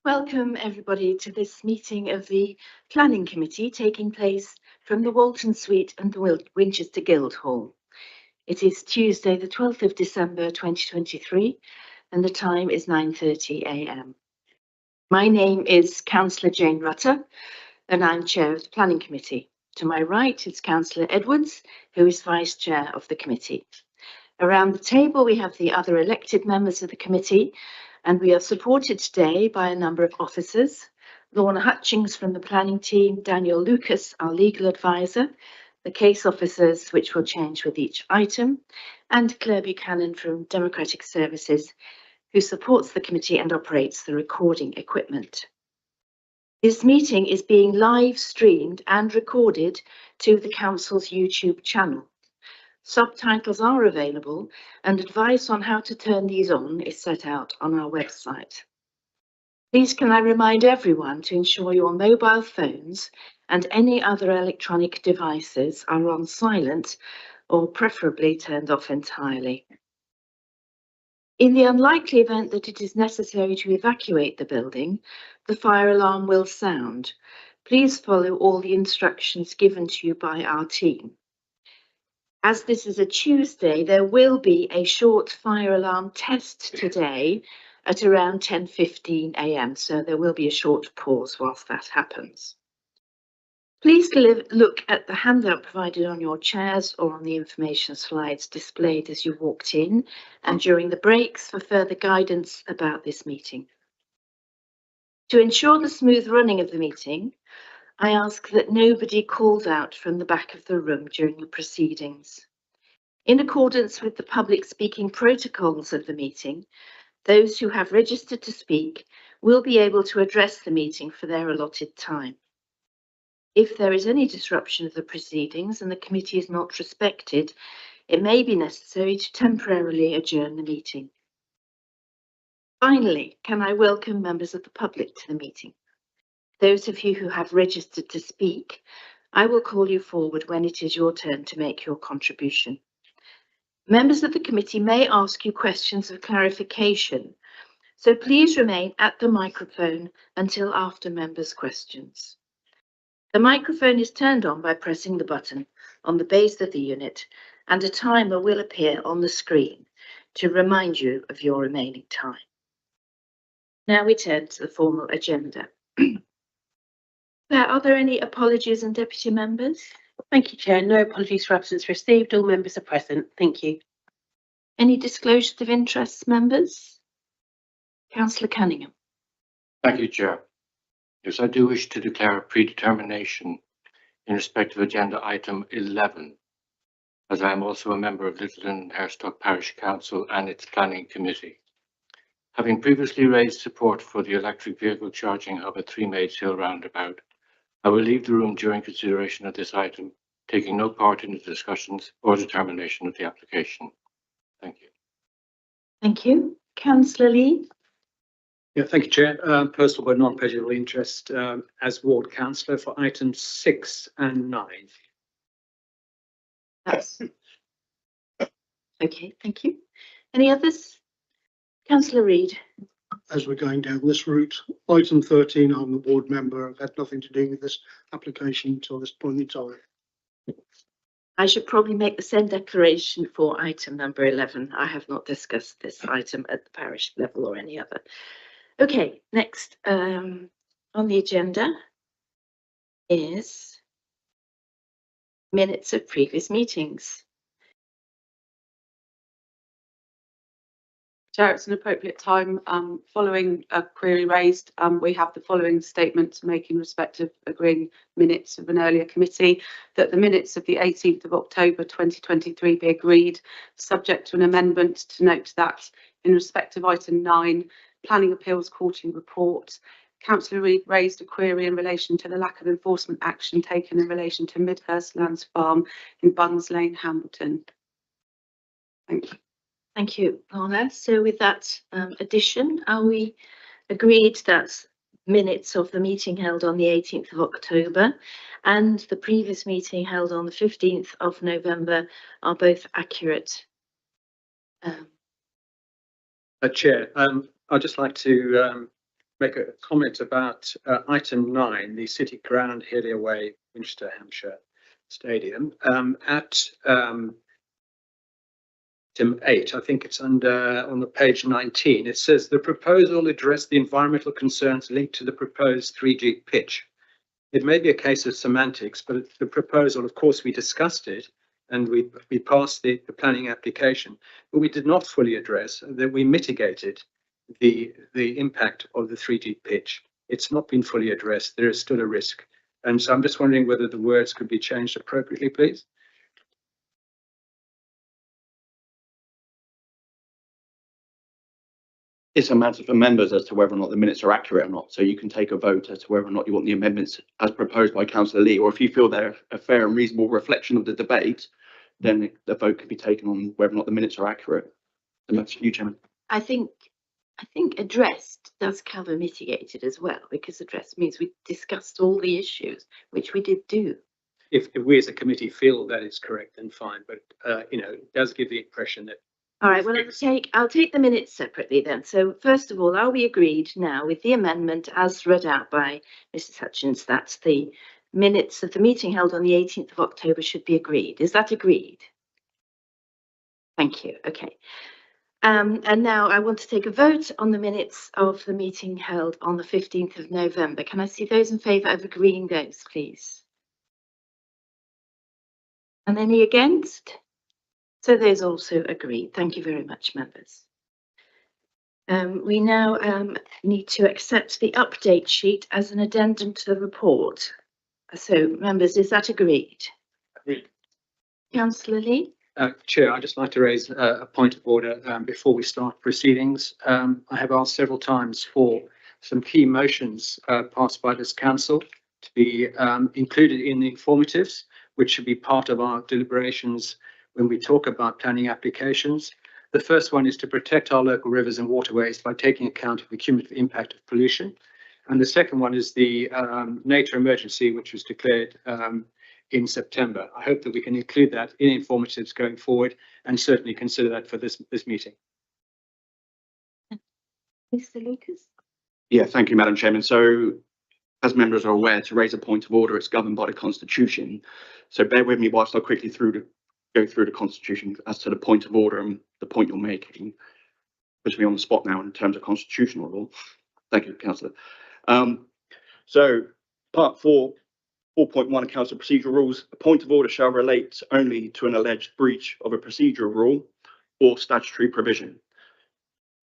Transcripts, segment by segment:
Welcome everybody to this meeting of the Planning Committee taking place from the Walton Suite and the Winchester Guildhall. It is Tuesday the 12th of December 2023 and the time is 9:30 a.m. My name is Councillor Jane Rutter and I'm Chair of the Planning Committee. To my right is Councillor Edwards, who is Vice Chair of the committee. Around the table we have the other elected members of the committee, and we are supported today by a number of officers: Lorna Hutchings from the planning team, Daniel Lucas, our legal advisor, the case officers, which will change with each item, and Claire Buchanan from Democratic Services, who supports the committee and operates the recording equipment. This meeting is being live streamed and recorded to the Council's YouTube channel. Subtitles are available and advice on how to turn these on is set out on our website. Please can I remind everyone to ensure your mobile phones and any other electronic devices are on silent or preferably turned off entirely. In the unlikely event that it is necessary to evacuate the building, the fire alarm will sound. Please follow all the instructions given to you by our team. As this is a Tuesday, there will be a short fire alarm test today at around 10:15 a.m. So there will be a short pause whilst that happens. Please look at the handout provided on your chairs or on the information slides displayed as you walked in and during the breaks for further guidance about this meeting. To ensure the smooth running of the meeting, I ask that nobody calls out from the back of the room during the proceedings. In accordance with the public speaking protocols of the meeting, those who have registered to speak will be able to address the meeting for their allotted time. If there is any disruption of the proceedings and the committee is not respected, it may be necessary to temporarily adjourn the meeting. Finally, can I welcome members of the public to the meeting? Those of you who have registered to speak, I will call you forward when it is your turn to make your contribution. Members of the committee may ask you questions of clarification, so please remain at the microphone until after members' questions. The microphone is turned on by pressing the button on the base of the unit, and a timer will appear on the screen to remind you of your remaining time. Now we turn to the formal agenda. Are there any apologies and deputy members? Thank you, Chair. No apologies for absence received. All members are present. Thank you. Any disclosures of interests, members? Councillor Cunningham. Thank you, Chair. Yes, I do wish to declare a predetermination in respect of agenda item 11, as I am also a member of Littleton Hairstock Parish Council and its planning committee. Having previously raised support for the electric vehicle charging hub at Three Maids Hill roundabout, I will leave the room during consideration of this item, taking no part in the discussions or determination of the application. Thank you. Thank you. Councillor Lee. Yeah, thank you, Chair. Personal but non-pledgeable interest as ward councillor for items 6 and 9. That's okay. Thank you. Any others? Councillor Reid. As we're going down this route, item 13, I'm a board member. I've had nothing to do with this application until this point in time. I should probably make the same declaration for item number 11. I have not discussed this item at the parish level or any other. Okay, next on the agenda is minutes of previous meetings. Chair, it's an appropriate time. Following a query raised, we have the following statement to make in respect of agreeing minutes of an earlier committee, that the minutes of the 18th of October 2023 be agreed, subject to an amendment to note that in respect of item 9, Planning Appeals Quarterly Report, Councillor Reid raised a query in relation to the lack of enforcement action taken in relation to Midhurst Lands Farm in Buns Lane, Hambleton. Thank you. Thank you, Lorna. So with that addition, are we agreed that minutes of the meeting held on the 18th of October and the previous meeting held on the 15th of November are both accurate? Chair, I'd just like to make a comment about item 9, the City Ground Hilly Away, Winchester, Hampshire Stadium. At item 8, I think it's under on the page 19, it says the proposal addressed the environmental concerns linked to the proposed 3G pitch. It may be a case of semantics, but the proposal, of course, we discussed it and we passed the planning application, but we did not fully address that we mitigated the impact of the 3G pitch. It's not been fully addressed. There is still a risk. And so I'm just wondering whether the words could be changed appropriately, please. It's a matter for members as to whether or not the minutes are accurate or not. So you can take a vote as to whether or not you want the amendments as proposed by Councillor Lee, or if you feel they're a fair and reasonable reflection of the debate, then the vote could be taken on whether or not the minutes are accurate. And that's you, Chairman. I think addressed does cover mitigated as well, because addressed means we discussed all the issues, which we did do. If we as a committee feel that it's correct, then fine. But it does give the impression that. All right, well, I'll take the minutes separately then. So first of all, are we agreed now with the amendment as read out by Mrs. Hutchins? That's the minutes of the meeting held on the 18th of October should be agreed. Is that agreed? Thank you. Okay. And now I want to take a vote on the minutes of the meeting held on the 15th of November. Can I see those in favour of agreeing those, please? And any against? So those also agreed. Thank you very much, members. We now need to accept the update sheet as an addendum to the report. So, members, is that agreed? Agreed. Councillor Lee? Chair, I'd just like to raise a point of order before we start proceedings. I have asked several times for some key motions passed by this council to be included in the informatives, which should be part of our deliberations when we talk about planning applications. The first one is to protect our local rivers and waterways by taking account of the cumulative impact of pollution. And the second one is the nature emergency, which was declared in September. I hope that we can include that in informatives going forward and certainly consider that for this meeting. Mr. Lucas? Yeah, thank you, Madam Chairman. So as members are aware, to raise a point of order, it's governed by the Constitution. So bear with me whilst I quickly go through the Constitution as to the point of order and the point you're making. Puts me on the spot now in terms of constitutional law. Thank you, Councillor. So part 4.1 of Council Procedural Rules, a point of order shall relate only to an alleged breach of a procedural rule or statutory provision.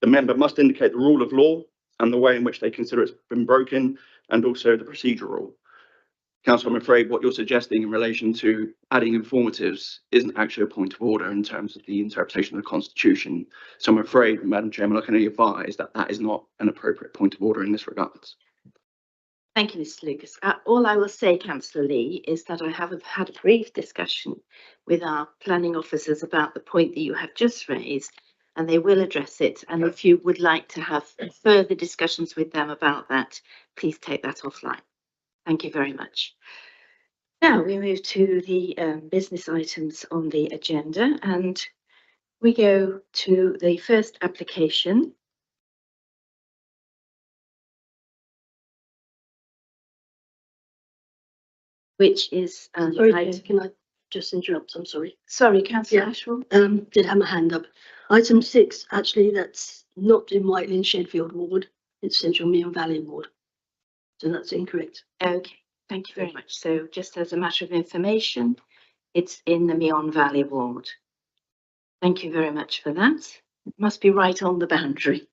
The member must indicate the rule of law and the way in which they consider it's been broken, and also the procedural rule. Council, I'm afraid what you're suggesting in relation to adding informatives isn't actually a point of order in terms of the interpretation of the Constitution. So I'm afraid, Madam Chairman, I can only advise that that is not an appropriate point of order in this regard. Thank you, Mr. Lucas. All I will say, Councillor Lee, is that I have had a brief discussion with our planning officers about the point that you have just raised, and they will address it. And if you would like to have further discussions with them about that, please take that offline. Thank you very much. Now we move to the business items on the agenda, and we go to the first application, which is Sorry, Chair, can I just interrupt? I'm sorry. sorry, Councillor Yeah. Ashwell. Did have my hand up. Item 6, actually, that's not in Whiteley and Shedfield ward. It's Central Meon Valley ward. So that's incorrect. Okay, thank you very much. So just as a matter of information, it's in the Meon Valley ward. Thank you very much for that. It must be right on the boundary,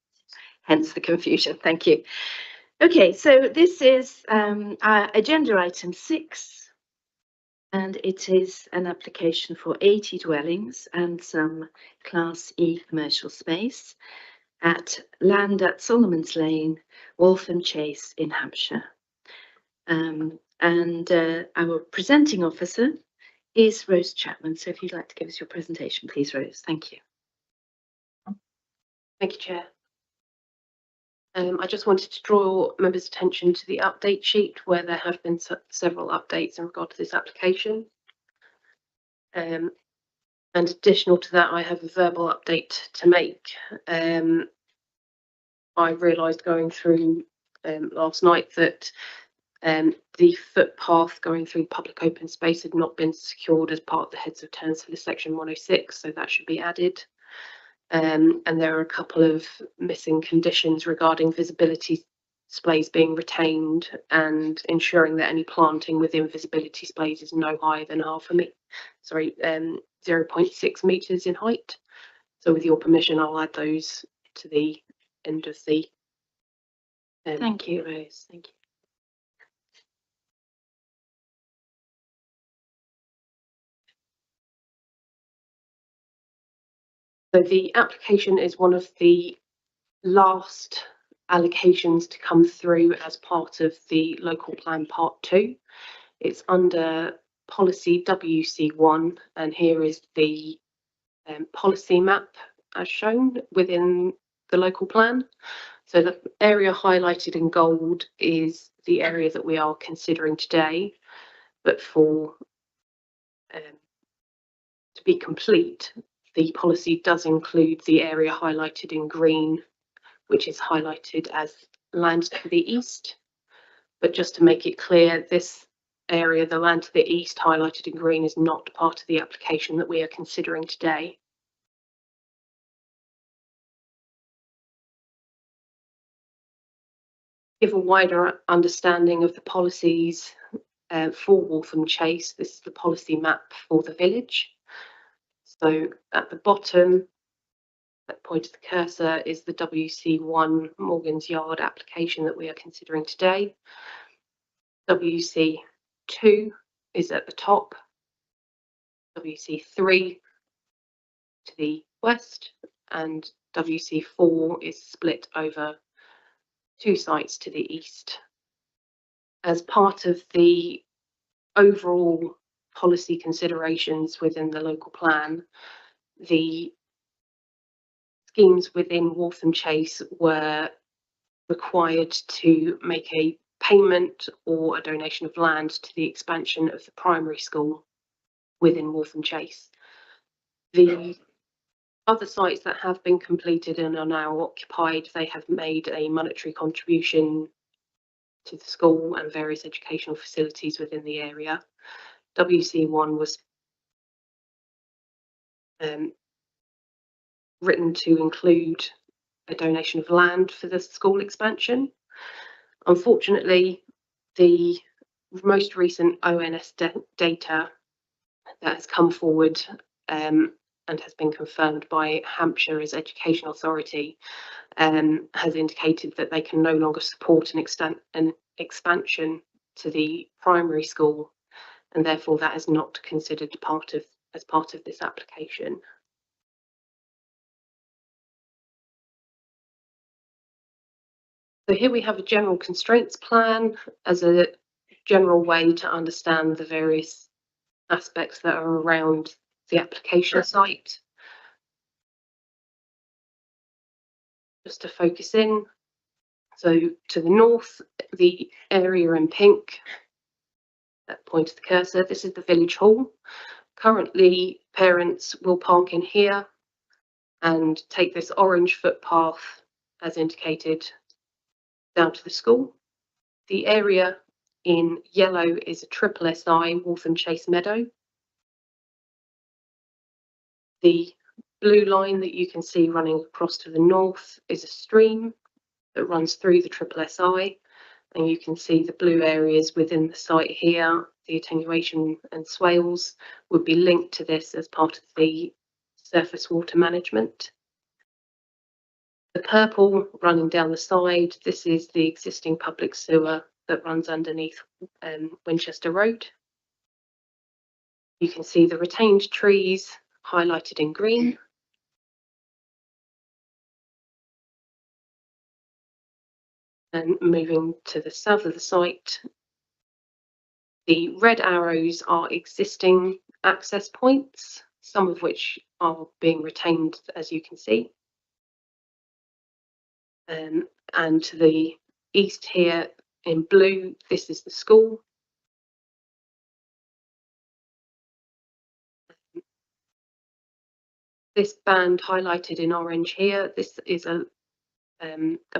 hence the confusion. Thank you. Okay, so this is our agenda item 6, and it is an application for 80 dwellings and some Class E commercial space at land at Solomon's Lane, Waltham Chase in Hampshire. Our presenting officer is Rose Chapman. So if you'd like to give us your presentation, please, Rose. Thank you. Thank you, Chair. I just wanted to draw members' attention to the update sheet where there have been several updates in regard to this application. And additional to that, I have a verbal update to make. I realised going through last night that the footpath going through public open space had not been secured as part of the heads of terms for the section 106, so that should be added. And there are a couple of missing conditions regarding visibility displays being retained and ensuring that any planting within visibility displays is no higher than 0.6 meters in height. So with your permission, I'll add those to the end of the Thank you. Rose. Thank you. So the application is one of the last allocations to come through as part of the local plan part 2. It's under policy WC1, and here is the policy map as shown within the local plan. So the area highlighted in gold is the area that we are considering today, but for to be complete, the policy does include the area highlighted in green, which is highlighted as land to the east. But just to make it clear, this area, the land to the east highlighted in green, is not part of the application that we are considering today. Give a wider understanding of the policies for Waltham Chase, this is the policy map for the village. So at the bottom, at the point of the cursor, is the WC1 Morgan's Yard application that we are considering today. WC2 is at the top, WC3 to the west, and WC4 is split over 2 sites to the east. As part of the overall policy considerations within the local plan, the schemes within Waltham Chase were required to make a payment or a donation of land to the expansion of the primary school within Waltham Chase. The other sites that have been completed and are now occupied, they have made a monetary contribution to the school and various educational facilities within the area. WC1 was written to include a donation of land for the school expansion. Unfortunately, the most recent ONS data that has come forward and has been confirmed by Hampshire as Education Authority has indicated that they can no longer support an expansion to the primary school, and therefore that is not considered as part of this application. So here we have a general constraints plan as a general way to understand the various aspects that are around the application site. Just to focus in, so to the north, the area in pink, that point of the cursor, this is the village hall. Currently, parents will park in here and take this orange footpath as indicated down to the school. The area in yellow is a triple SI, Waltham Chase Meadow. The blue line that you can see running across to the north is a stream that runs through the triple SI, and you can see the blue areas within the site here. The attenuation and swales would be linked to this as part of the surface water management. The purple running down the side, this is the existing public sewer that runs underneath Winchester Road. You can see the retained trees highlighted in green. And moving to the south of the site, the red arrows are existing access points, some of which are being retained, as you can see. And to the east here in blue, this is the school. This band highlighted in orange here, this is a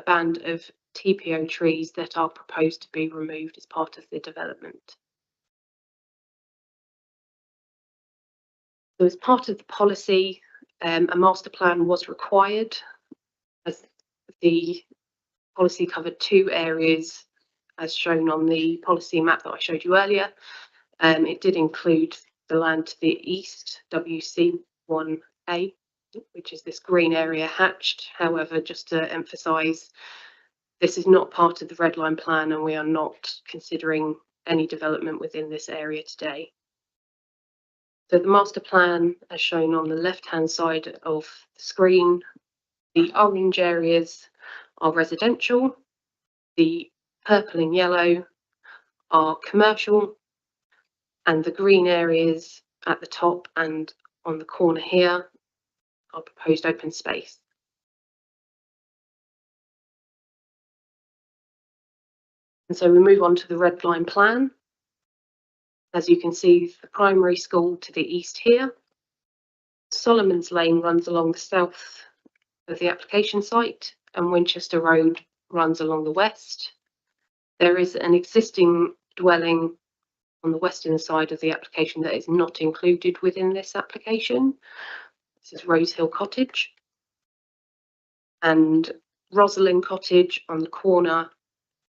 band of TPO trees that are proposed to be removed as part of the development. So as part of the policy, a master plan was required, as the policy covered 2 areas as shown on the policy map that I showed you earlier. It did include the land to the east, WC1A, which is this green area hatched. However, just to emphasise, this is not part of the red line plan and we are not considering any development within this area today. So the master plan, as shown on the left-hand side of the screen, the orange areas are residential, the purple and yellow are commercial, and the green areas at the top and on the corner here are proposed open space. And so we move on to the red line plan. As you can see, the primary school to the east here. Solomon's Lane runs along the south of the application site, and Winchester Road runs along the west. There is an existing dwelling on the western side of the application that is not included within this application. This is Rose Hill Cottage. And Rosalind Cottage on the corner,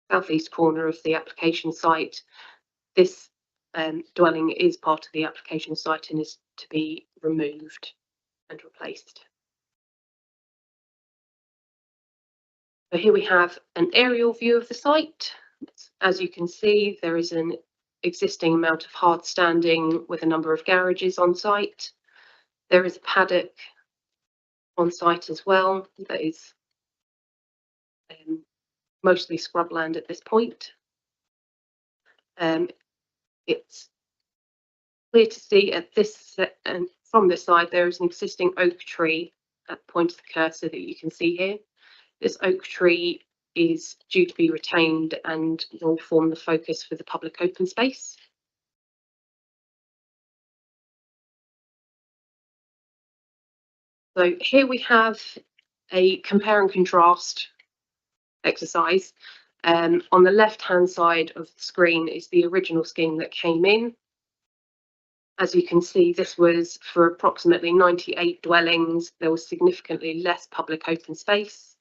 southeast corner of the application site. This dwelling is part of the application site and is to be removed and replaced. So here we have an aerial view of the site. As you can see, there is an existing amount of hard standing with a number of garages on site. There is a paddock on site as well that is mostly scrubland at this point. It's clear to see at this and from this side there is an existing oak tree at the point of the cursor that you can see here. This oak tree is due to be retained and will form the focus for the public open space. So here we have a compare and contrast exercise. On the left-hand side of the screen is the original scheme that came in. As you can see, this was for approximately 98 dwellings. There was significantly less public open space.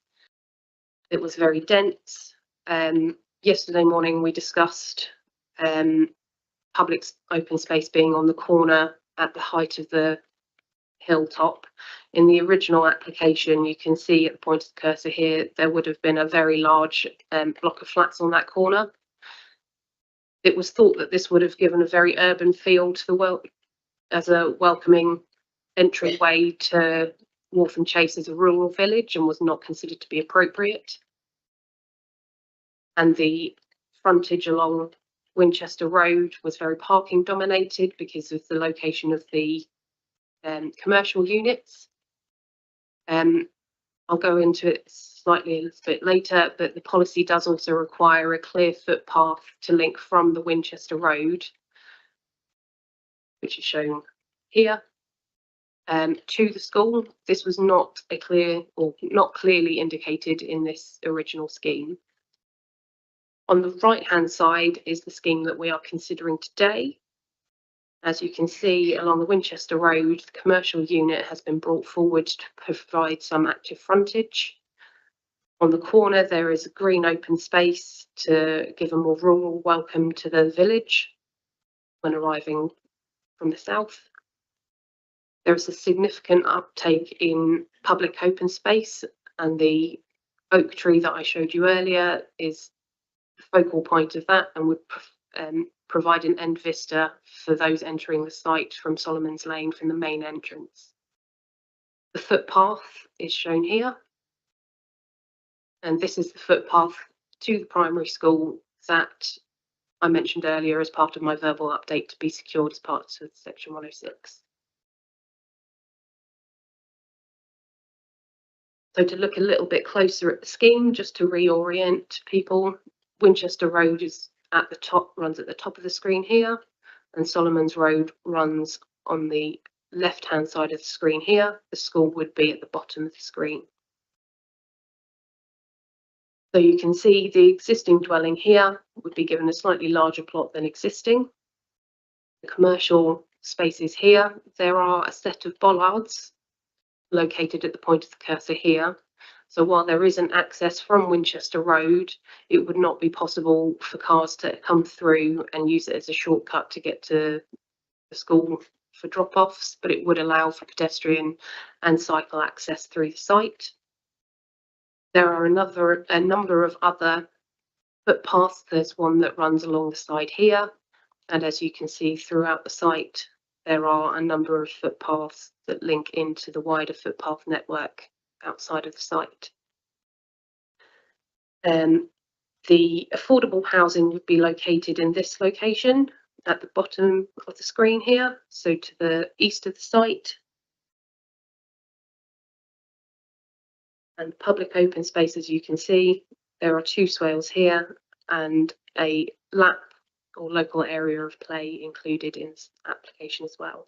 It was very dense. Yesterday morning we discussed public open space being on the corner at the height of the hilltop. In the original application, you can see at the point of the cursor here, there would have been a very large block of flats on that corner. It was thought that this would have given a very urban feel to the as a welcoming entryway to Waltham Chase as a rural village and was not considered to be appropriate. And the frontage along Winchester Road was very parking dominated because of the location of the commercial units. I'll go into it slightly a little bit later, but the policy does also require a clear footpath to link from the Winchester Road, which is shown here, to the school. This was not a clear or not clearly indicated in this original scheme. On the right-hand side is the scheme that we are considering today. As you can see, along the Winchester Road, the commercial unit has been brought forward to provide some active frontage. On the corner, there is a green open space to give a more rural welcome to the village when arriving from the south. There is a significant uptake in public open space, and the oak tree that I showed you earlier is the focal point of that and would provide an end vista for those entering the site from Solomon's Lane from the main entrance. The footpath is shown here, and this is the footpath to the primary school that I mentioned earlier as part of my verbal update to be secured as part of Section 106. So to look a little bit closer at the scheme, just to reorient people, Winchester Road is at the top, runs at the top of the screen here, and Solomon's Road runs on the left-hand side of the screen here. The school would be at the bottom of the screen. So you can see the existing dwelling here would be given a slightly larger plot than existing. The commercial spaces here, there are a set of bollards located at the point of the cursor here. So while there is an access from Winchester Road, it would not be possible for cars to come through and use it as a shortcut to get to the school for drop-offs, but it would allow for pedestrian and cycle access through the site. There are a number of other footpaths. There's one that runs along the side here, and as you can see throughout the site, there are a number of footpaths that link into the wider footpath network outside of the site. The affordable housing would be located in this location at the bottom of the screen here, so to the east of the site. And public open space, as you can see, there are 2 swales here and a lap or local area of play included in this application as well.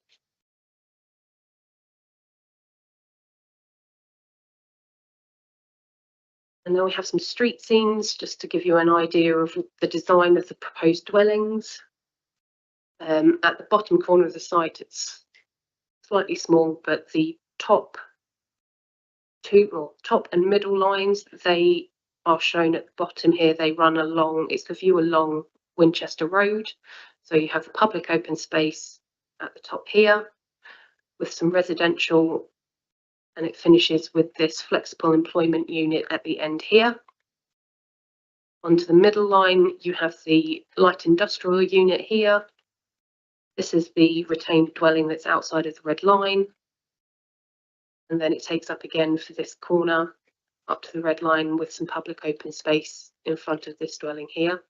And then we have some street scenes just to give you an idea of the design of the proposed dwellings. At the bottom corner of the site, it's slightly small, but the top and middle lines, they are shown at the bottom here. They run along, it's the view along Winchester Road. So you have the public open space at the top here with some residential, and it finishes with this flexible employment unit at the end here. Onto the middle line, you have the light industrial unit here. This is the retained dwelling that's outside of the red line. And then it takes up again for this corner up to the red line with some public open space in front of this dwelling here.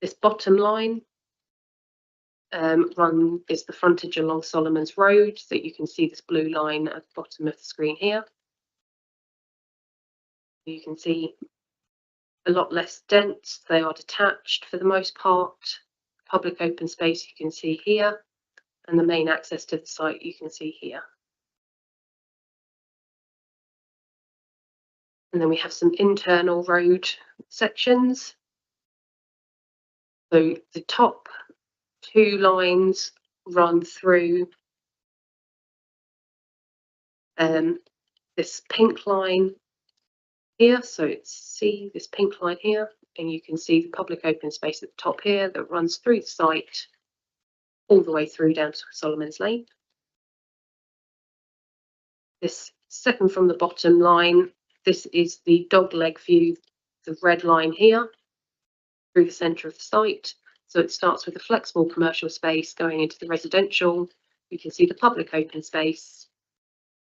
This bottom line is the frontage along Solomon's Road, so you can see this blue line at the bottom of the screen here. You can see a lot less dense. They are detached for the most part. Public open space you can see here, and the main access to the site you can see here. And then we have some internal road sections. So the top 2 lines run through this pink line here. So it's this pink line here, and you can see the public open space at the top here that runs through the site all the way through down to Solomon's Lane. This second from the bottom line, this is the dogleg view, the red line here through the centre of the site. So it starts with a flexible commercial space going into the residential. You can see the public open space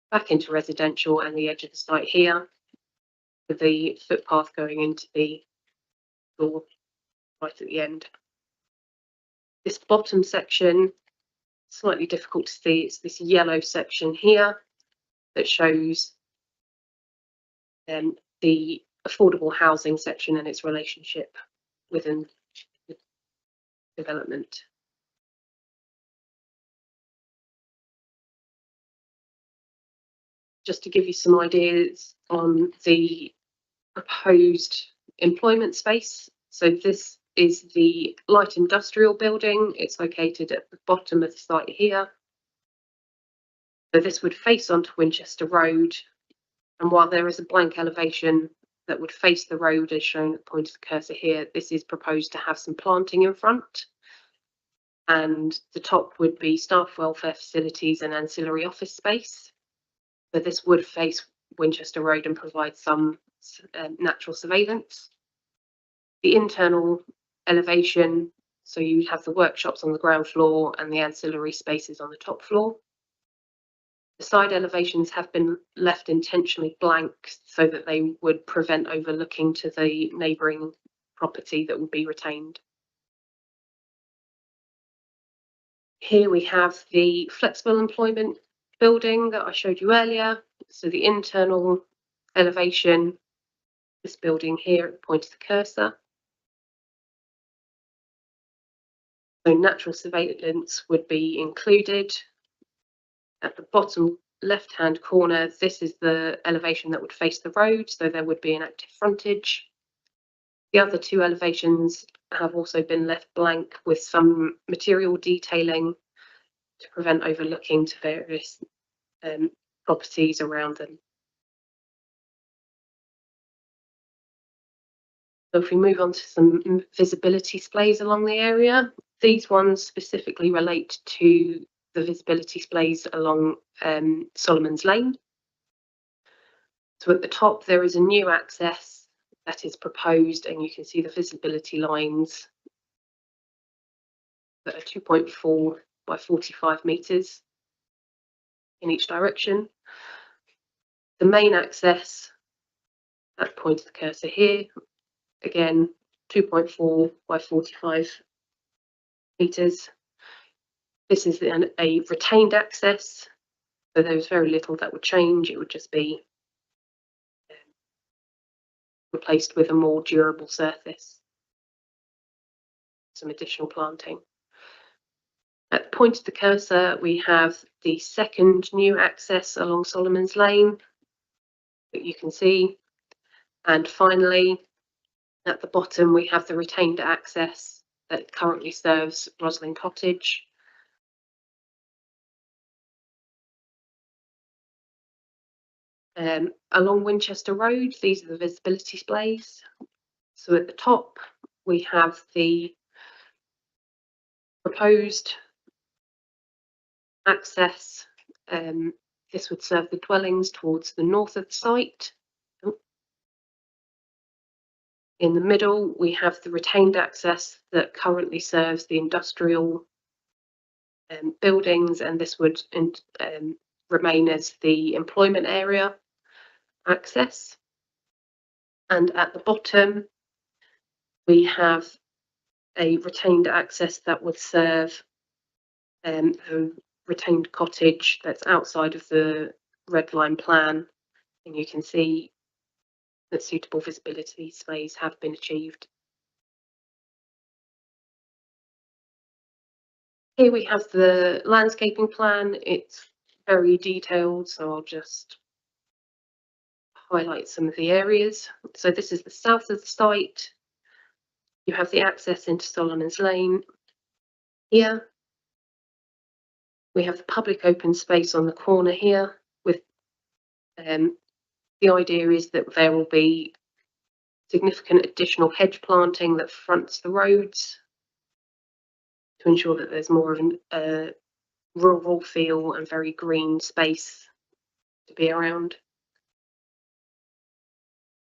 back into residential and the edge of the site here, with the footpath going into the door right at the end. This bottom section, slightly difficult to see, it's this yellow section here that shows the affordable housing section and its relationship within the development. Just to give you some ideas on the proposed employment space. So this is the light industrial building. It's located at the bottom of the site here. So this would face onto Winchester Road. And while there is a blank elevation that would face the road as shown at the point of the cursor here, this is proposed to have some planting in front. And the top would be staff welfare facilities and ancillary office space. So this would face Winchester Road and provide some natural surveillance. The internal elevation, so you have the workshops on the ground floor and the ancillary spaces on the top floor. The side elevations have been left intentionally blank so that they would prevent overlooking to the neighbouring property that would be retained. Here we have the flexible employment building that I showed you earlier. So the internal elevation, this building here at the point of the cursor. So natural surveillance would be included. At the bottom left-hand corner, this is the elevation that would face the road, so there would be an active frontage. The other two elevations have also been left blank with some material detailing to prevent overlooking to various properties around them. So if we move on to some visibility splays along the area, these ones specifically relate to the visibility splays along Solomon's Lane. So at the top there is a new access that is proposed, and you can see the visibility lines that are 2.4 by 45 metres in each direction. The main access, at the point of the cursor here, again 2.4 by 45 metres. This is a retained access, so there's very little that would change. It would just be replaced with a more durable surface, some additional planting. At the point of the cursor, we have the second new access along Solomon's Lane that you can see. And finally, at the bottom, we have the retained access that currently serves Roslin Cottage. Along Winchester Road, these are the visibility splays. So at the top, we have the proposed access. This would serve the dwellings towards the north of the site. In the middle, we have the retained access that currently serves the industrial buildings, and this would remain as the employment area access. And at the bottom, we have a retained access that would serve a retained cottage that's outside of the red line plan, and you can see that suitable visibility splays have been achieved. Here we have the landscaping plan. It's very detailed, so I'll just highlight some of the areas. So this is the south of the site. You have the access into Solomon's Lane here. We have the public open space on the corner here, with the idea is that there will be significant additional hedge planting that fronts the roads to ensure that there's more of a rural feel and very green space to be around.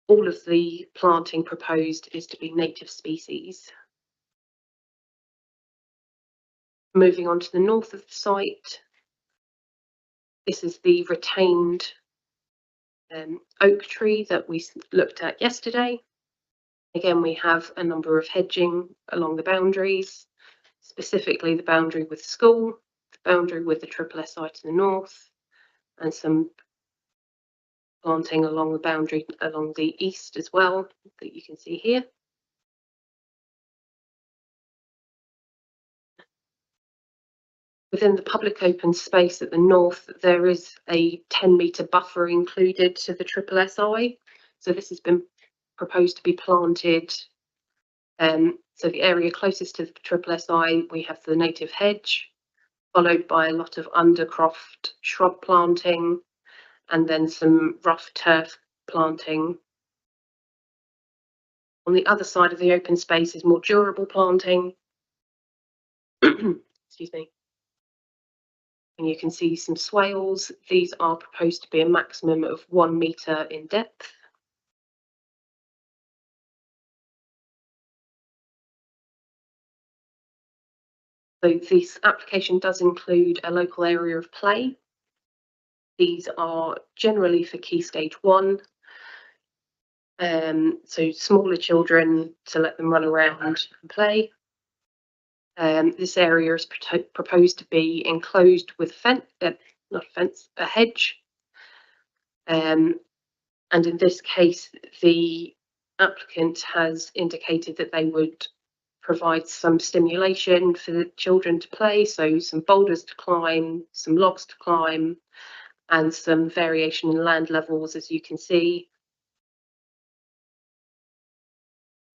All of the planting proposed is to be native species. Moving on to the north of the site, this is the retained oak tree that we looked at yesterday. Again, we have a number of hedging along the boundaries, specifically the boundary with the school, the boundary with the Triple SI to the north, and some planting along the boundary along the east as well that you can see here. Within the public open space at the north, there is a 10-metre buffer included to the Triple SI. So this has been proposed to be planted. So the area closest to the Triple SI, we have the native hedge, followed by a lot of undercroft shrub planting, and then some rough turf planting. On the other side of the open space is more durable planting. Excuse me. And you can see some swales. These are proposed to be a maximum of 1 metre in depth. So this application does include a local area of play. These are generally for Key Stage 1. So smaller children, to let them run around and play. This area is proposed to be enclosed with a hedge. And in this case, the applicant has indicated that they would provide some stimulation for the children to play, so some boulders to climb, some logs to climb, and some variation in land levels, as you can see.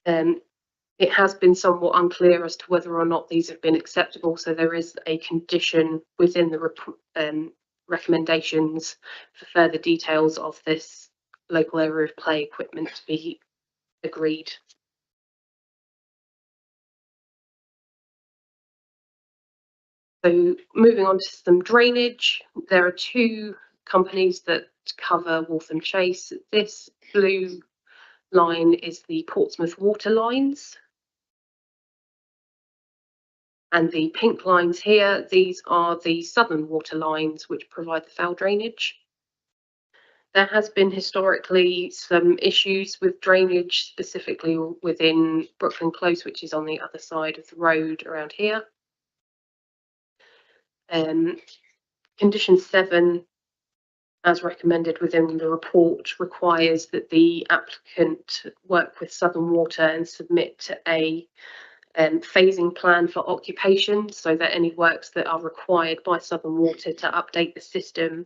It has been somewhat unclear as to whether or not these have been acceptable, so there is a condition within the recommendations for further details of this local area of play equipment to be agreed. So moving on to some drainage, there are two companies that cover Waltham Chase. This blue line is the Portsmouth Water Lines. And the pink lines here, these are the Southern Water Lines, which provide the foul drainage. There has been historically some issues with drainage, specifically within Brooklyn Close, which is on the other side of the road around here. Condition 7, as recommended within the report, requires that the applicant work with Southern Water and submit a phasing plan for occupation, so that any works that are required by Southern Water to update the system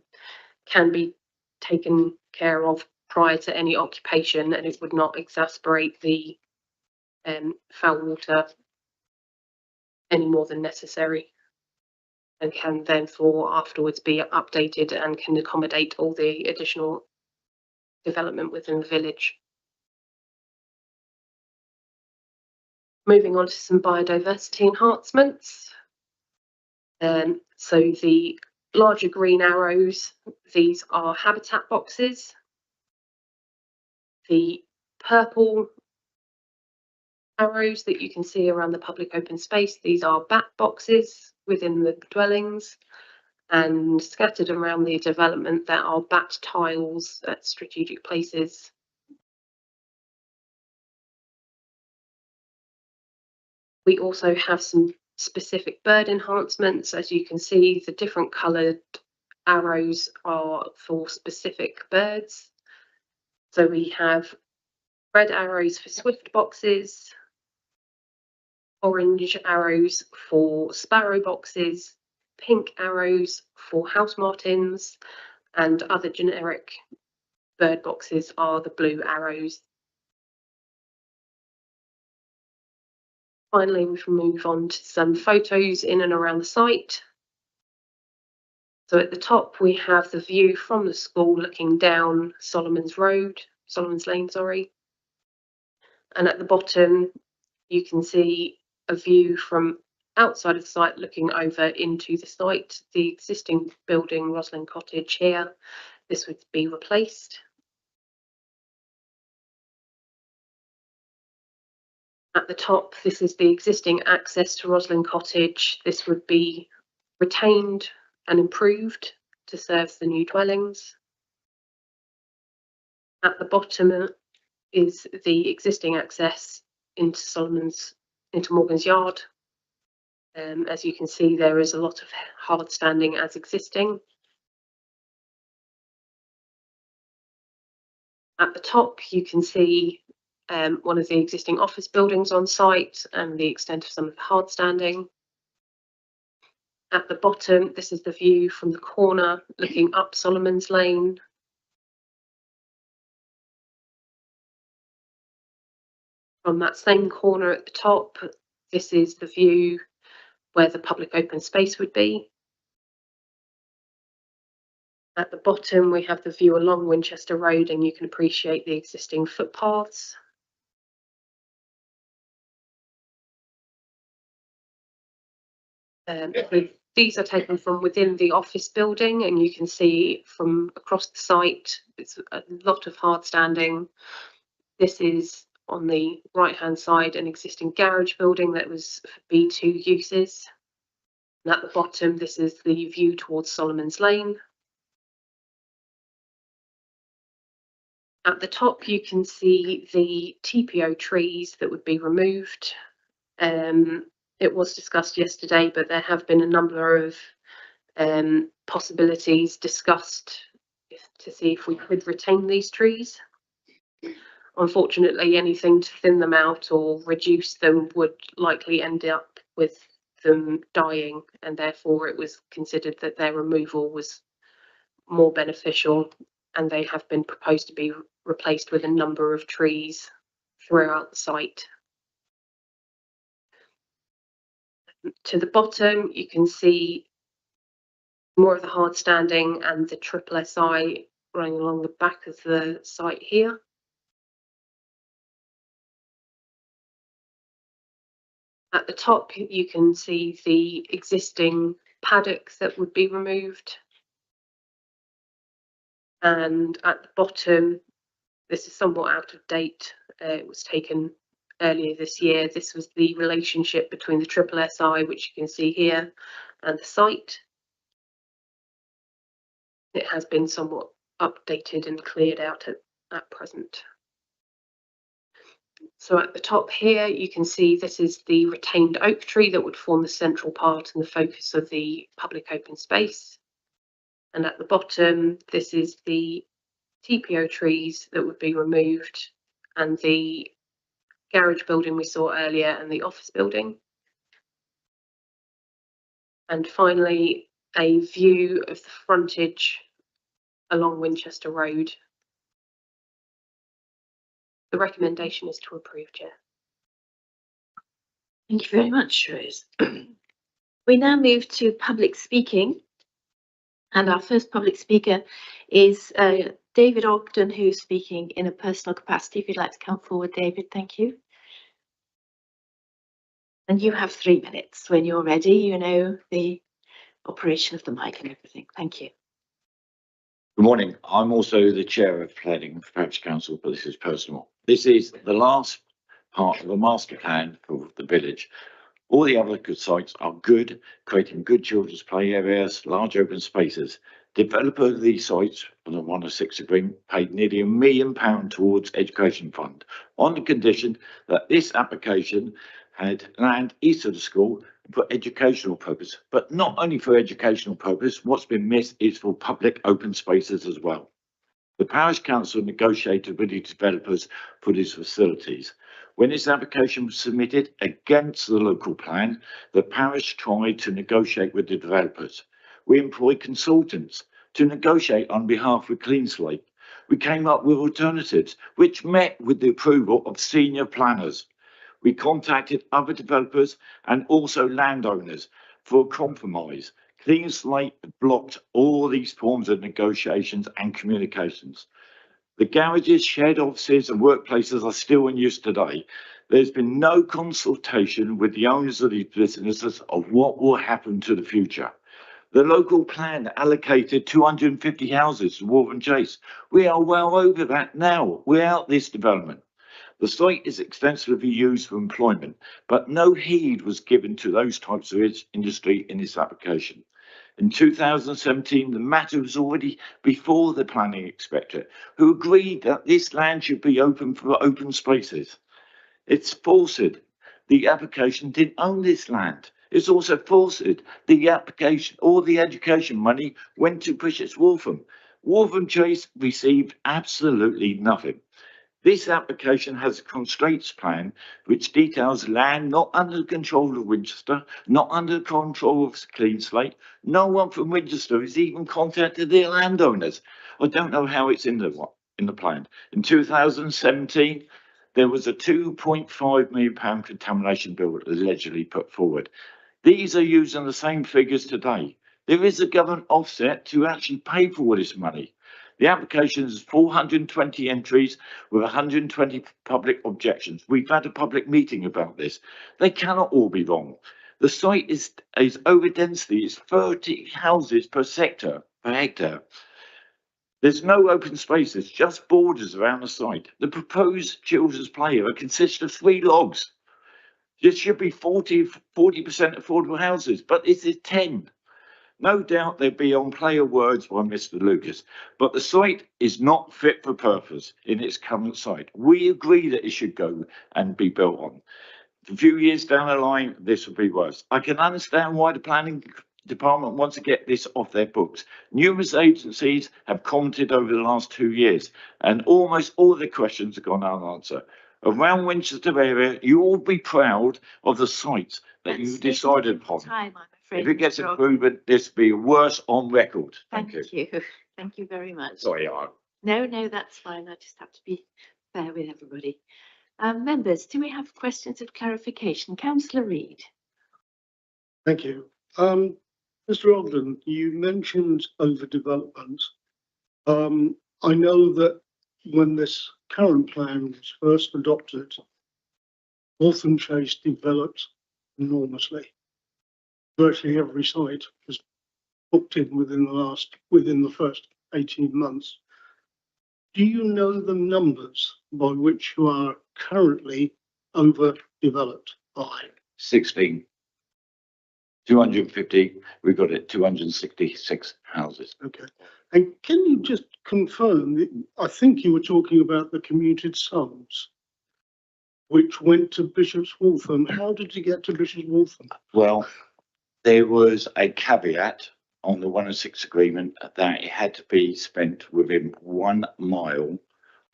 can be taken care of prior to any occupation, and it would not exacerbate the foul water any more than necessary, and can therefore afterwards be updated and can accommodate all the additional development within the village. Moving on to some biodiversity enhancements. So the larger green arrows, these are habitat boxes. The purple arrows that you can see around the public open space, these are bat boxes within the dwellings, and scattered around the development there are bat tiles at strategic places. We also have some specific bird enhancements. As you can see, the different coloured arrows are for specific birds. So we have red arrows for swift boxes, orange arrows for sparrow boxes, pink arrows for house martins, and other generic bird boxes are the blue arrows. Finally, we can move on to some photos in and around the site. So at the top, we have the view from the school looking down Solomon's Lane, sorry. And at the bottom, you can see a view from outside of the site looking over into the site. The existing building, Roslyn Cottage here, this would be replaced. At the top, this is the existing access to Roslyn Cottage. This would be retained and improved to serve the new dwellings. At the bottom is the existing access into Morgan's Yard. As you can see, there is a lot of hard standing as existing. At the top, you can see one of the existing office buildings on site and the extent of some of the hard standing. At the bottom, this is the view from the corner looking up Solomon's Lane. From that same corner at the top, this is the view where the public open space would be. At the bottom, we have the view along Winchester Road, and you can appreciate the existing footpaths. These are taken from within the office building, and you can see from across the site, it's a lot of hard standing. This is on the right hand side, an existing garage building that was for B2 uses. And at the bottom, this is the view towards Solomon's Lane. At the top, you can see the TPO trees that would be removed. It was discussed yesterday, but there have been a number of possibilities discussed to see if we could retain these trees. Unfortunately, anything to thin them out or reduce them would likely end up with them dying, and therefore it was considered that their removal was more beneficial, and they have been proposed to be replaced with a number of trees throughout the site. To the bottom, you can see more of the hard standing and the triple SI running along the back of the site here. At the top, you can see the existing paddock that would be removed. And at the bottom, this is somewhat out of date. It was taken earlier this year. This was the relationship between the triple SI, which you can see here, and the site. It has been somewhat updated and cleared out at present. So at the top here, you can see this is the retained oak tree that would form the central part and the focus of the public open space. And at the bottom, this is the TPO trees that would be removed, and the garage building we saw earlier and the office building. And finally, a view of the frontage along Winchester Road. The recommendation is to approve, Chair. Thank you very much, Rose. We now move to public speaking. And our first public speaker is David Ogden, who's speaking in a personal capacity. If you'd like to come forward, David, thank you. And you have 3 minutes. When you're ready, you know the operation of the mic and everything. Thank you. Good morning. I'm also the chair of planning for Parish Council, but this is personal. This is the last part of a master plan for the village. All the other good sites are good, creating good children's play areas, large open spaces. Developer of these sites, for the 106 agreement, paid nearly £1 million towards education fund on the condition that this application had land east of the school for educational purpose, but not only for educational purpose. What's been missed is for public open spaces as well. The Parish Council negotiated with the developers for these facilities. When this application was submitted against the local plan, the parish tried to negotiate with the developers. We employed consultants to negotiate on behalf of Clean Slate. We came up with alternatives which met with the approval of senior planners. We contacted other developers and also landowners for a compromise. Clean Slate blocked all these forms of negotiations and communications. The garages, shared offices and workplaces are still in use today. There's been no consultation with the owners of these businesses of what will happen to the future. The local plan allocated 250 houses to Wolverton Chase. We are well over that now without this development. The site is extensively used for employment, but no heed was given to those types of industry in this application. In 2017, the matter was already before the planning inspector, who agreed that this land should be open for open spaces. It's falsehood. The application didn't own this land. It's also falsehood. The application, all the education money went to Bishop's Waltham. Wolverton Chase received absolutely nothing. This application has a constraints plan which details land not under the control of Winchester, not under the control of Clean Slate. No one from Winchester has even contacted their landowners. I don't know how it's in the plan. In 2017, there was a £2.5 million contamination bill allegedly put forward. These are using the same figures today. There is a government offset to actually pay for all this money. The application is 420 entries with 120 public objections. We've had a public meeting about this. They cannot all be wrong. The site is over density. It's 30 houses per hectare. There's no open spaces, just borders around the site. The proposed children's play area consists of 3 logs. This should be 40% affordable houses, but this is 10. No doubt there'll be on player words by Mr. Lucas, but the site is not fit for purpose in its current site. We agree that it should go and be built on. A few years down the line, this will be worse. I can understand why the planning department wants to get this off their books. Numerous agencies have commented over the last 2 years, and almost all the questions have gone unanswered. Around Winchester area, you all be proud of the sites that you decided upon. Time, I'm afraid. If it gets Mr. Ogden. improvement, this will be worse on record. Thank you. Thank you very much. Sorry, I. No, that's fine. I just have to be fair with everybody. Members, do we have questions of clarification? Councillor Reid. Thank you. Mr. Ogden, you mentioned overdevelopment. I know that when this current plan was first adopted, Waltham Chase developed enormously. Virtually every site was booked in within the first 18 months. Do you know the numbers by which you are currently overdeveloped by? 16. 250, we've got it 266 houses. Okay. And can you just confirm that, I think you were talking about the commuted sums, which went to Bishop's Waltham. How did you get to Bishop's Waltham? Well, there was a caveat on the 106 agreement that it had to be spent within 1 mile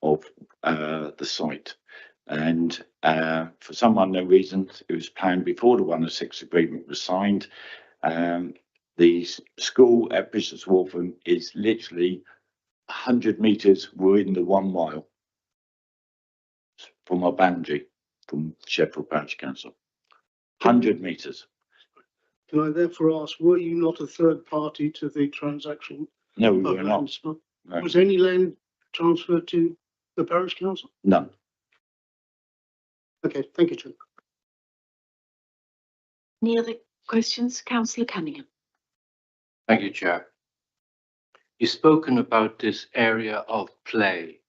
of the site. And for some unknown reason, it was planned before the 106 agreement was signed. The school at Bishop's Waltham is literally 100 metres within the 1 mile from our boundary from Sheffield Parish Council. 100 metres. Can I therefore ask, were you not a third party to the transaction? No, we of were land not. swap? No. Was any land transferred to the parish council? None. Okay, thank you, Chair. Any other questions? Councillor Cunningham. Thank you, Chair. You've spoken about this area of play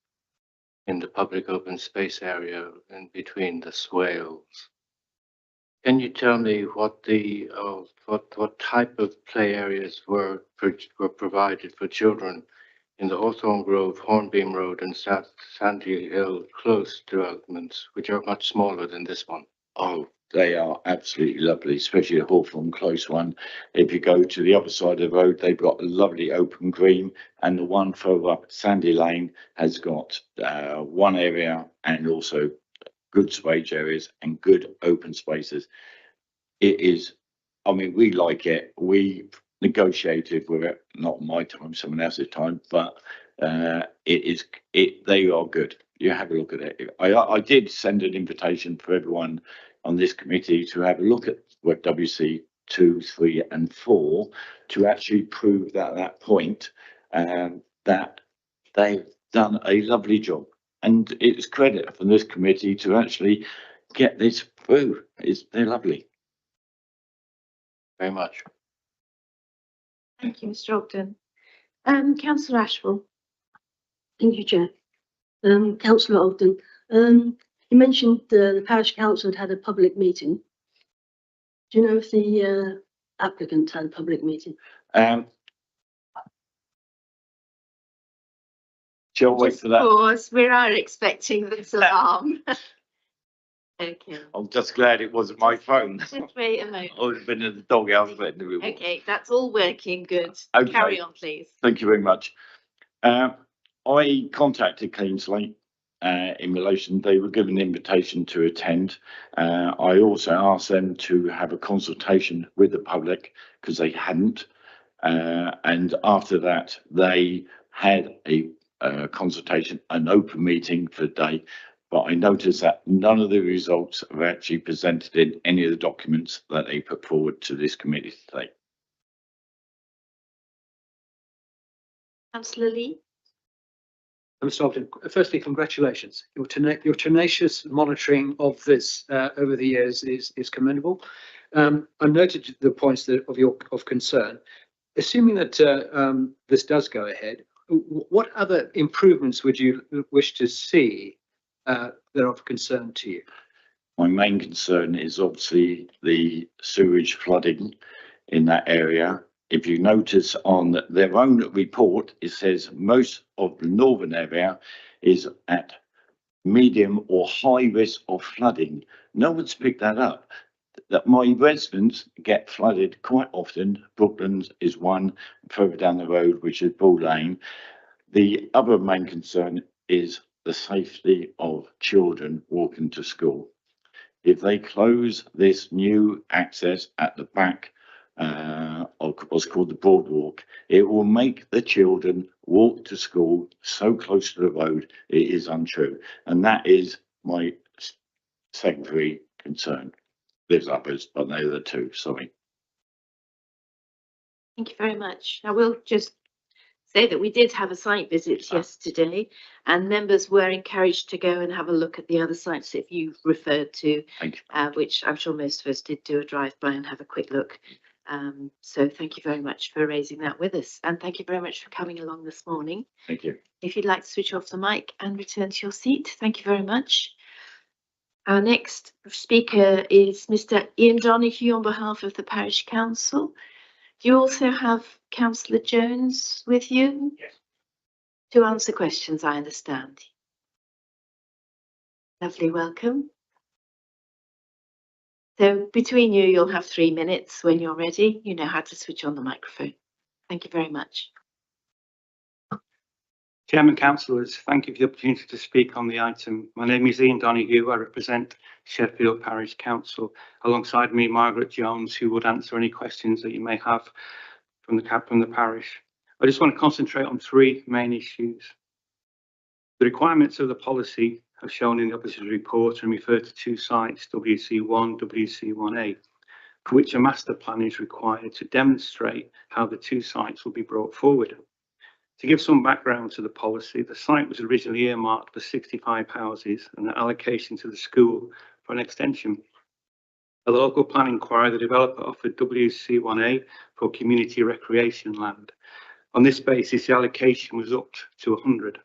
in the public open space area in between the swales. Can you tell me what the what type of play areas were provided for children in the Hawthorne Grove, Hornbeam Road and Sandy Hill Close developments, which are much smaller than this one? Oh, they are absolutely lovely, especially the Hawthorne Close one. If you go to the other side of the road, they've got a lovely open green, and the one further up Sandy Lane has got one area and also good swage areas and good open spaces. It is, I mean, we like it. We negotiated with it, not my time, someone else's time, but they are good. You have a look at it. I did send an invitation for everyone on this committee to have a look at what WC 2, 3 and 4 to actually prove that point that they've done a lovely job. And it's credit from this committee to actually get this through. They're lovely. Very much. Thank you, Mr. Ogden. Councillor Ashwell. Thank you, Chair. Councillor Ogden, you mentioned the parish council had a public meeting. Do you know if the applicant had a public meeting? Shall I wait for that? Of course, we are expecting this alarm. Okay. I'm just glad it wasn't my phone. Just wait a moment. I would have been in the doghouse. Okay, that's all working good. Okay. Carry on, please. Thank you very much. I contacted Clean Slate in relation, they were given an invitation to attend. I also asked them to have a consultation with the public because they hadn't. And after that, they had a consultation, an open meeting for the day. But I noticed that none of the results are actually presented in any of the documents that they put forward to this committee today. Councillor Lee. Mr. Ogden, firstly, congratulations. Your tenacious monitoring of this over the years is commendable. I noted the points of concern. Assuming that this does go ahead, what other improvements would you wish to see that are of concern to you? My main concern is obviously the sewage flooding in that area. If you notice on their own report, it says most of the northern area is at medium or high risk of flooding. No one's picked that up. That my residents get flooded quite often. Brooklands is one, further down the road, which is Bull Lane. The other main concern is the safety of children walking to school. If they close this new access at the back of what's called the Broad Walk. It will make the children walk to school so close to the road, it is untrue. And that is my secondary concern. There's others, but they're the two, sorry. Thank you very much. I will just say that we did have a site visit yesterday, and members were encouraged to go and have a look at the other sites that you referred to, Thank you. which I'm sure most of us did do a drive-by and have a quick look. So thank you very much for raising that with us, and thank you very much for coming along this morning. Thank you. If you'd like to switch off the mic and return to your seat, thank you very much. Our next speaker is Mr. Ian Donoghue on behalf of the Parish Council. Do you also have Councillor Jones with you? Yes. To answer questions, I understand. Lovely, welcome. So between you, you'll have 3 minutes. When you're ready, you know how to switch on the microphone. Thank you very much. Chairman, councillors, thank you for the opportunity to speak on the item. My name is Ian Donoghue. I represent Sheffield Parish Council. Alongside me, Margaret Jones, who would answer any questions that you may have from the parish. I just want to concentrate on 3 main issues. The requirements of the policy are shown in the officer's report and refer to 2 sites, WC1, WC1A, for which a master plan is required to demonstrate how the 2 sites will be brought forward. To give some background to the policy, the site was originally earmarked for 65 houses and an allocation to the school for an extension. At the local plan inquiry, the developer offered WC1A for community recreation land. On this basis, the allocation was up to 100.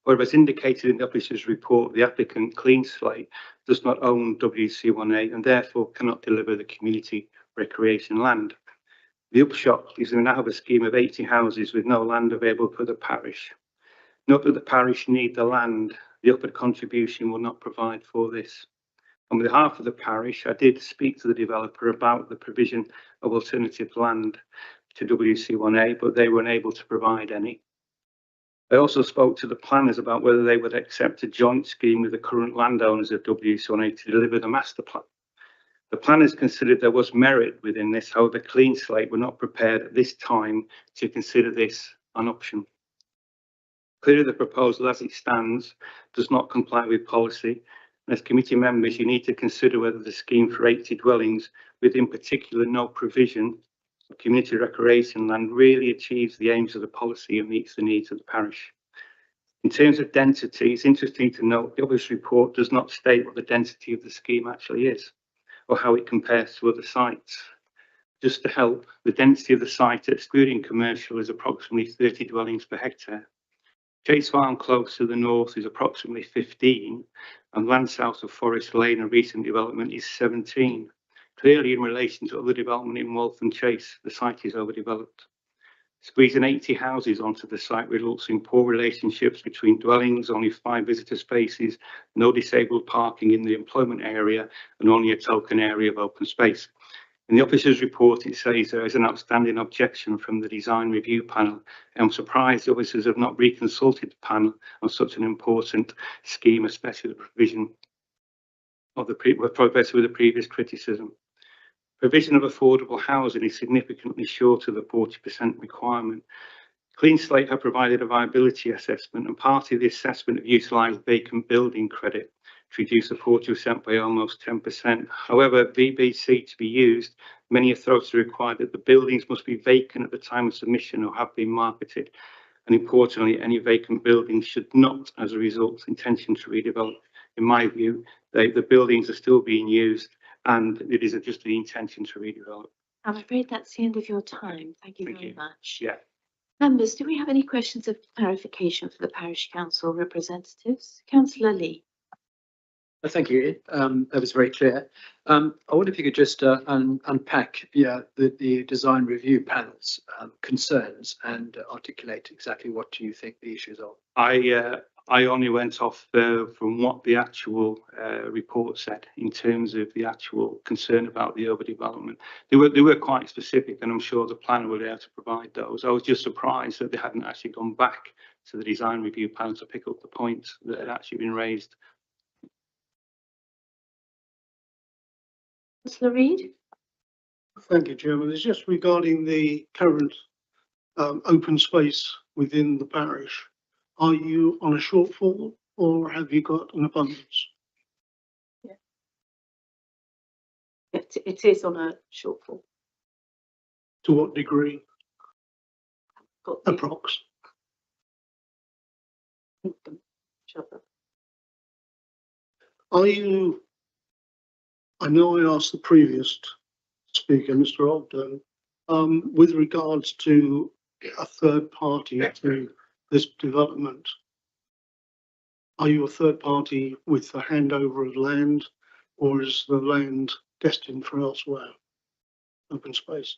However, as indicated in the officer's report, the applicant, Clean Slate, does not own WC1A and therefore cannot deliver the community recreation land. The upshot is we now have a scheme of 80 houses with no land available for the parish. Not that the parish need the land, the upward contribution will not provide for this. On behalf of the parish, I did speak to the developer about the provision of alternative land to WC1A, but they were unable to provide any. I also spoke to the planners about whether they would accept a joint scheme with the current landowners of WC1A to deliver the master plan. The planners considered there was merit within this, however, Clean Slate were not prepared at this time to consider this an option. Clearly, the proposal as it stands does not comply with policy. And as committee members, you need to consider whether the scheme for 80 dwellings, with in particular no provision of community recreation land, really achieves the aims of the policy and meets the needs of the parish. In terms of density, it's interesting to note the office report does not state what the density of the scheme actually is, or how it compares to other sites. Just to help, the density of the site, excluding commercial, is approximately 30 dwellings per hectare. Chase Farm Close to the north is approximately 15, and land south of Forest Lane, a recent development, is 17. Clearly, in relation to other development in Waltham Chase, the site is overdeveloped. Squeezing 80 houses onto the site results in poor relationships between dwellings, only 5 visitor spaces, no disabled parking in the employment area, and only a token area of open space. In the officer's report, it says there is an outstanding objection from the design review panel. I'm surprised the officers have not reconsulted the panel on such an important scheme, especially the provision of the progress with the previous criticism. Provision of affordable housing is significantly short of the 40% requirement. Clean Slate have provided a viability assessment, and part of the assessment have utilised vacant building credit to reduce the 40% by almost 10%. However, VBC to be used, many authorities require that the buildings must be vacant at the time of submission or have been marketed. And importantly, any vacant buildings should not, as a result, intention to redevelop. In my view, the buildings are still being used, and it is just the intention to redevelop. I'm afraid that's the end of your time. Thank you Thank very you. much. Yeah. Members, do we have any questions of clarification for the Parish Council representatives? Councillor Lee. Thank you. That was very clear. I wonder if you could just unpack the design review panel's concerns and articulate exactly what you think the issues are. I only went off from what the actual report said in terms of the actual concern about the overdevelopment. They were quite specific, and I'm sure the planner will be able to provide those. I was just surprised that they hadn't actually gone back to the design review panel to pick up the points that had actually been raised. Councillor Reid. Thank you, Chairman. It's just regarding the current open space within the parish. Are you on a shortfall or have you got an abundance? It is on a shortfall. To what degree? Got the- Approx. Are you, I know I asked the previous speaker, Mr. Ogden, with regards to a third party to this development. Are you a third party with the handover of land, or is the land destined for elsewhere? Open space.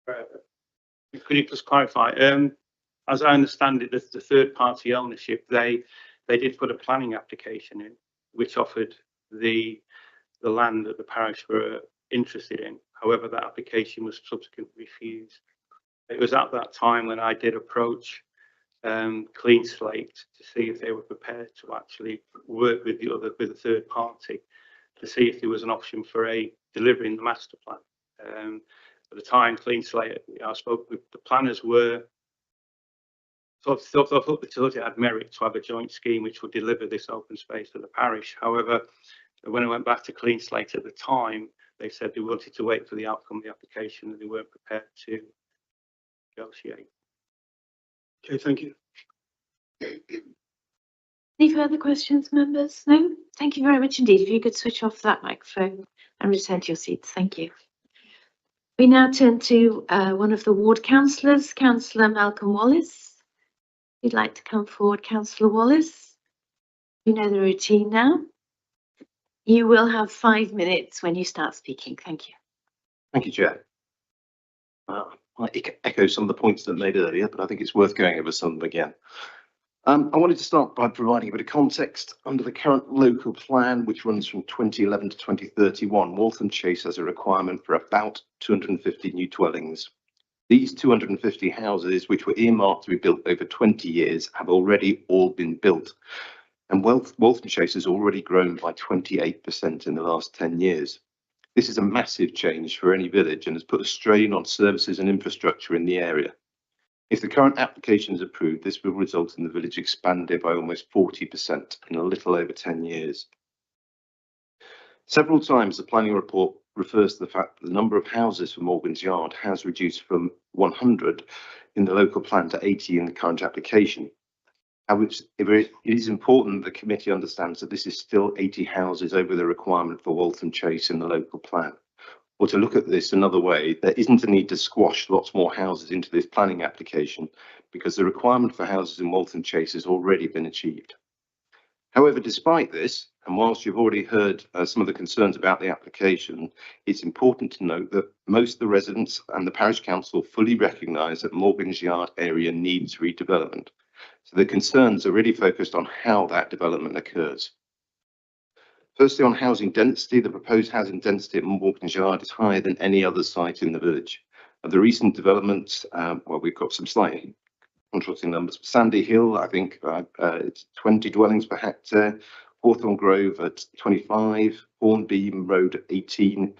Could you just clarify? As I understand it, the third party ownership, they did put a planning application in, which offered the land that the parish were interested in. However, that application was subsequently refused. It was at that time when I did approach Clean Slate to see if they were prepared to actually work with the third party to see if there was an option for delivering the master plan. At the time, Clean Slate, I spoke with the planners were thought it had merit to have a joint scheme which would deliver this open space to the parish. However, when I went back to Clean Slate at the time, they said they wanted to wait for the outcome of the application and they weren't prepared to negotiate. Okay, thank you. Any further questions, members? No? Thank you very much indeed. If you could switch off that microphone and return to your seats. Thank you. We now turn to one of the ward councillors, Councillor Malcolm Wallace. If you'd like to come forward, Councillor Wallace. You know the routine now. You will have 5 minutes when you start speaking. Thank you. Thank you, Chair. I echo some of the points that made earlier, but I think it's worth going over some of them again. I wanted to start by providing a bit of context. Under the current local plan, which runs from 2011 to 2031, Waltham Chase has a requirement for about 250 new dwellings. These 250 houses, which were earmarked to be built over 20 years, have already all been built. And Waltham Chase has already grown by 28% in the last 10 years. This is a massive change for any village and has put a strain on services and infrastructure in the area. If the current application is approved, this will result in the village expanding by almost 40% in a little over 10 years. Several times the planning report refers to the fact that the number of houses for Morgan's Yard has reduced from 100 in the local plan to 80 in the current application. However, it is important that the committee understands that this is still 80 houses over the requirement for Waltham Chase in the local plan. Or to look at this another way, there isn't a need to squash lots more houses into this planning application because the requirement for houses in Waltham Chase has already been achieved. However, despite this, and whilst you've already heard some of the concerns about the application, it's important to note that most of the residents and the parish council fully recognise that Morgan's Yard area needs redevelopment. So the concerns are really focused on how that development occurs. Firstly, on housing density, the proposed housing density at Morgan's Yard is higher than any other site in the village. Of the recent developments, well, we've got some slightly contrasting numbers. Sandy Hill, I think it's 20 dwellings per hectare. Hawthorne Grove at 25, Hornbeam Road at 18.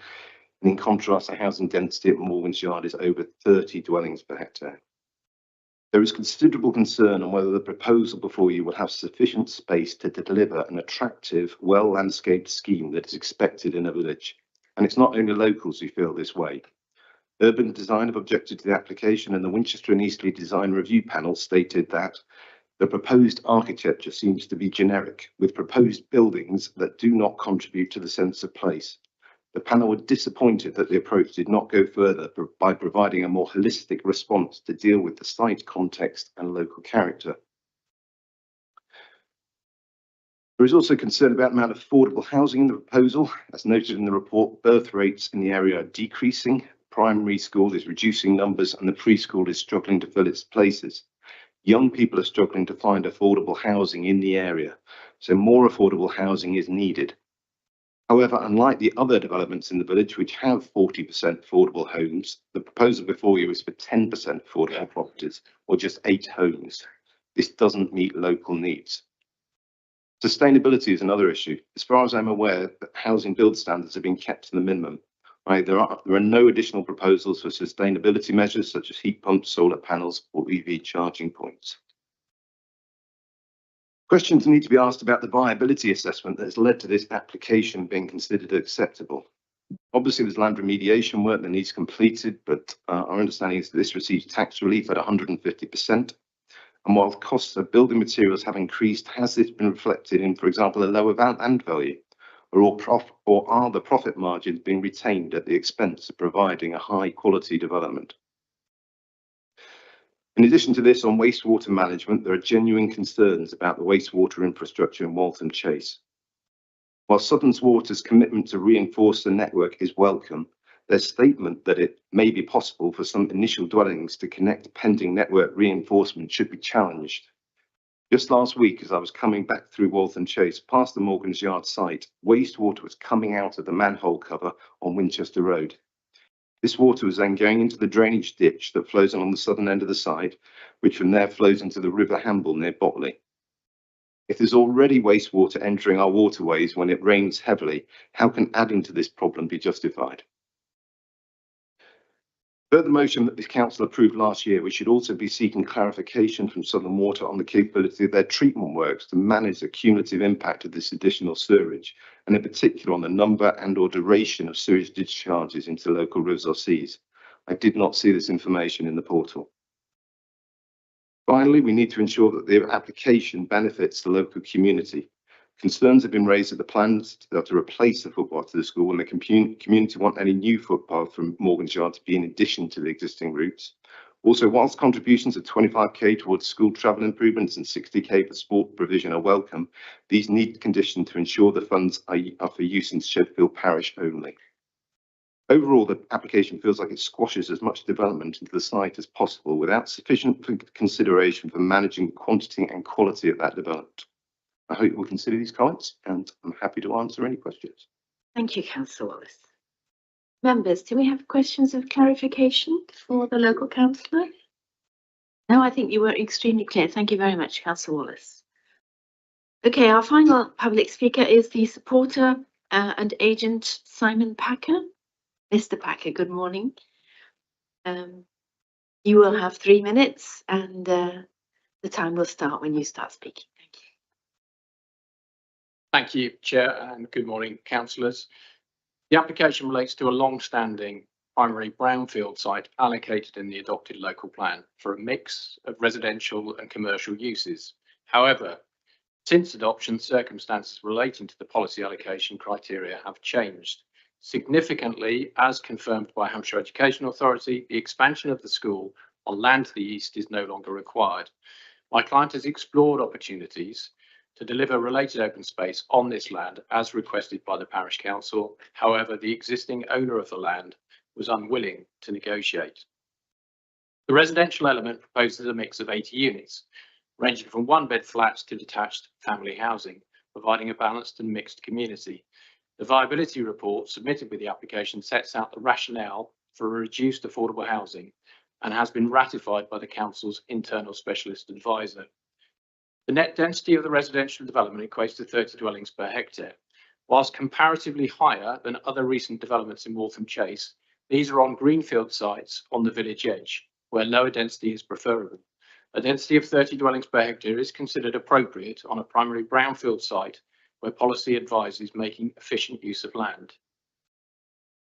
And in contrast, the housing density at Morgan's Yard is over 30 dwellings per hectare. There is considerable concern on whether the proposal before you will have sufficient space to deliver an attractive, well-landscaped scheme that is expected in a village. And it's not only locals who feel this way. Urban Design have objected to the application, and the Winchester and Eastleigh Design Review Panel stated that the proposed architecture seems to be generic, with proposed buildings that do not contribute to the sense of place. The panel were disappointed that the approach did not go further by providing a more holistic response to deal with the site context and local character. There is also concern about the amount of affordable housing in the proposal. As noted in the report, birth rates in the area are decreasing, primary school is reducing numbers, and the preschool is struggling to fill its places. Young people are struggling to find affordable housing in the area, so more affordable housing is needed. However, unlike the other developments in the village, which have 40% affordable homes, the proposal before you is for 10% affordable properties, or just 8 homes. This doesn't meet local needs. Sustainability is another issue. As far as I'm aware, that housing build standards have been kept to the minimum. Right? There are no additional proposals for sustainability measures such as heat pumps, solar panels, or EV charging points. Questions need to be asked about the viability assessment that has led to this application being considered acceptable. Obviously, there's land remediation work that needs completed, but our understanding is that this receives tax relief at 150%. And while the costs of building materials have increased, has this been reflected in, for example, a lower land value? Or are the profit margins being retained at the expense of providing a high quality development? In addition to this, on wastewater management, there are genuine concerns about the wastewater infrastructure in Waltham Chase. While Southern Water's commitment to reinforce the network is welcome, their statement that it may be possible for some initial dwellings to connect pending network reinforcement should be challenged. Just last week, as I was coming back through Waltham Chase past the Morgan's Yard site, wastewater was coming out of the manhole cover on Winchester Road. This water was then going into the drainage ditch that flows along the southern end of the site, which from there flows into the River Hamble near Botley. If there's already wastewater entering our waterways when it rains heavily, how can adding to this problem be justified? Per the motion that this council approved last year, we should also be seeking clarification from Southern Water on the capability of their treatment works to manage the cumulative impact of this additional sewage, and in particular on the number and/or duration of sewage discharges into local rivers or seas. I did not see this information in the portal. Finally, we need to ensure that the application benefits the local community. Concerns have been raised that the plans to replace the footpath to the school, and the community want any new footpath from Morgan's Yard to be in addition to the existing routes. Also, whilst contributions of 25k towards school travel improvements and 60k for sport provision are welcome, these need conditioned to ensure the funds are for use in Sheffield Parish only. Overall, the application feels like it squashes as much development into the site as possible without sufficient consideration for managing the quantity and quality of that development. I hope you will consider these comments, and I'm happy to answer any questions. Thank you, Councillor Wallace. Members, do we have questions of clarification for the local councillor? No, I think you were extremely clear. Thank you very much, Councillor Wallace. Okay, our final public speaker is the supporter and agent Simon Packer. Mr. Packer, good morning. You will have 3 minutes, and the time will start when you start speaking. Thank you. Thank you, Chair, and good morning, councillors. The application relates to a long-standing primary brownfield site allocated in the adopted local plan for a mix of residential and commercial uses. However, since adoption, circumstances relating to the policy allocation criteria have changed. Significantly, as confirmed by Hampshire Education Authority, the expansion of the school on land to the east is no longer required. My client has explored opportunities to deliver related open space on this land as requested by the parish council. However, the existing owner of the land was unwilling to negotiate. The residential element proposes a mix of 80 units, ranging from 1-bed flats to detached family housing, providing a balanced and mixed community. The viability report submitted with the application sets out the rationale for reduced affordable housing and has been ratified by the council's internal specialist advisor. The net density of the residential development equates to 30 dwellings per hectare. Whilst comparatively higher than other recent developments in Waltham Chase, these are on greenfield sites on the village edge, where lower density is preferable. A density of 30 dwellings per hectare is considered appropriate on a primary brownfield site where policy advises making efficient use of land.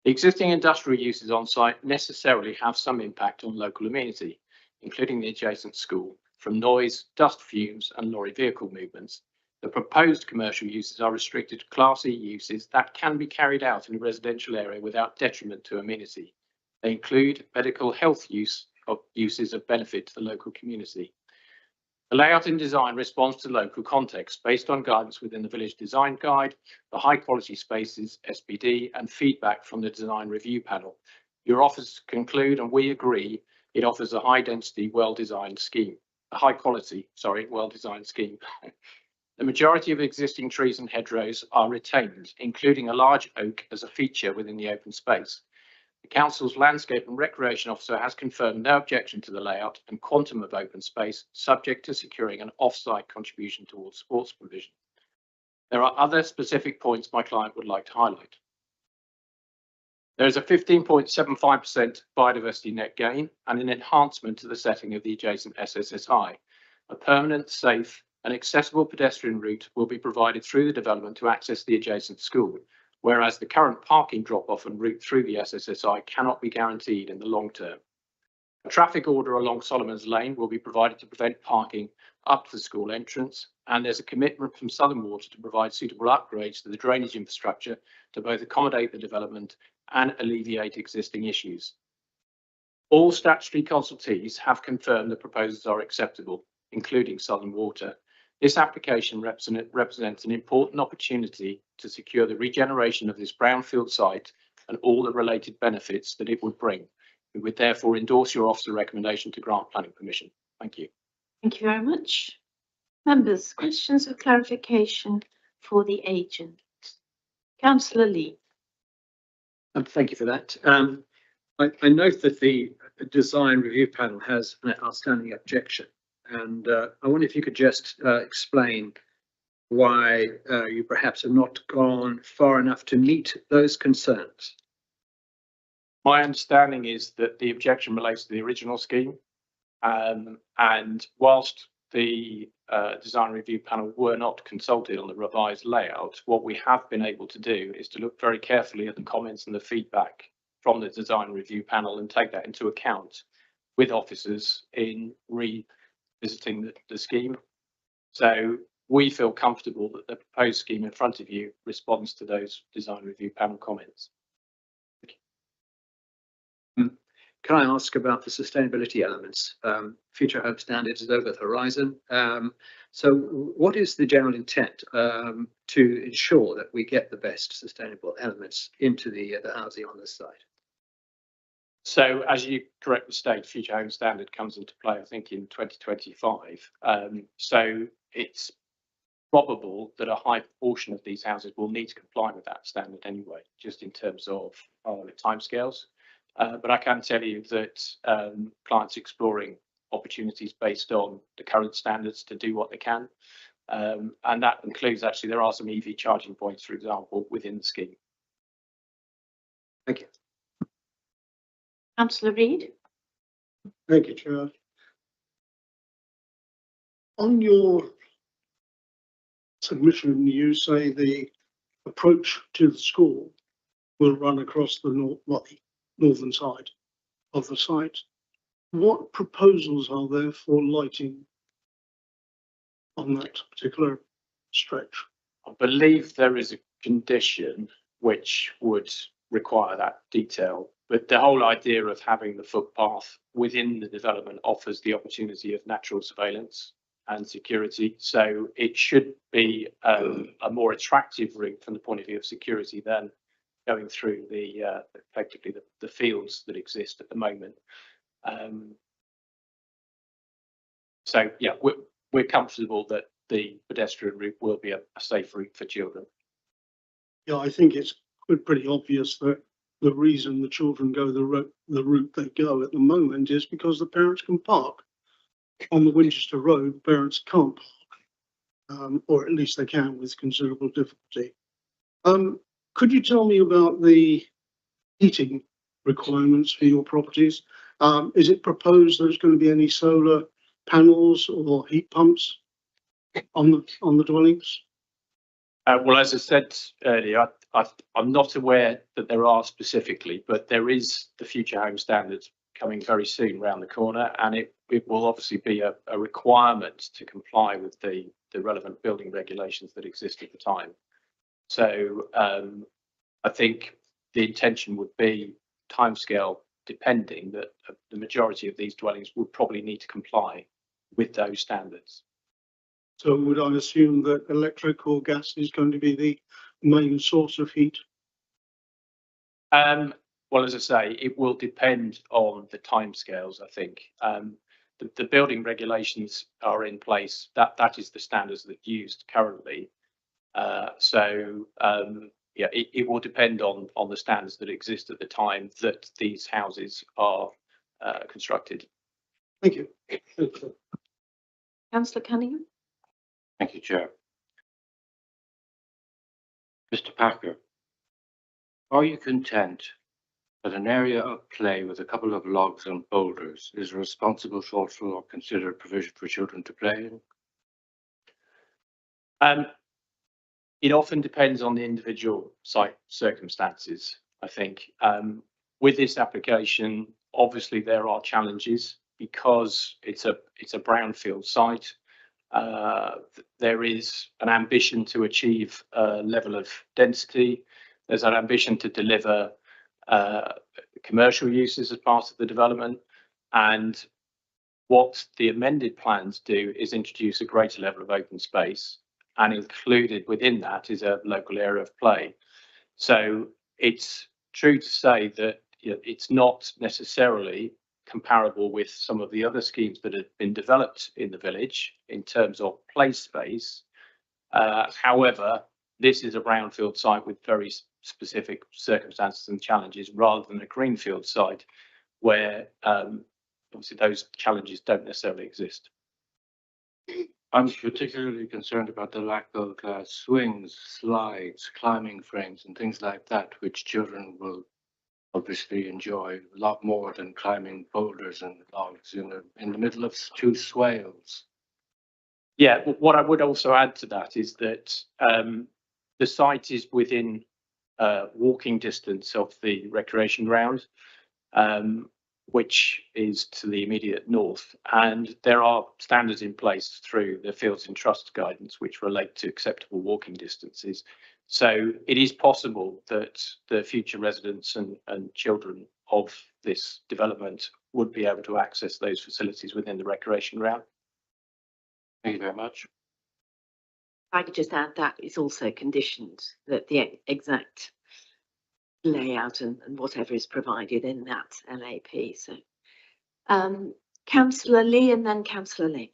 The existing industrial uses on site necessarily have some impact on local amenity, including the adjacent school, from noise, dust fumes and lorry vehicle movements. The proposed commercial uses are restricted to Class E uses that can be carried out in a residential area without detriment to amenity. They include medical health uses of benefit to the local community. The layout and design responds to local context based on guidance within the Village Design Guide, the High Quality Spaces SPD and feedback from the Design Review Panel. Your office conclude, and we agree, it offers a high-density, well-designed scheme. A well-designed scheme. The majority of existing trees and hedgerows are retained, including a large oak as a feature within the open space. The council's landscape and recreation officer has confirmed no objection to the layout and quantum of open space, subject to securing an off-site contribution towards sports provision. There are other specific points my client would like to highlight. There is a 15.75% biodiversity net gain and an enhancement to the setting of the adjacent SSSI. A permanent, safe and accessible pedestrian route will be provided through the development to access the adjacent school, whereas the current parking drop-off and route through the SSSI cannot be guaranteed in the long term. A traffic order along Solomon's Lane will be provided to prevent parking up to the school entrance, and there's a commitment from Southern Water to provide suitable upgrades to the drainage infrastructure to both accommodate the development and alleviate existing issues. All statutory consultees have confirmed the proposals are acceptable, including Southern Water. This application represents an important opportunity to secure the regeneration of this brownfield site and all the related benefits that it would bring. We would therefore endorse your officer recommendation to grant planning permission. Thank you. Thank you very much. Members, questions or clarification for the agent? Councillor Lee. Thank you for that. I note that the design review panel has an outstanding objection, and I wonder if you could just explain why you perhaps have not gone far enough to meet those concerns. My understanding is that the objection relates to the original scheme, and whilst the design review panel were not consulted on the revised layout, what we have been able to do is to look very carefully at the comments and the feedback from the design review panel and take that into account with officers in revisiting the scheme. So we feel comfortable that the proposed scheme in front of you responds to those design review panel comments. Can I ask about the sustainability elements? Future Home Standards is over the horizon. So what is the general intent to ensure that we get the best sustainable elements into the housing on this site? So as you correctly state, Future Home Standard comes into play, I think, in 2025. So it's probable that a high proportion of these houses will need to comply with that standard anyway, just in terms of timescales. But I can tell you that clients exploring opportunities based on the current standards to do what they can. And that includes, actually, there are some EV charging points, for example, within the scheme. Thank you. Councillor Reid. Thank you, Chair. On your submission, you say the approach to the school will run across the northern side of the site. What proposals are there for lighting on that particular stretch? I believe there is a condition which would require that detail, but the whole idea of having the footpath within the development offers the opportunity of natural surveillance and security. So it should be a more attractive route from the point of view of security than going through the effectively the fields that exist at the moment. So yeah, we're comfortable that the pedestrian route will be a safe route for children. Yeah, I think it's pretty obvious that the reason the children go the route they go at the moment is because the parents can park. On the Winchester Road, parents can't park, or at least they can with considerable difficulty. Could you tell me about the heating requirements for your properties? Is it proposed there's going to be any solar panels or heat pumps on the dwellings? Well, as I said earlier, I'm not aware that there are specifically, but there is the Future Home Standards coming very soon around the corner, and it will obviously be a requirement to comply with the relevant building regulations that exist at the time. So I think the intention would be timescale depending that the majority of these dwellings would probably need to comply with those standards. So would I assume that electric or gas is going to be the main source of heat? Well, as I say, it will depend on the timescales, I think. The building regulations are in place. That is the standards that are used currently. Yeah, it will depend on the standards that exist at the time that these houses are constructed. Thank you. Councillor Cunningham. Thank you, Chair. Mr. Packer, are you content that an area of play with a couple of logs and boulders is a responsible, thoughtful or considered provision for children to play in? It often depends on the individual site circumstances, I think. With this application, obviously there are challenges because it's a brownfield site. There is an ambition to achieve a level of density. There's an ambition to deliver commercial uses as part of the development. And what the amended plans do is introduce a greater level of open space, and included within that is a local area of play. So it's true to say that it's not necessarily comparable with some of the other schemes that have been developed in the village in terms of play space. However, this is a brownfield site with very specific circumstances and challenges, rather than a greenfield site where obviously those challenges don't necessarily exist. I'm particularly concerned about the lack of swings, slides, climbing frames and things like that, which children will obviously enjoy a lot more than climbing boulders and logs in the middle of two swales. Yeah, what I would also add to that is that the site is within walking distance of the recreation ground, which is to the immediate north, and there are standards in place through the Fields in Trust guidance which relate to acceptable walking distances. So it is possible that the future residents and children of this development would be able to access those facilities within the recreation ground. Thank you very much. I could just add that it's also conditioned that the exact layout and whatever is provided in that LAP. So, Councillor Lee and then Councillor Lane.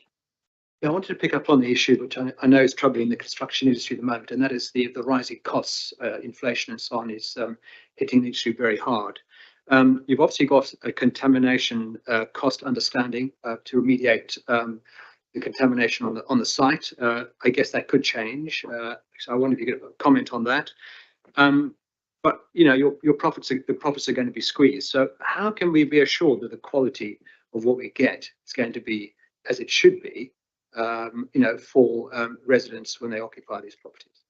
Yeah, I wanted to pick up on the issue which I know is troubling the construction industry at the moment, and that is the rising costs, inflation and so on is hitting the industry very hard. You've obviously got a contamination cost understanding to remediate the contamination on the site. I guess that could change. So I wonder if you could comment on that. But you know, the profits are going to be squeezed. So how can we be assured that the quality of what we get is going to be as it should be, you know, for residents when they occupy these properties?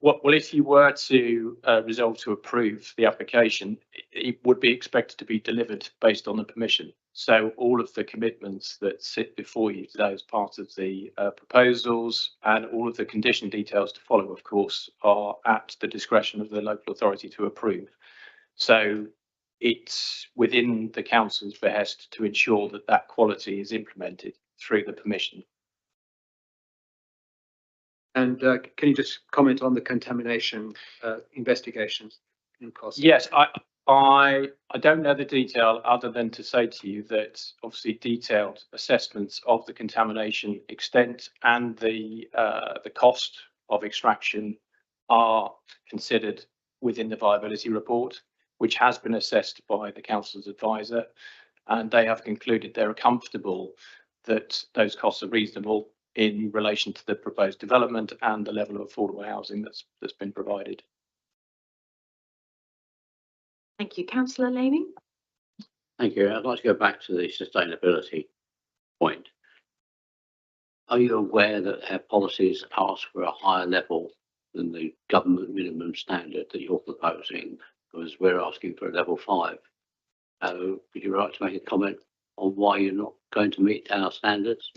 Well, if you were to resolve to approve the application, it would be expected to be delivered based on the permission. So all of the commitments that sit before you today as part of the proposals and all of the condition details to follow, of course, are at the discretion of the local authority to approve. So it's within the council's behest to ensure that that quality is implemented through the permission. And can you just comment on the contamination investigations and costs? Yes, I don't know the detail other than to say to you that obviously detailed assessments of the contamination extent and the cost of extraction are considered within the viability report, which has been assessed by the council's advisor, and they have concluded they're comfortable that those costs are reasonable in relation to the proposed development and the level of affordable housing that's been provided. Thank you. Councillor Laney. Thank you. I'd like to go back to the sustainability point. Are you aware that their policies ask for a higher level than the government minimum standard that you're proposing? Because we're asking for a level 5. Would you like to make a comment on why you're not going to meet our standards?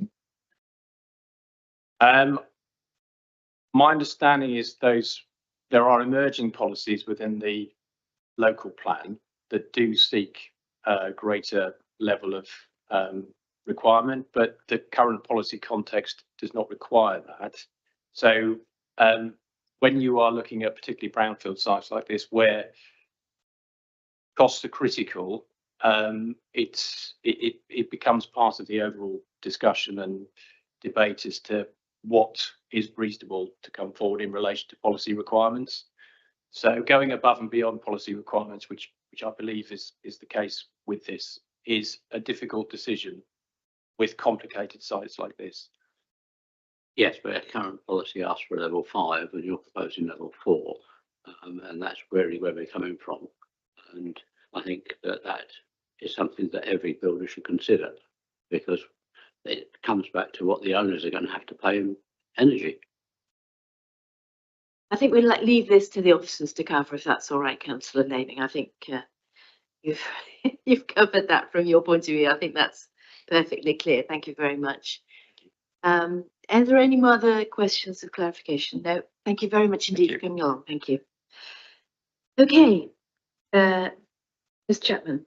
My understanding is there are emerging policies within the local plan that do seek a greater level of requirement, but the current policy context does not require that. So when you are looking at particularly brownfield sites like this, where costs are critical, it becomes part of the overall discussion and debate as to what is reasonable to come forward in relation to policy requirements. So going above and beyond policy requirements, which I believe is the case with this, is a difficult decision with complicated sites like this. Yes, but our current policy asks for a level 5 and you're proposing level 4. And that's really where we're coming from. And I think that that is something that every builder should consider, because it comes back to what the owners are going to have to pay in energy. I think we'll leave this to the officers to cover, if that's all right, Councillor Laming. I think you've you've covered that from your point of view. I think that's perfectly clear. Thank you very much. Are there any more other questions of clarification? No. Thank you very much indeed for coming along. Thank you. Okay, Ms. Chapman,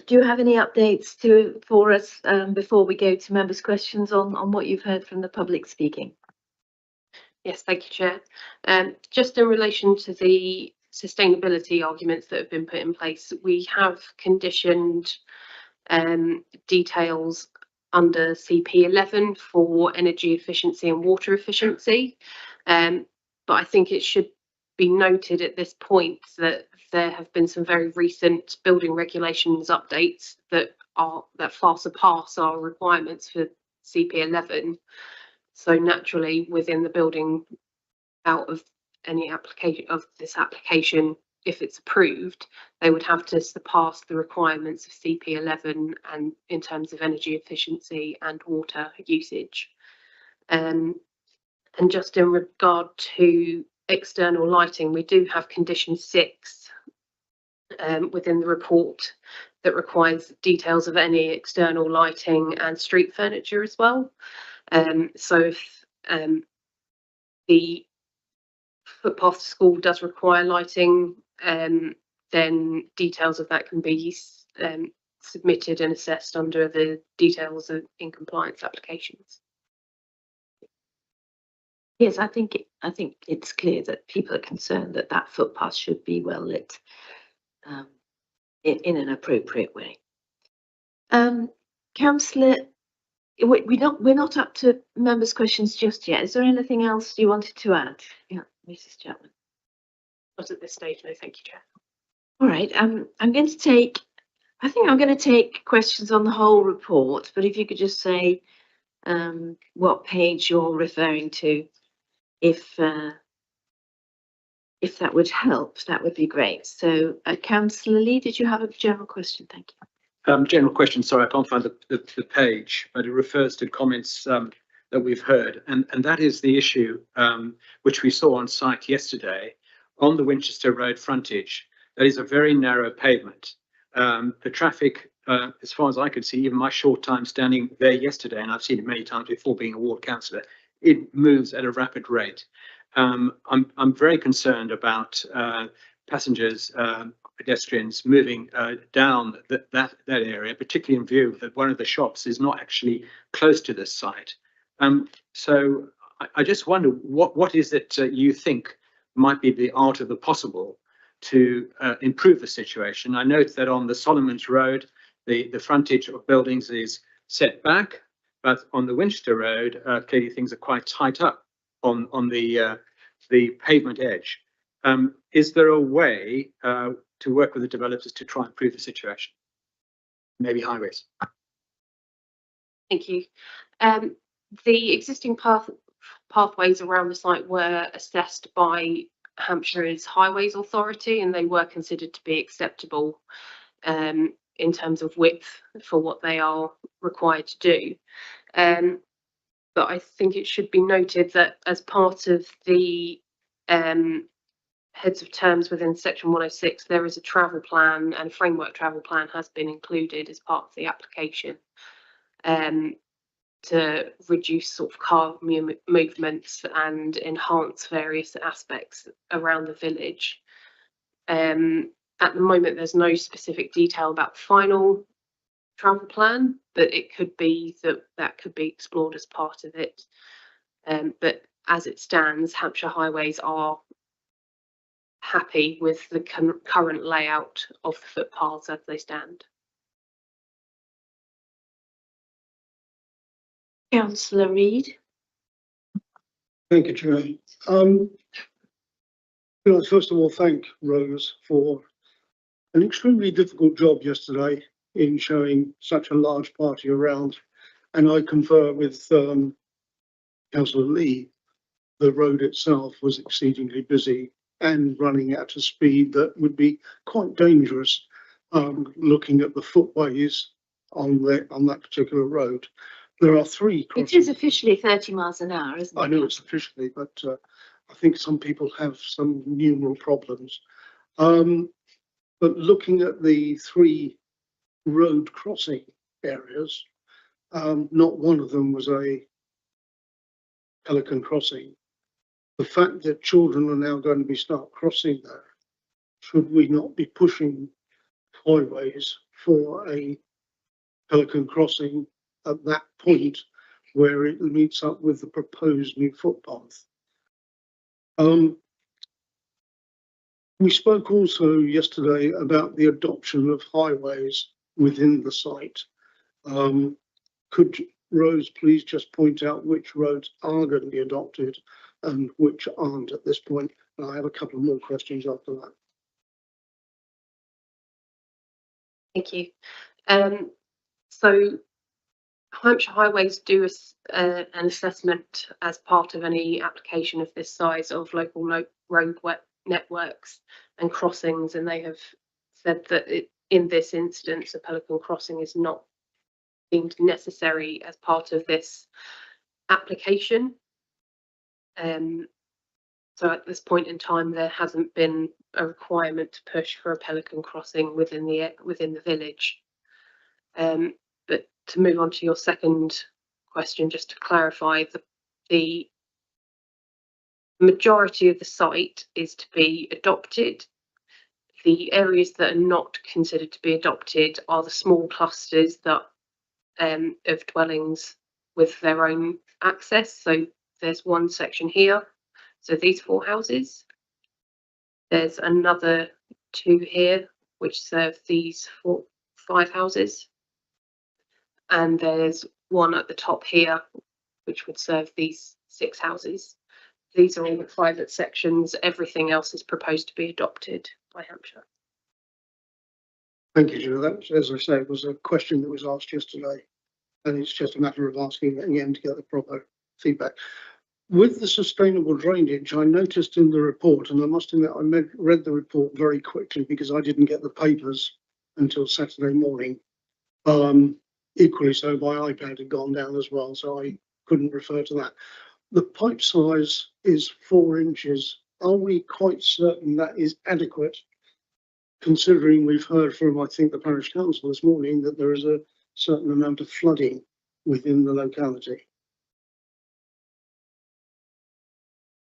do you have any updates for us before we go to members' questions on what you've heard from the public speaking? Yes, thank you, Chair. Just in relation to the sustainability arguments that have been put in place, we have conditioned details under CP11 for energy efficiency and water efficiency. But I think it should be noted at this point that there have been some very recent building regulations updates that far surpass our requirements for CP11. So naturally, within the building, out of any application of this application, if it's approved, they would have to surpass the requirements of CP11 and in terms of energy efficiency and water usage. And just in regard to external lighting, we do have condition 6 within the report that requires details of any external lighting and street furniture as well. So if the footpath to school does require lighting, then details of that can be submitted and assessed under the details of in compliance applications. Yes, I think it's clear that people are concerned that that footpath should be well lit in an appropriate way. Councillor, we're not up to members' questions just yet. Is there anything else you wanted to add? Yeah, Mrs. Chapman. Not at this stage, no, thank you, Chair. All right, I'm going to take, I think I'm going to take questions on the whole report, but if you could just say what page you're referring to, if that would help, that would be great. So, Councillor Lee, did you have a general question? Thank you. General question, sorry, I can't find the page, but it refers to comments that we've heard, and that is the issue which we saw on site yesterday on the Winchester Road frontage. That is a very narrow pavement. The traffic, as far as I could see, even my short time standing there yesterday, and I've seen it many times before being a ward councillor, it moves at a rapid rate. I'm very concerned about passengers, pedestrians moving down that area, particularly in view that one of the shops is not actually close to this site. So I just wonder what is it you think might be the art of the possible to improve the situation. I note that on the Solomons Road, the frontage of buildings is set back, but on the Winchester Road, clearly things are quite tight up on the pavement edge. Is there a way to work with the developers to try and improve the situation? Maybe highways. Thank you. The existing pathways around the site were assessed by Hampshire's Highways Authority, and they were considered to be acceptable in terms of width for what they are required to do. But I think it should be noted that as part of the heads of terms within section 106, there is a travel plan, and a framework travel plan has been included as part of the application to reduce sort of car movements and enhance various aspects around the village. At the moment, there's no specific detail about the final travel plan, but it could be that could be explored as part of it. But as it stands, Hampshire Highways are happy with the current layout of the footpaths as they stand. Councillor Reid. Thank you, Chair. First of all, thank Rose for an extremely difficult job yesterday in showing such a large party around, and I confer with Councillor Lee, the road itself was exceedingly busy and running at a speed that would be quite dangerous, looking at the footways on that particular road. There are three It crossings. is officially 30 miles an hour, isn't it? I know it's officially, but I think some people have some numeral problems. But looking at the three road crossing areas, not one of them was a Pelican crossing. The fact that children are now going to start crossing there, should we not be pushing highways for a Pelican crossing at that point where it meets up with the proposed new footpath? We spoke also yesterday about the adoption of highways within the site. Could Rose please just point out which roads are going to be adopted and which aren't at this point? And I have a couple more questions after that. Thank you. So Hampshire Highways do an assessment as part of any application of this size of local road networks and crossings, and they have said that in this instance a Pelican crossing is not deemed necessary as part of this application. So at this point in time there hasn't been a requirement to push for a Pelican crossing within the village. But to move on to your second question, just to clarify, the majority of the site is to be adopted. The areas that are not considered to be adopted are the small clusters that of dwellings with their own access. So there's one section here, so these 4 houses. There's another 2 here which serve these 5 houses, and there's one at the top here which would serve these 6 houses. These are all the private sections. Everything else is proposed to be adopted by Hampshire. Thank you, Joe. That, as I say, was a question that was asked yesterday, and it's just a matter of asking it again to get the proper feedback. With the sustainable drainage, I noticed in the report, and I must admit I read the report very quickly because I didn't get the papers until Saturday morning. Equally so, my iPad had gone down as well, so I couldn't refer to that. The pipe size is 4 inches. Are we quite certain that is adequate, considering we've heard from, I think, the parish council this morning that there is a certain amount of flooding within the locality?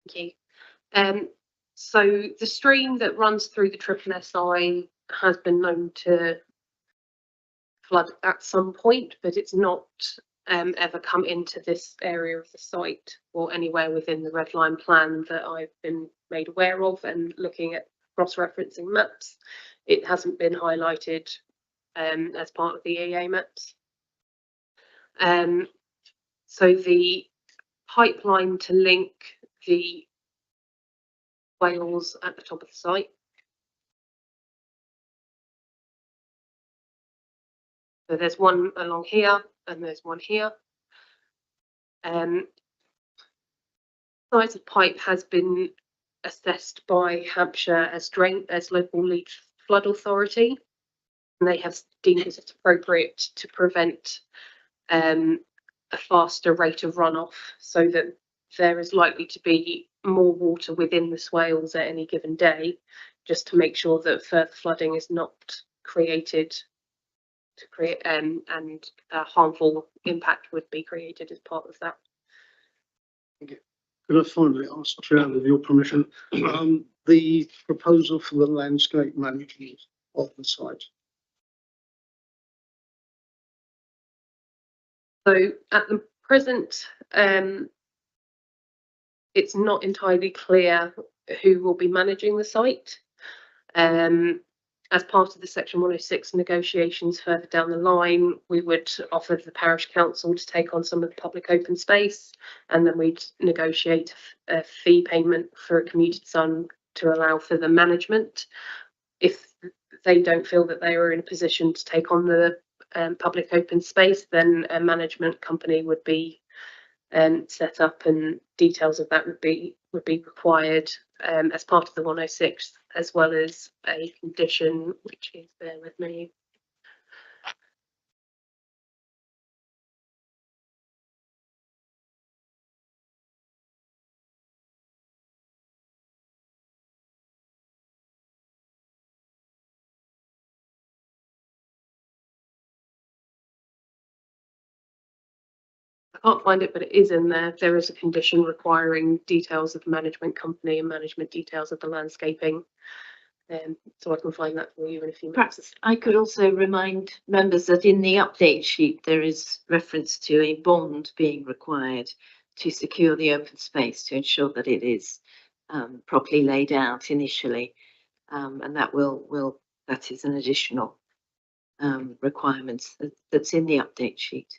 Thank you. So the stream that runs through the Triple SI has been known to flood at some point, but it's not ever come into this area of the site or anywhere within the red line plan that I've been made aware of. And looking at cross-referencing maps, it hasn't been highlighted as part of the EA maps. So the pipeline to link the Wales at the top of the site. So there's one along here and there's one here. Size of pipe has been assessed by Hampshire as local lead flood authority, and they have deemed it appropriate to prevent a faster rate of runoff, so that there is likely to be more water within the swales at any given day, just to make sure that further flooding is not created to create and a harmful impact would be created as part of that. Thank you. Could I finally ask, Chair, with your permission, the proposal for the landscape management of the site? So at the present, it's not entirely clear who will be managing the site. As part of the Section 106 negotiations further down the line, we would offer the parish council to take on some of the public open space, and then we'd negotiate a fee payment for a commuted sum to allow for the management. If they don't feel that they are in a position to take on the public open space, then a management company would be set up, and details of that would be required as part of the 106, as well as a condition which is, bear with me. I can't find it, but it is in there. There is a condition requiring details of the management company and management details of the landscaping. So I can find that for you in a few minutes. Perhaps I could also remind members that in the update sheet, there is reference to a bond being required to secure the open space to ensure that it is properly laid out initially. And that that is an additional requirement that's in the update sheet.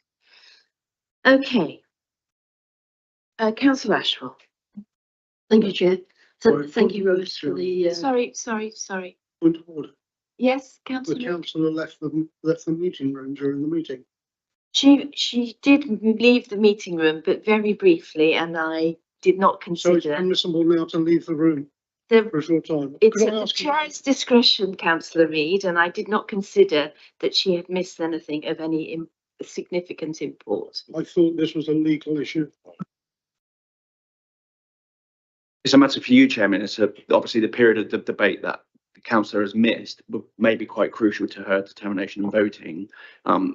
Okay. Councillor Ashwell. Thank you, Chair. Sorry, Thank you, Rose, for the. Sorry. Point of order. Yes, The councillor. councillor left the meeting room during the meeting. She did leave the meeting room, but very briefly, and I did not So it's consider. permissible now to leave the room The, for a short time. it's Could at I the ask you- chair's discretion, councillor Reid, and I did not consider that she had missed anything of any significant import. I thought this was a legal issue. It's a matter for you, Chairman. It's obviously the period of the debate that the councillor has missed may be quite crucial to her determination in voting.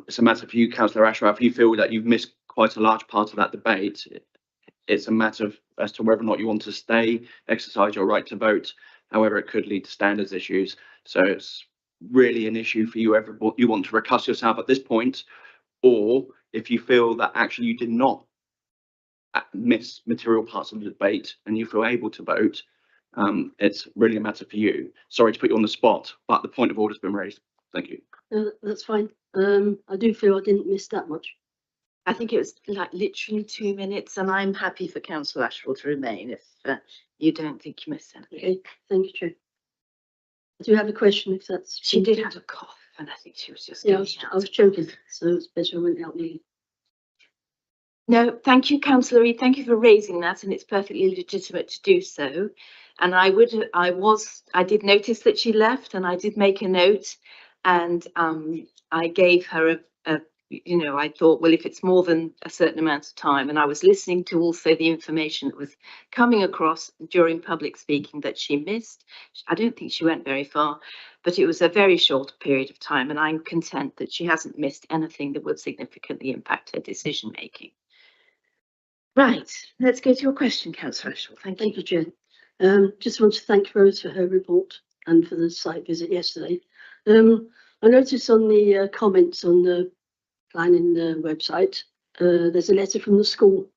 It's a matter for you, Councillor Ashwell. If you feel that you've missed quite a large part of that debate, it's a matter of as to whether or not you want to stay, exercise your right to vote. However, it could lead to standards issues. So it's really an issue for you. You want to recuse yourself at this point, or if you feel that actually you did not miss material parts of the debate and you feel able to vote, it's really a matter for you. Sorry to put you on the spot, but the point of order has been raised. Thank you. That's fine. I do feel I didn't miss that much. I think it was like literally 2 minutes, and I'm happy for councillor Ashwell to remain if you don't think you missed anything. Okay, thank you, Chair. I do have a question if that's. She did have a cough, and I think she was just. Yeah, getting I was choking, so it's better I went out me. No, thank you, councillor Reid. Thank you for raising that, and it's perfectly legitimate to do so. And I did notice that she left, and I did make a note, and I gave her I thought, well, if it's more than a certain amount of time, and I was listening to also the information that was coming across during public speaking that she missed. I don't think she went very far, but it was a very short period of time, and I'm content that she hasn't missed anything that would significantly impact her decision making. Right, let's go to your question, councillor Ashwell. Thank you. Thank you, Chair. Just want to thank Rose for her report and for the site visit yesterday. I noticed on the comments on the planning website, there's a letter from the school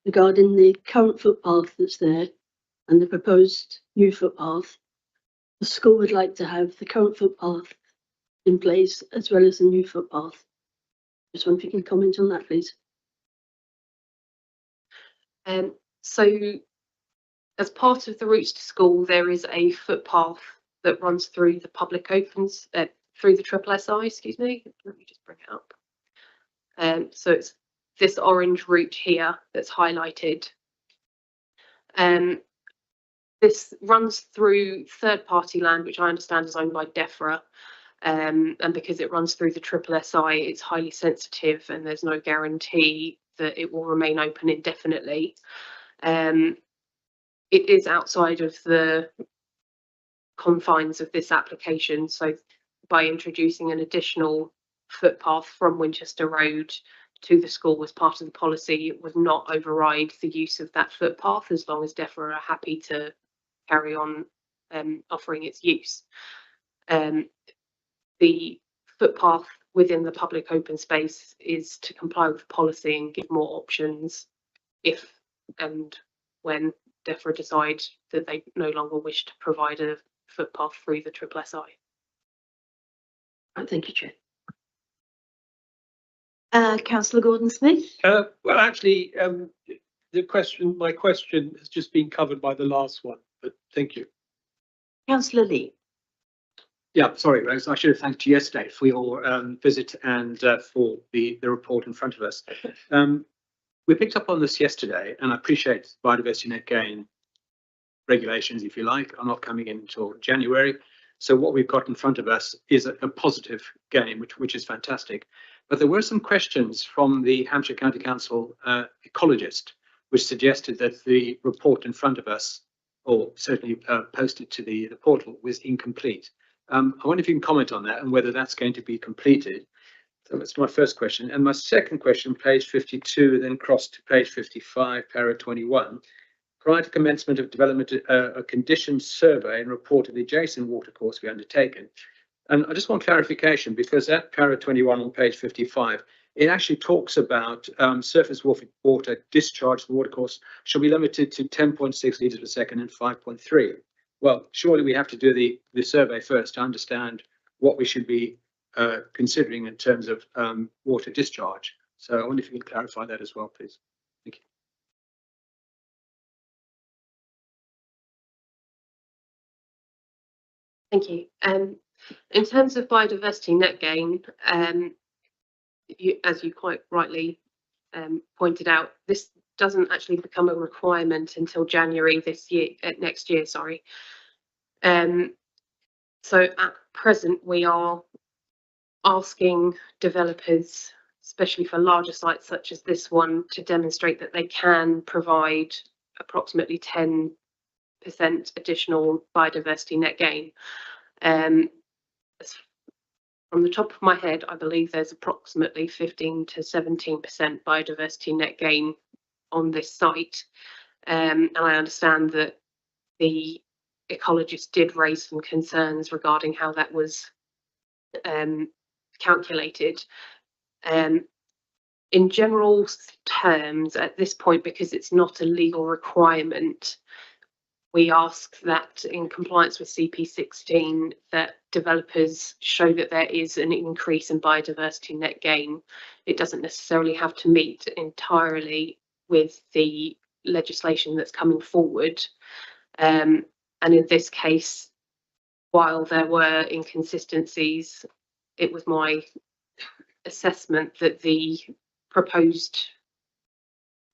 regarding the current footpath that's there and the proposed new footpath. The school would like to have the current footpath in place as well as the new footpath. Just wonder if you can comment on that, please. So as part of the routes to school, there is a footpath that runs through the public opens, through the Triple SI, excuse me. Let me just bring it up. So it's this orange route here that's highlighted. This runs through third-party land, which I understand is owned by DEFRA. And because it runs through the Triple SI, it's highly sensitive and there's no guarantee that it will remain open indefinitely. It is outside of the confines of this application. So by introducing an additional footpath from Winchester Road to the school as part of the policy, it would not override the use of that footpath as long as DEFRA are happy to carry on offering its use. The footpath within the public open space is to comply with the policy and give more options if and when DEFRA decide that they no longer wish to provide a footpath through the Triple SI. Thank you, Chair. Councillor Gordon-Smith. Well, actually, my question has just been covered by the last one, but thank you. Councillor Lee. Yeah, sorry, Rose. I should have thanked you yesterday for your visit and for the report in front of us. we picked up on this yesterday, and I appreciate biodiversity net gain regulations, if you like, are not coming in until January. So what we've got in front of us is a positive gain, which is fantastic. But there were some questions from the Hampshire County Council ecologist, which suggested that the report in front of us, or certainly posted to the portal, was incomplete. I wonder if you can comment on that and whether that's going to be completed. So that's my first question. And my second question, page 52, then cross to page 55, para 21. Prior to commencement of development, a conditions survey and report of the adjacent watercourse be undertaken. And I just want clarification, because at para 21 on page 55, it actually talks about surface water discharge to the watercourse shall be limited to 10.6 litres per second and 5.3. Well, surely we have to do the survey first to understand what we should be considering in terms of water discharge. So I wonder if you can clarify that as well, please. Thank you. Thank you. In terms of biodiversity net gain, as you quite rightly pointed out, this doesn't actually become a requirement until January next year. Sorry. So at present, we are asking developers, especially for larger sites such as this one, to demonstrate that they can provide approximately 10% additional biodiversity net gain. From the top of my head, I believe there's approximately 15 to 17% biodiversity net gain on this site. And I understand that the ecologist did raise some concerns regarding how that was calculated. In general terms, at this point, because it's not a legal requirement, we ask that in compliance with CP16 that developers show that there is an increase in biodiversity net gain. It doesn't necessarily have to meet entirely with the legislation that's coming forward. And in this case, while there were inconsistencies, it was my assessment that the proposed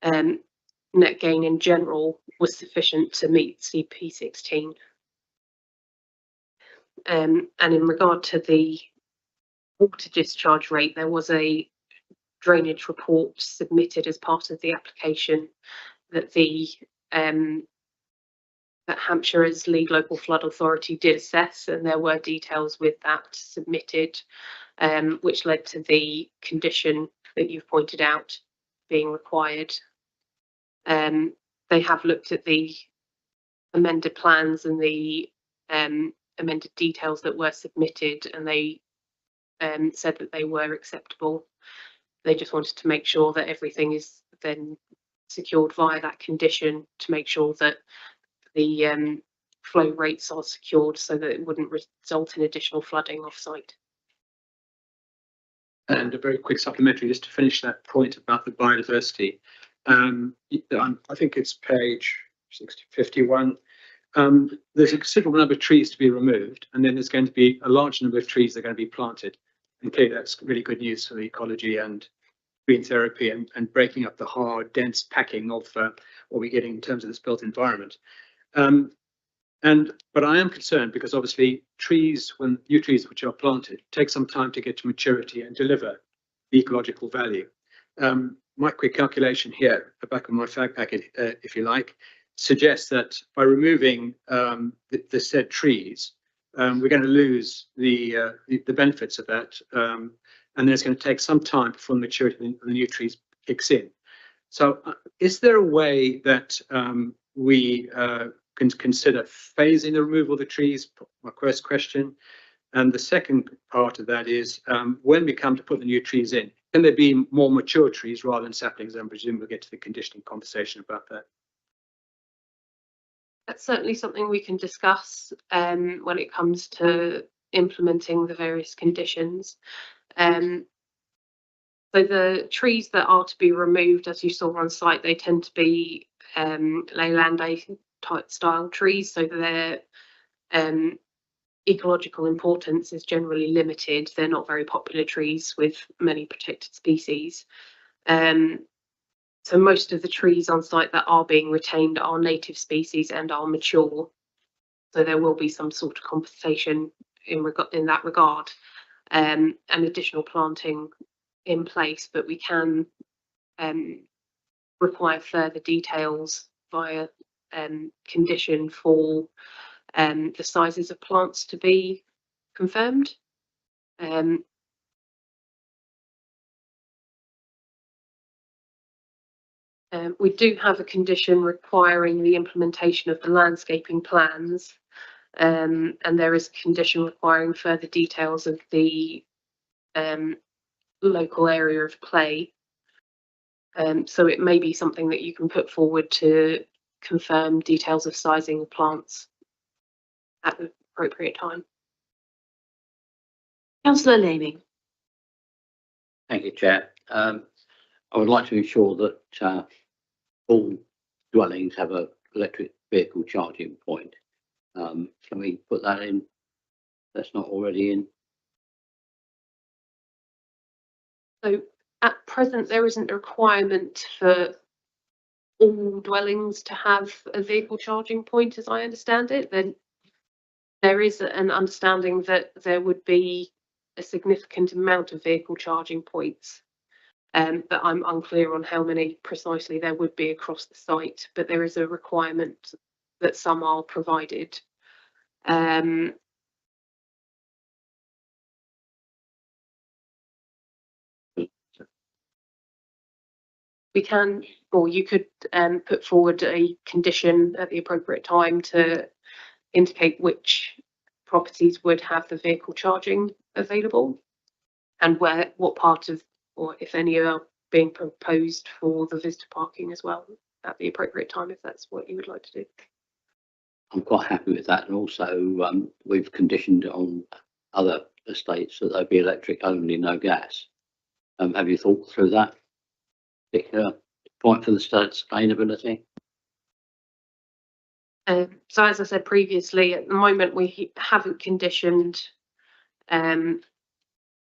net gain in general was sufficient to meet CP16. And in regard to the water discharge rate, there was a drainage report submitted as part of the application that that Hampshire as lead local flood authority did assess, and there were details with that submitted, which led to the condition that you've pointed out being required. They have looked at the amended plans and the amended details that were submitted, and they said that they were acceptable. They just wanted to make sure that everything is then secured via that condition to make sure that the flow rates are secured so that it wouldn't result in additional flooding off-site. And a very quick supplementary, just to finish that point about the biodiversity. I think it's page 51. There's a considerable number of trees to be removed, and then there's going to be a large number of trees that are going to be planted. And clearly that's really good news for the ecology and green therapy and breaking up the hard, dense packing of what we're getting in terms of this built environment. But I am concerned because obviously when new trees which are planted take some time to get to maturity and deliver the ecological value. My quick calculation here, the back of my fag packet, if you like, suggests that by removing the said trees, we're going to lose the benefits of that, and then it's going to take some time before the maturity of the new trees kicks in. So, is there a way that we can consider phasing the removal of the trees? My first question. And the second part of that is when we come to put the new trees in, can there be more mature trees rather than saplings? I presume we'll get to the conditioning conversation about that. That's certainly something we can discuss when it comes to implementing the various conditions. So the trees that are to be removed, as you saw on site, they tend to be Leyland type style trees, so their ecological importance is generally limited. They're not very popular trees with many protected species. So most of the trees on site that are being retained are native species and are mature. So there will be some sort of compensation in that regard, and additional planting in place, but we can require further details via condition for the sizes of plants to be confirmed. We do have a condition requiring the implementation of the landscaping plans, and there is a condition requiring further details of the local area of play. So it may be something that you can put forward to confirm details of sizing of plants at the appropriate time. Councillor Lamy. Thank you, Chair. I would like to ensure that all dwellings have an electric vehicle charging point. Can we put that in? That's not already in. So at present, there isn't a requirement for all dwellings to have a vehicle charging point, as I understand it. Then there is an understanding that there would be a significant amount of vehicle charging points, but I'm unclear on how many precisely there would be across the site, but there is a requirement that some are provided. We can, or you could put forward a condition at the appropriate time to indicate which properties would have the vehicle charging available and what part of, or if any, are being proposed for the visitor parking as well at the appropriate time, if that's what you would like to do. I'm quite happy with that, and also we've conditioned on other estates that they'd be electric only, no gas. Have you thought through that particular point for the sustainability? So as I said previously, at the moment we haven't conditioned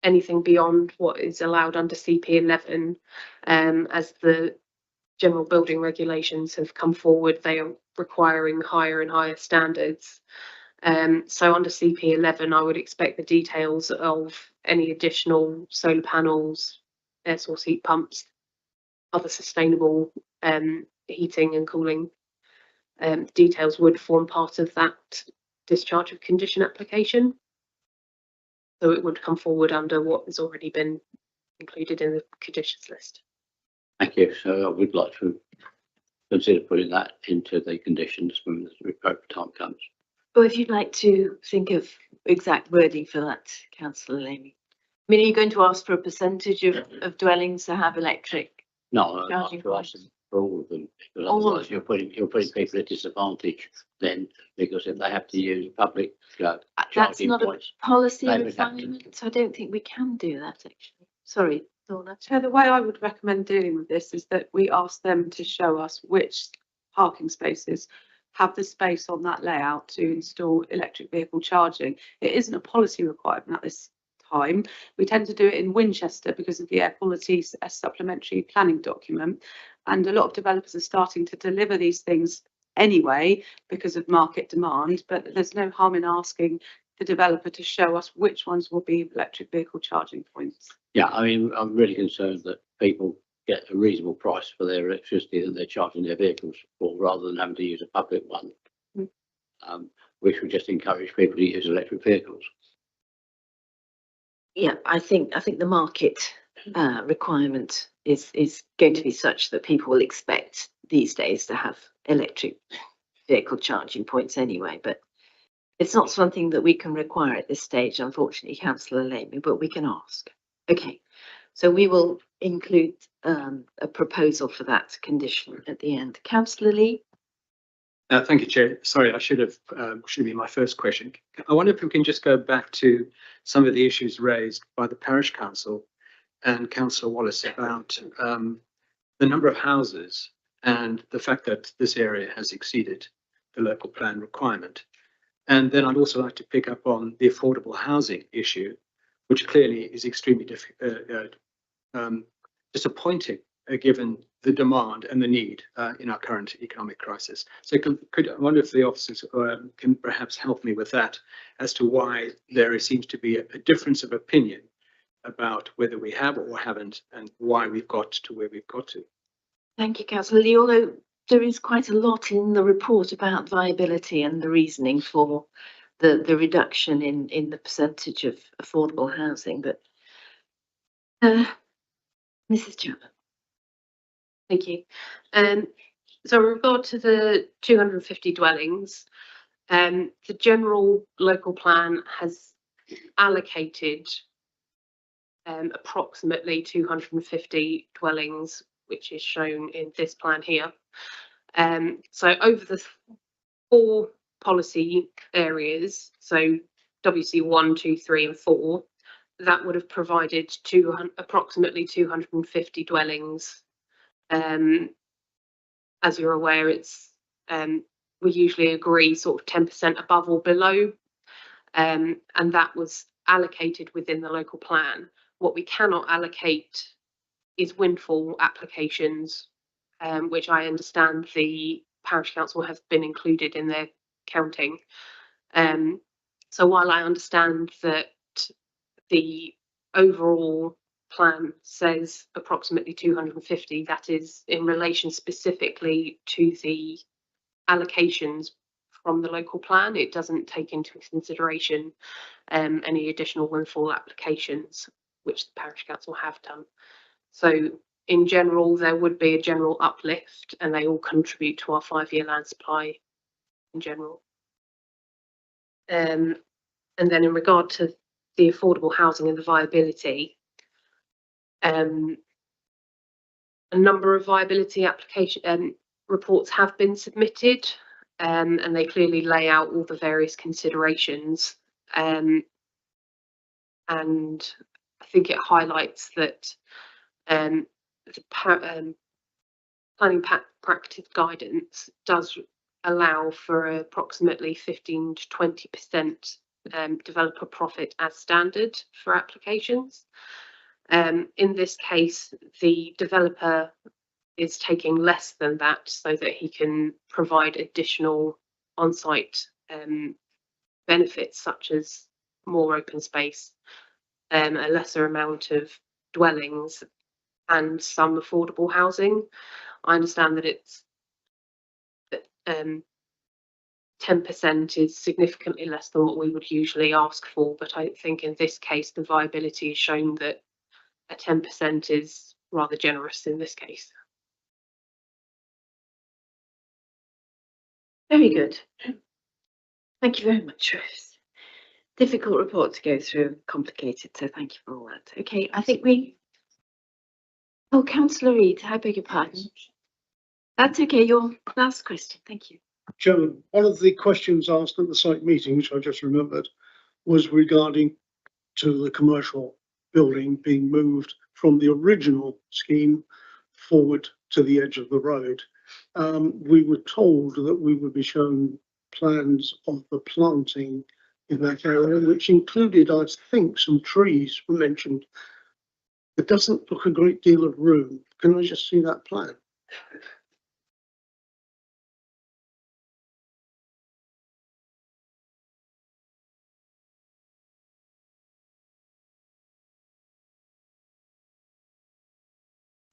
anything beyond what is allowed under CP11. As the general building regulations have come forward, they are requiring higher and higher standards. So under CP11, I would expect the details of any additional solar panels, air source heat pumps, other sustainable heating and cooling details would form part of that discharge of condition application. So it would come forward under what has already been included in the conditions list. Thank you. So I would like to consider putting that into the conditions when the appropriate time comes. Well, if you'd like to think of exact wording for that, Councillor Lamy. I mean, are you going to ask for a percentage of dwellings to have electric? No, I'd like to ask them for all of them, because otherwise you're putting people at disadvantage then, because if they have to use public That's charging not points. a policy they would have to- requirement, so I don't think we can do that actually. Sorry, Lorna. So the way I would recommend dealing with this is that we ask them to show us which parking spaces have the space on that layout to install electric vehicle charging. It isn't a policy requirement at this time. We tend to do it in Winchester because of the air quality supplementary planning document, and a lot of developers are starting to deliver these things anyway because of market demand, but there's no harm in asking the developer to show us which ones will be electric vehicle charging points. Yeah, I mean, I'm really concerned that people get a reasonable price for their electricity that they're charging their vehicles for, rather than having to use a public one. Which would just encourage people to use electric vehicles. Yeah, I think the market requirement is going to be such that people will expect these days to have electric vehicle charging points anyway, but it's not something that we can require at this stage, unfortunately, Councillor Lamy, but we can ask. Okay, so we will include a proposal for that condition at the end. Councillor Lee? Thank you, Chair. Sorry, I should be my first question. I wonder if we can just go back to some of the issues raised by the Parish Council and Councillor Wallace about the number of houses and the fact that this area has exceeded the local plan requirement. And then I'd also like to pick up on the affordable housing issue, which clearly is extremely disappointing given the demand and the need in our current economic crisis. So I wonder if the officers can perhaps help me with that as to why there seems to be a difference of opinion about whether we have or haven't and why we've got to where we've got to. Thank you, Councillor Lee. Although there is quite a lot in the report about viability and the reasoning for the reduction in the percentage of affordable housing, but Mrs. Chapman. Thank you. So in regard to the 250 dwellings, the general local plan has allocated approximately 250 dwellings, which is shown in this plan here. So over the 4 policy areas, so WC 1, 2, 3 and 4, that would have provided approximately 250 dwellings. As you're aware, it's we usually agree sort of 10% above or below, and that was allocated within the local plan. What we cannot allocate is windfall applications, which I understand the parish council has been included in their counting. So while I understand that the overall plan says approximately 250, that is in relation specifically to the allocations from the local plan. It doesn't take into consideration any additional windfall applications, which the parish council have done. So in general, there would be a general uplift, and they all contribute to our 5-year land supply in general. And then in regard to the affordable housing and the viability, a number of viability application reports have been submitted, and they clearly lay out all the various considerations. And I think it highlights that the planning practice guidance does allow for approximately 15 to 20% developer profit as standard for applications. In this case, the developer is taking less than that so that he can provide additional on-site benefits such as more open space, a lesser amount of dwellings and some affordable housing. I understand that it's 10% is significantly less than what we would usually ask for, but I think in this case the viability has shown that a 10% is rather generous in this case. Very good. Thank you very much, Rose. Difficult report to go through, complicated, so thank you for all that. Okay, I think oh, Councillor Reid, I beg your pardon. That's okay, your last question, thank you. Chairman, one of the questions asked at the site meeting, which I just remembered, was regarding to the commercial building being moved from the original scheme forward to the edge of the road. We were told that we would be shown plans of the planting in that area, which included, I think, some trees were mentioned. It doesn't look a great deal of room. Can I just see that plan?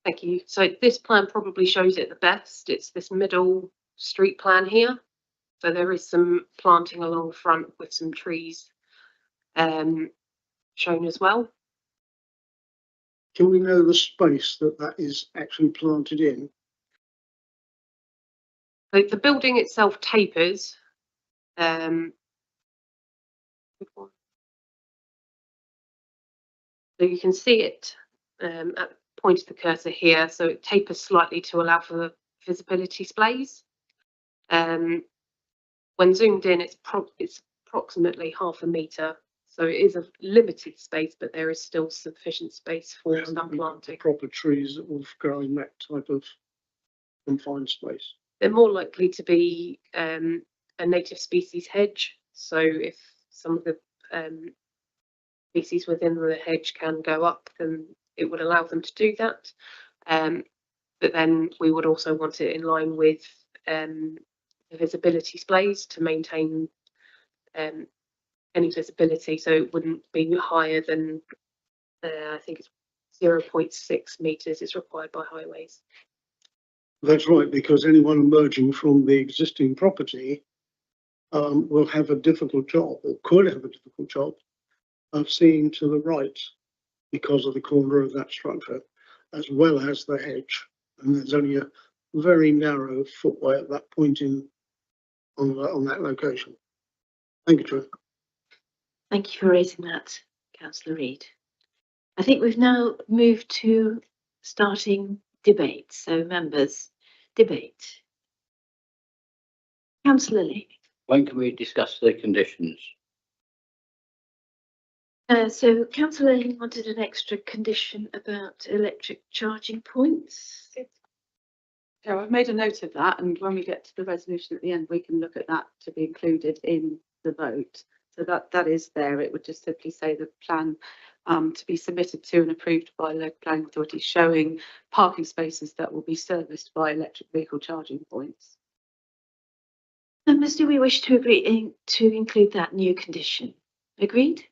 Thank you. So this plan probably shows it the best. It's this middle street plan here. So there is some planting along the front with some trees shown as well. Can we know the space that is actually planted in? So the building itself tapers. So you can see it at the point of the cursor here. So it tapers slightly to allow for visibility displays. When zoomed in, it's approximately ½ a metre. So it is a limited space, but there is still sufficient space for some planting. Proper trees that will grow in that type of confined space. They're more likely to be a native species hedge. So if some of the species within the hedge can go up, then it would allow them to do that. But then we would also want it in line with the visibility displays to maintain any visibility, so it wouldn't be higher than I think it's 0.6 meters is required by highways. That's right, because anyone emerging from the existing property will have a difficult job, or could have a difficult job, of seeing to the right because of the corner of that structure, as well as the hedge. And there's only a very narrow footway at that point on that location. Thank you, Chair. Thank you for raising that, Councillor Reid. I think we've now moved to starting debate. So members, debate. Councillor Lee. When can we discuss the conditions? So Councillor Lee wanted an extra condition about electric charging points. So I've made a note of that, and when we get to the resolution at the end, we can look at that to be included in the vote. So that is there. It would just simply say the plan to be submitted to and approved by the local planning authority, showing parking spaces that will be serviced by electric vehicle charging points. Members, do we wish to agree to include that new condition? Agreed?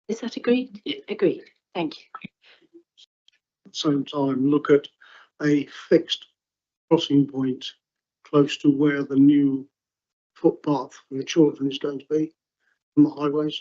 Is that agreed? Yeah. Agreed. Thank you. At the same time, look at a fixed crossing point close to where the new footpath for the children is going to be on the highways.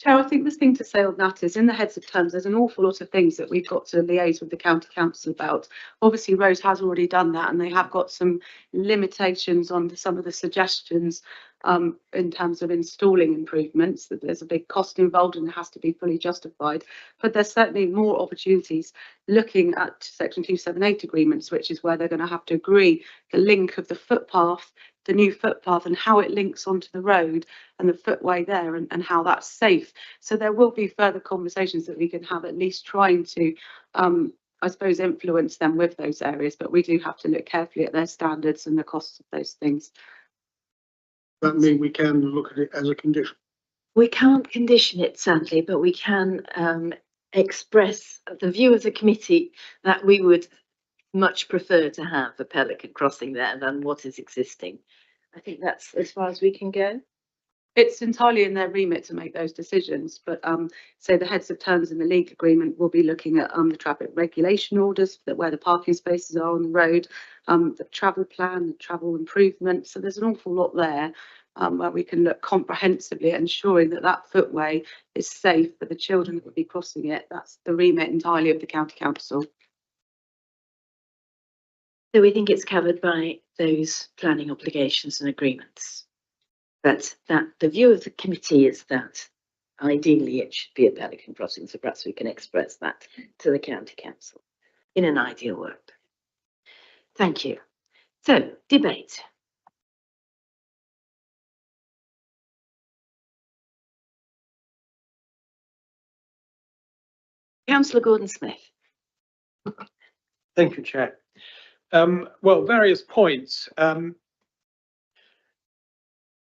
Chair, I think the thing to say on that is, in the heads of terms, there's an awful lot of things that we've got to liaise with the county council about. Obviously, Rose has already done that, and they have got some limitations on some of the suggestions in terms of installing improvements, that there's a big cost involved and it has to be fully justified. But there's certainly more opportunities looking at Section 278 agreements, which is where they're going to have to agree the link of the footpath, the new footpath, and how it links onto the road and the footway there, and how that's safe. So there will be further conversations that we can have, at least trying to, I suppose, influence them with those areas. But we do have to look carefully at their standards and the costs of those things. That means we can look at it as a condition. We can't condition it, sadly, but we can express the view of the committee that we would much prefer to have a Pelican crossing there than what is existing. I think that's as far as we can go. It's entirely in their remit to make those decisions, but so the heads of terms in the league agreement will be looking at the traffic regulation orders, that where the parking spaces are on the road, the travel plan, the travel improvements. So there's an awful lot there where we can look comprehensively at ensuring that that footway is safe for the children that will be crossing it. That's the remit entirely of the county council. So we think it's covered by those planning obligations and agreements. But that the view of the committee is that ideally it should be a Pelican crossing, so perhaps we can express that to the county council in an ideal world. Thank you. So, debate. Councillor Gordon-Smith. Thank you, Chair. Well, various points.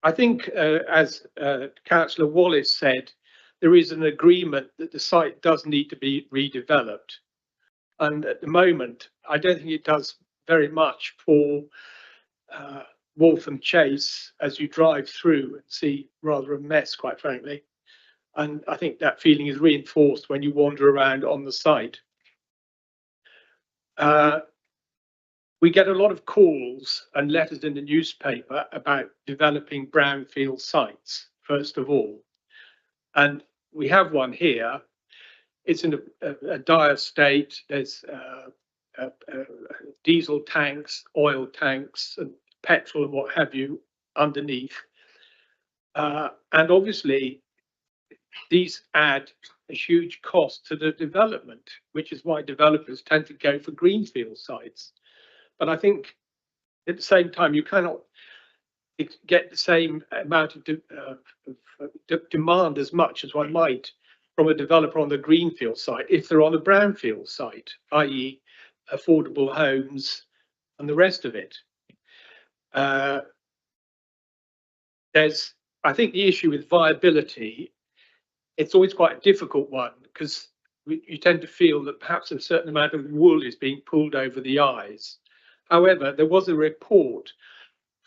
I think, as Councillor Wallace said, there is an agreement that the site does need to be redeveloped. And at the moment, I don't think it does very much for Waltham Chase as you drive through and see rather a mess, quite frankly. And I think that feeling is reinforced when you wander around on the site. We get a lot of calls and letters in the newspaper about developing brownfield sites, first of all. And we have one here. It's in a dire state. There's diesel tanks, oil tanks, and petrol and what have you underneath. And obviously, these add a huge cost to the development, which is why developers tend to go for greenfield sites. But I think at the same time, you cannot get the same amount of demand as much as one might from a developer on the greenfield site if they're on a brownfield site, i.e. affordable homes and the rest of it. There's, I think, the issue with viability. It's always quite a difficult one because you tend to feel that perhaps a certain amount of wool is being pulled over the eyes. However, there was a report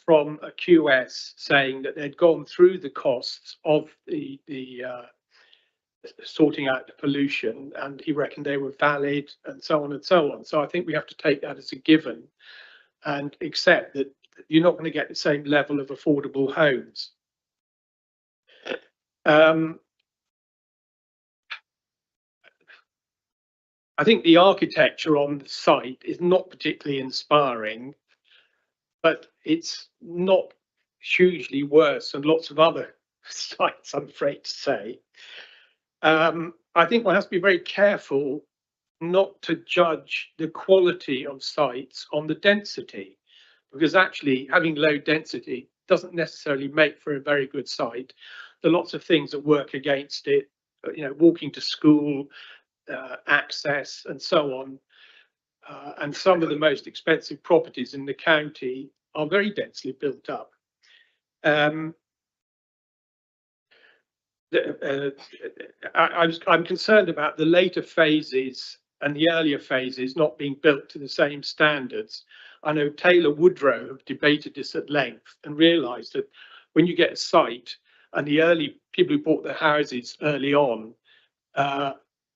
from a QS saying that they'd gone through the costs of the sorting out the pollution, and he reckoned they were valid and so on and so on. So I think we have to take that as a given and accept that you're not going to get the same level of affordable homes. I think the architecture on the site is not particularly inspiring, but it's not hugely worse than lots of other sites, I'm afraid to say. I think one has to be very careful not to judge the quality of sites on the density, because actually having low density doesn't necessarily make for a very good site. There are lots of things that work against it, you know, walking to school, access and so on. And some of the most expensive properties in the county are very densely built up. I'm concerned about the later phases and the earlier phases not being built to the same standards. I know Taylor Woodrow have debated this at length and realised that when you get a site and the early people who bought their houses early on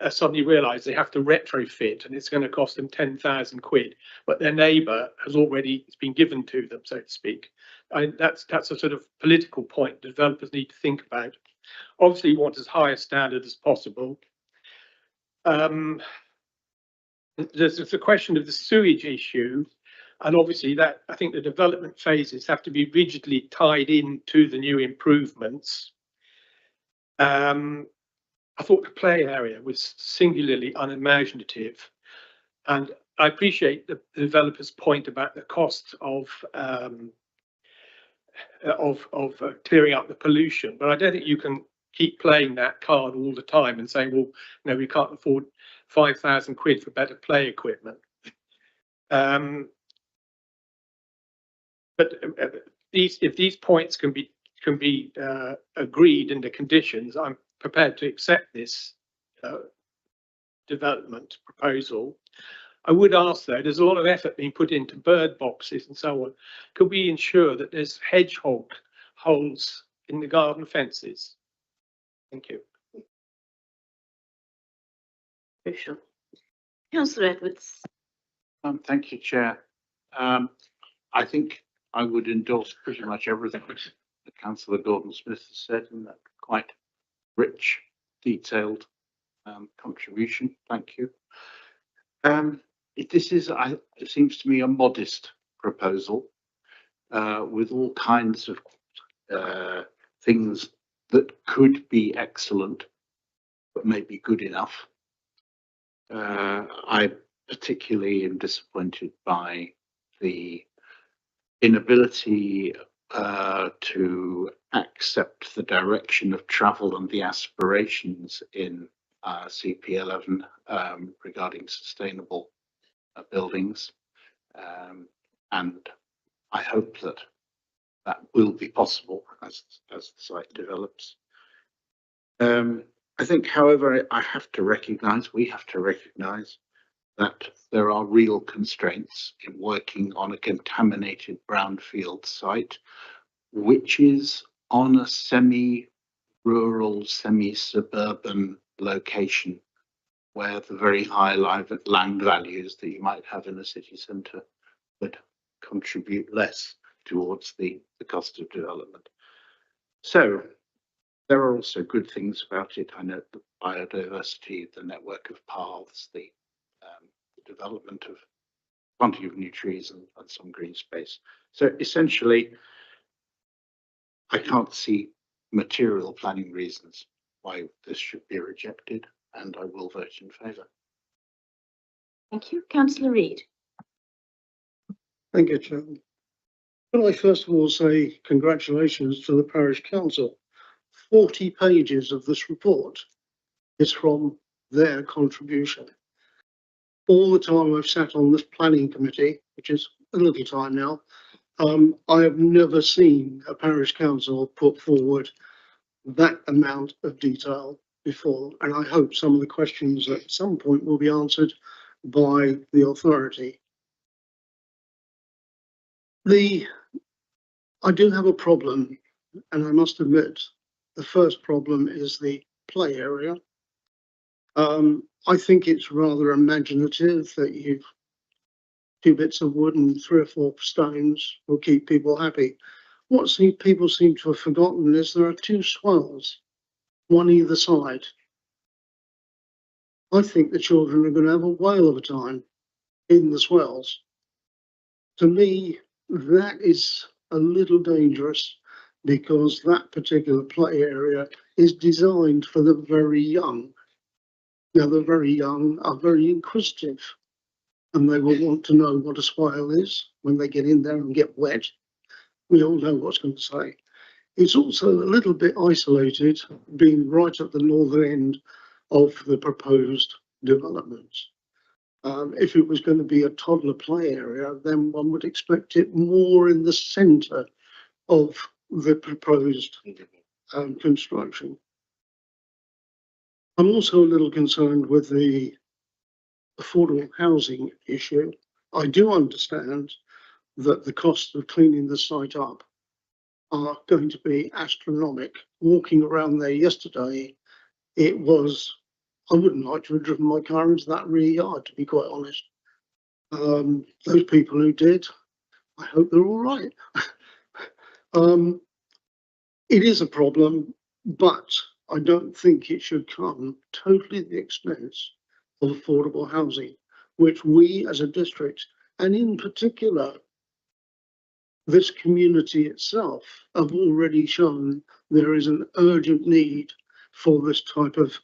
suddenly realise they have to retrofit and it's going to cost them 10,000 quid, but their neighbour has already, it's been given to them, so to speak. That's a sort of political point developers need to think about. Obviously, you want as high a standard as possible. There's the question of the sewage issue, and obviously that I think the development phases have to be rigidly tied into the new improvements. I thought the play area was singularly unimaginative, and I appreciate the developer's point about the cost of clearing up the pollution, but I don't think you can keep playing that card all the time and saying, well, no, we can't afford 5,000 quid for better play equipment. But if these points can be agreed in the conditions, I'm prepared to accept this development proposal. I would ask though, there's a lot of effort being put into bird boxes and so on. Could we ensure that there's hedgehog holes in the garden fences? Thank you. Crucial. Councillor Edwards. Thank you, Chair. I think I would endorse pretty much everything that Councillor Gordon-Smith has said in that quite rich, detailed contribution. Thank you. This is, it seems to me, a modest proposal with all kinds of things that could be excellent, but maybe good enough. I particularly am disappointed by the inability to accept the direction of travel and the aspirations in CP11 regarding sustainable buildings, and I hope that that will be possible as the site develops. I think, however, I have to recognise, we have to recognise that there are real constraints in working on a contaminated brownfield site, which is on a semi-rural, semi-suburban location where the very high land values that you might have in a city centre would contribute less towards the cost of development. So there are also good things about it. I know the biodiversity, the network of paths, the development of plenty of new trees and some green space. So essentially, I can't see material planning reasons why this should be rejected, and I will vote in favour. Thank you. Councillor Reid. Thank you, Chairman. Can I first of all say congratulations to the Parish Council. 40 pages of this report is from their contribution. All the time I've sat on this planning committee, which is a little time now, I have never seen a parish council put forward that amount of detail before, and I hope some of the questions at some point will be answered by the authority. I do have a problem, and I must admit, the first problem is the play area. I think it's rather imaginative that you've 2 bits of wood and 3 or 4 stones will keep people happy. What people seem to have forgotten is there are 2 swells, one either side. I think the children are going to have a whale of a time in the swells. To me, that is a little dangerous because that particular play area is designed for the very young. Now, the very young are very inquisitive and they will want to know what a swale is when they get in there and get wet. We all know what's going to say. It's also a little bit isolated, being right at the northern end of the proposed developments. If it was going to be a toddler play area, then one would expect it more in the centre of the proposed construction. I'm also a little concerned with the affordable housing issue. I do understand that the cost of cleaning the site up are going to be astronomical. Walking around there yesterday, it was, I wouldn't like to have driven my car into that rear yard, to be quite honest. Those people who did, I hope they're all right. It is a problem, but I don't think it should come totally at the expense of affordable housing, which we as a district, and in particular, this community itself, have already shown there is an urgent need for this type of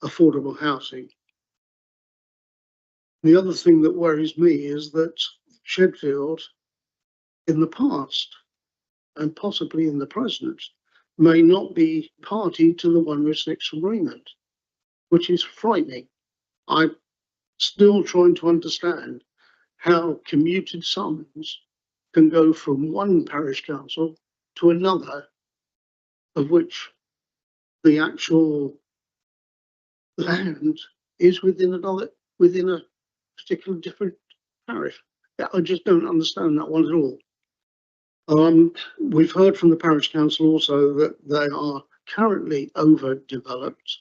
affordable housing. The other thing that worries me is that Shedfield, in the past, and possibly in the present, may not be party to the 106 agreement, which is frightening. I'm still trying to understand how commuted sums can go from one parish council to another, of which the actual land is within a particular different parish. I just don't understand that one at all. We've heard from the parish council also that they are currently overdeveloped.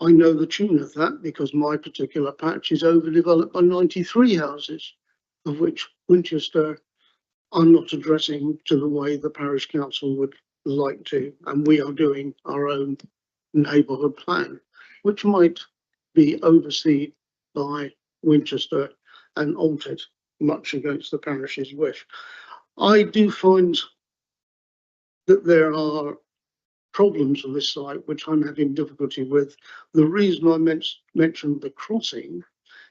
I know the tune of that because my particular patch is overdeveloped by 93 houses, of which Winchester are not addressing to the way the parish council would like to, and we are doing our own neighbourhood plan, which might be overseen by Winchester and altered, much against the parish's wish. I do find that there are problems with this site which I'm having difficulty with. The reason I mentioned the crossing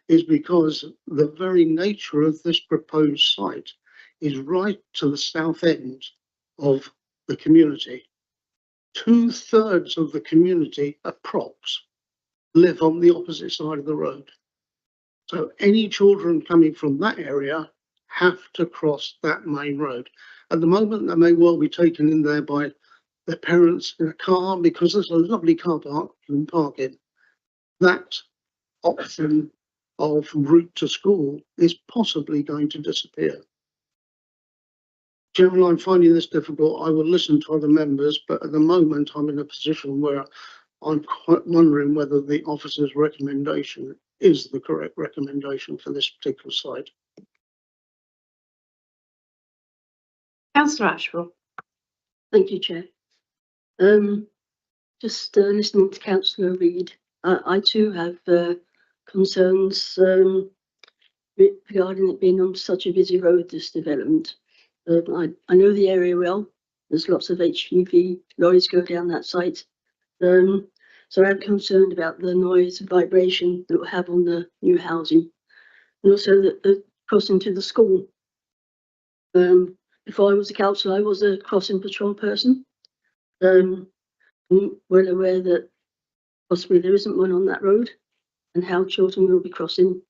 is because the very nature of this proposed site is right to the south end of the community. 2/3 of the community, approx, live on the opposite side of the road. So any children coming from that area have to cross that main road. At the moment, they may well be taken in there by their parents in a car because there's a lovely car park you can park in. That option of route to school is possibly going to disappear. Chairman, I'm finding this difficult. I will listen to other members, but at the moment I'm in a position where I'm quite wondering whether the officer's recommendation is the correct recommendation for this particular site. Councillor Ashwell. Thank you, Chair. Just listening to Councillor Reid, I too have concerns regarding it being on such a busy road, this development. I know the area well. There's lots of HGV lorries go down that site. So I'm concerned about the noise and vibration that will have on the new housing, and also the crossing to the school. Before I was a councillor, I was a crossing patrol person. I'm well aware that possibly there isn't one on that road, and how children will be crossing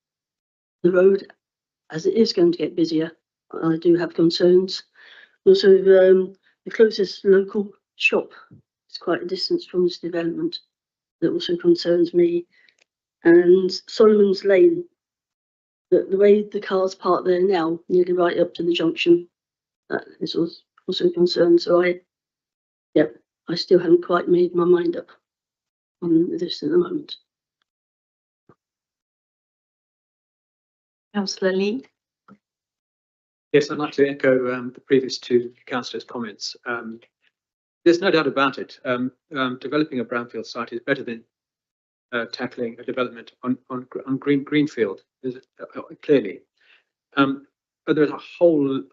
the road as it is going to get busier. I do have concerns. Also, the closest local shop is quite a distance from this development. that also concerns me. And Solomon's Lane, the way the cars park there now, nearly right up to the junction, that is also a concern. So I still haven't quite made my mind up on this at the moment. Councillor Lee. Yes, I'd like to echo the previous two councillors' comments. There's no doubt about it. Developing a brownfield site is better than tackling a development on greenfield, clearly. But there's a whole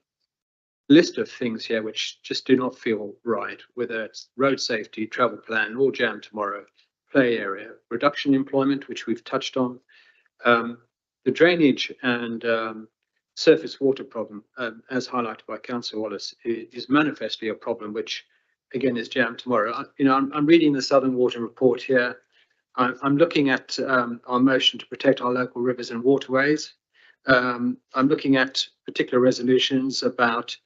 list of things here which just do not feel right, whether it's road safety, travel plan, all jam tomorrow, play area, reduction in employment, which we've touched on, the drainage and surface water problem, as highlighted by Councillor Wallace, is manifestly a problem which, again, is jammed tomorrow. I'm reading the Southern Water Report here. I'm looking at our motion to protect our local rivers and waterways. I'm looking at particular resolutions about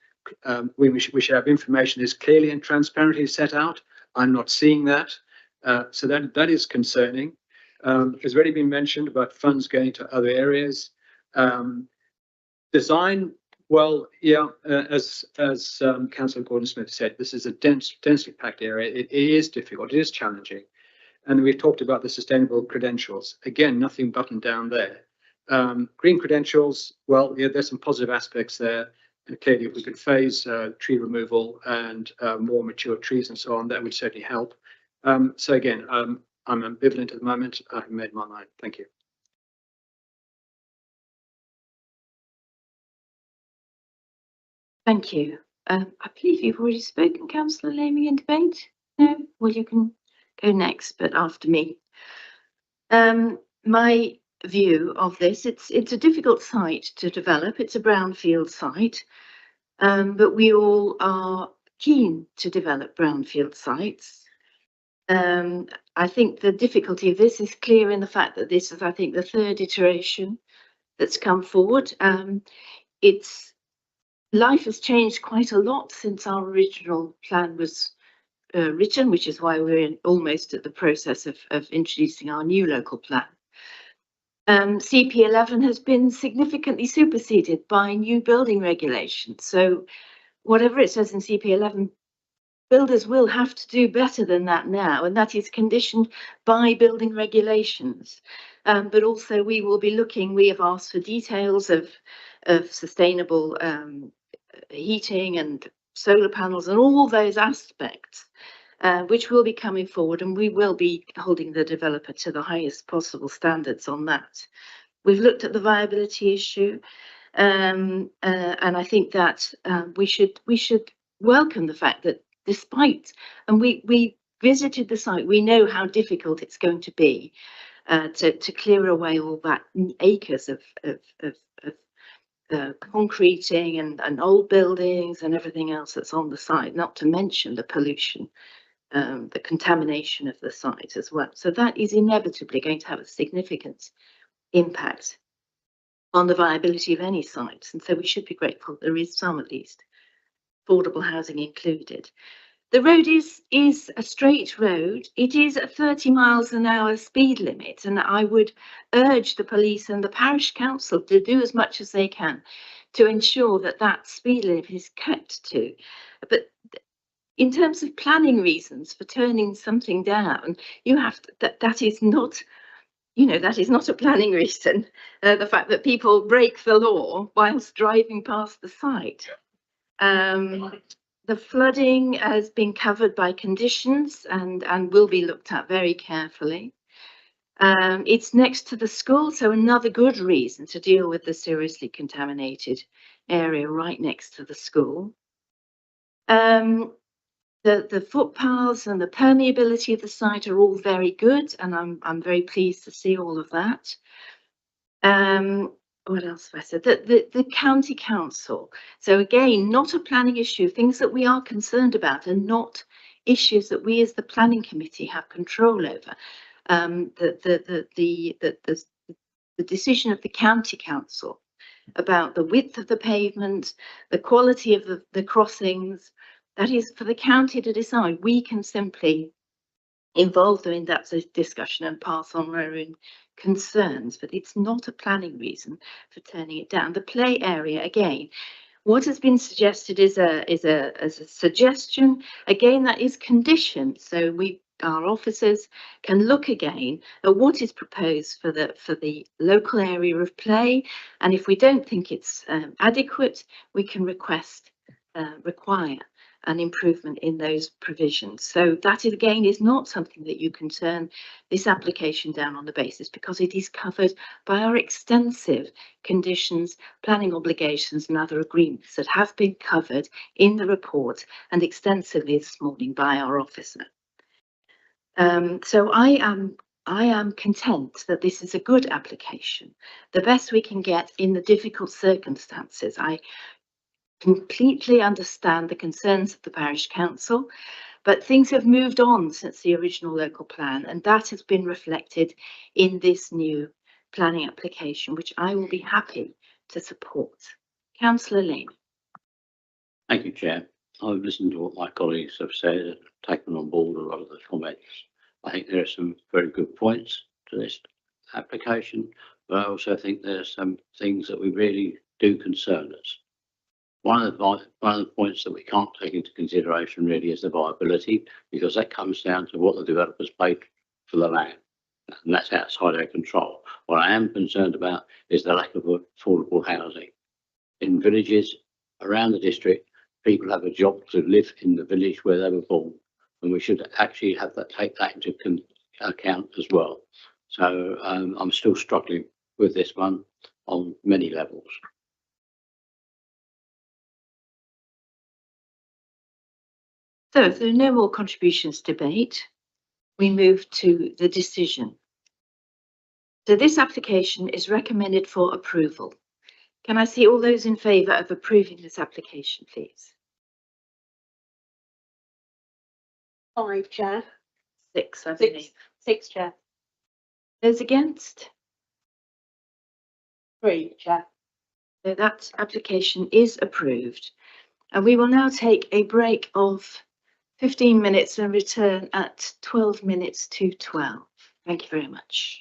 we should have information that is clearly and transparently set out. I'm not seeing that. So that is concerning. It's already been mentioned about funds going to other areas. Design, well, yeah, as Councillor Gordon-Smith said, this is a densely packed area. It is difficult, it is challenging. And we've talked about the sustainable credentials. Again, nothing buttoned down there. Green credentials, well, yeah, there's some positive aspects there. And clearly, if we could phase tree removal and more mature trees and so on, that would certainly help. So again, I'm ambivalent at the moment. I've made my mind. Thank you. Thank you. I believe you've already spoken, Councillor Laming, in debate. No? Well, you can go next, but after me. My view of this, it's a difficult site to develop. It's a brownfield site, but we all are keen to develop brownfield sites. I think the difficulty of this is clear in the fact that this is, I think, the third iteration that's come forward. Life has changed quite a lot since our original plan was written, which is why we're almost at the process of introducing our new local plan. CP11 has been significantly superseded by new building regulations. So whatever it says in CP11, builders will have to do better than that now, and that is conditioned by building regulations. But also we will be looking, we have asked for details of sustainable heating and solar panels and all those aspects, which will be coming forward, and we will be holding the developer to the highest possible standards on that. We've looked at the viability issue, and I think that we should welcome the fact that despite, and we visited the site, we know how difficult it's going to be to clear away all that acres of concreting and old buildings and everything else that's on the site, not to mention the pollution, the contamination of the site as well. So that is inevitably going to have a significant impact on the viability of any sites. And so we should be grateful there is some, at least, affordable housing included. The road is a straight road. It is a 30 miles an hour speed limit, and I would urge the police and the parish council to do as much as they can to ensure that that speed limit is kept to. But in terms of planning reasons for turning something down, you have to, that is not, you know, that is not a planning reason. The fact that people break the law whilst driving past the site. The flooding has been covered by conditions and will be looked at very carefully. It's next to the school, so another good reason to deal with the seriously contaminated area right next to the school. The footpaths and the permeability of the site are all very good, and I'm very pleased to see all of that. What else have I said? The county council. So again, not a planning issue. Things that we are concerned about are not issues that we as the planning committee have control over. The decision of the county council about the width of the pavement, the quality of the crossings, that is for the county to decide. We can simply involve them in that discussion and pass on their own concerns, but it's not a planning reason for turning it down. The play area, again, what has been suggested is a suggestion. Again, that is conditioned, so our officers can look again at what is proposed for the local area of play, and if we don't think it's adequate, we can require an improvement in those provisions. So that is, again, is not something that you can turn this application down on the basis, because it is covered by our extensive conditions, planning obligations and other agreements that have been covered in the report and extensively this morning by our officer. So I am content that this is a good application, the best we can get in the difficult circumstances. I completely understand the concerns of the parish council, but things have moved on since the original local plan, and that has been reflected in this new planning application, which I will be happy to support. Councillor Lane. Thank you, Chair. I've listened to what my colleagues have said and taken on board a lot of the comments. I think there are some very good points to this application, but I also think there's some things that we really do concern us. One of the points that we can't take into consideration really is the viability, because that comes down to what the developers paid for the land, and that's outside our control. What I am concerned about is the lack of affordable housing. In villages around the district, people have a job to live in the village where they were born, and we should actually have that, take that into account as well. So I'm still struggling with this one on many levels. So if there are no more contributions to debate, we move to the decision. So this application is recommended for approval. Can I see all those in favour of approving this application, please? 5, Chair. 6, I believe. 6, Chair. Those against? 3, Chair. So that application is approved. And we will now take a break of 15 minutes and return at 12 minutes to 12. Thank you very much.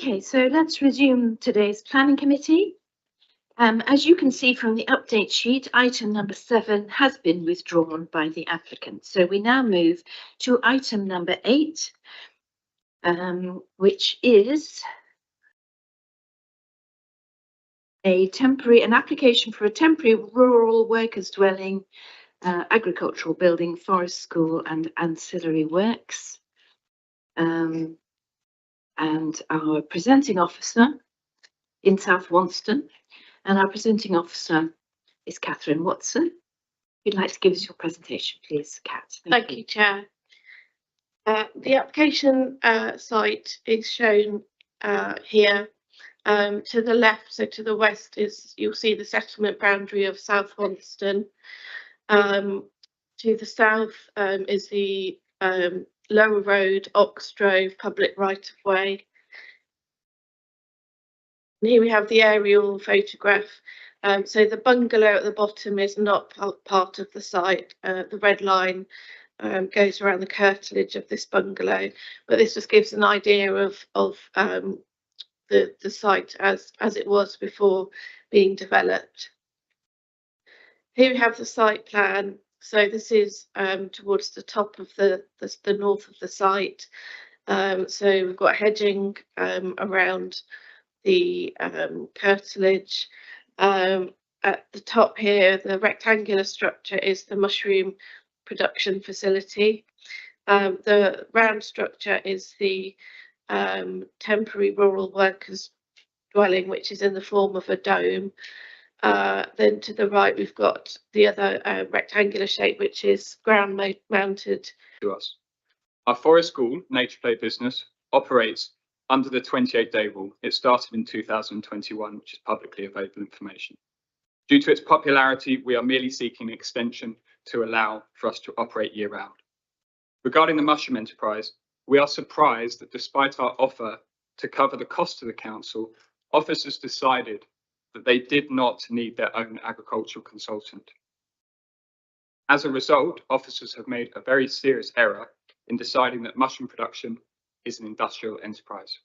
Okay, so let's resume today's planning committee. As you can see from the update sheet, item number 7 has been withdrawn by the applicant. So we now move to item number 8, which is an application for a temporary rural workers dwelling, agricultural building, forest school and ancillary works. And our presenting officer in South Wonston, and our presenting officer is Catherine Watson. If you'd like to give us your presentation, please, Kat. Thank you, Chair. The application site is shown here. To the left, so to the west, you'll see the settlement boundary of South Wonston. To the south is the Lower Road, Oxgrove public right-of-way. And here we have the aerial photograph. So the bungalow at the bottom is not part of the site. The red line goes around the curtilage of this bungalow, but this just gives an idea of the site as it was before being developed. Here we have the site plan. So this is towards the top of the north of the site. So we've got hedging around the curtilage. At the top here, the rectangular structure is the mushroom production facility. The round structure is the temporary rural workers dwelling, which is in the form of a dome. Then to the right, we've got the other rectangular shape, which is ground mounted. To us. Our forest school, Nature Play business, operates under the 28-day rule. It started in 2021, which is publicly available information. Due to its popularity, we are merely seeking an extension to allow for us to operate year-round. Regarding the mushroom enterprise, we are surprised that despite our offer to cover the cost to the council, officers decided that they did not need their own agricultural consultant. As a result, officers have made a very serious error in deciding that mushroom production is an industrial enterprise.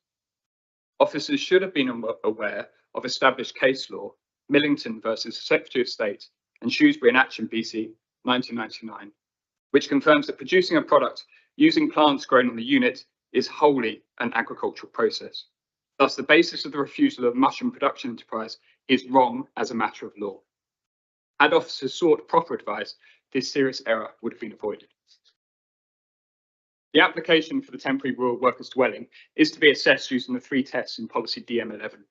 Officers should have been aware of established case law, Millington versus Secretary of State and Shrewsbury in Action BC 1999, which confirms that producing a product using plants grown on the unit is wholly an agricultural process. Thus, the basis of the refusal of mushroom production enterprise is wrong as a matter of law. Had officers sought proper advice, this serious error would have been avoided. The application for the temporary rural workers dwelling is to be assessed using the 3 tests in policy DM11.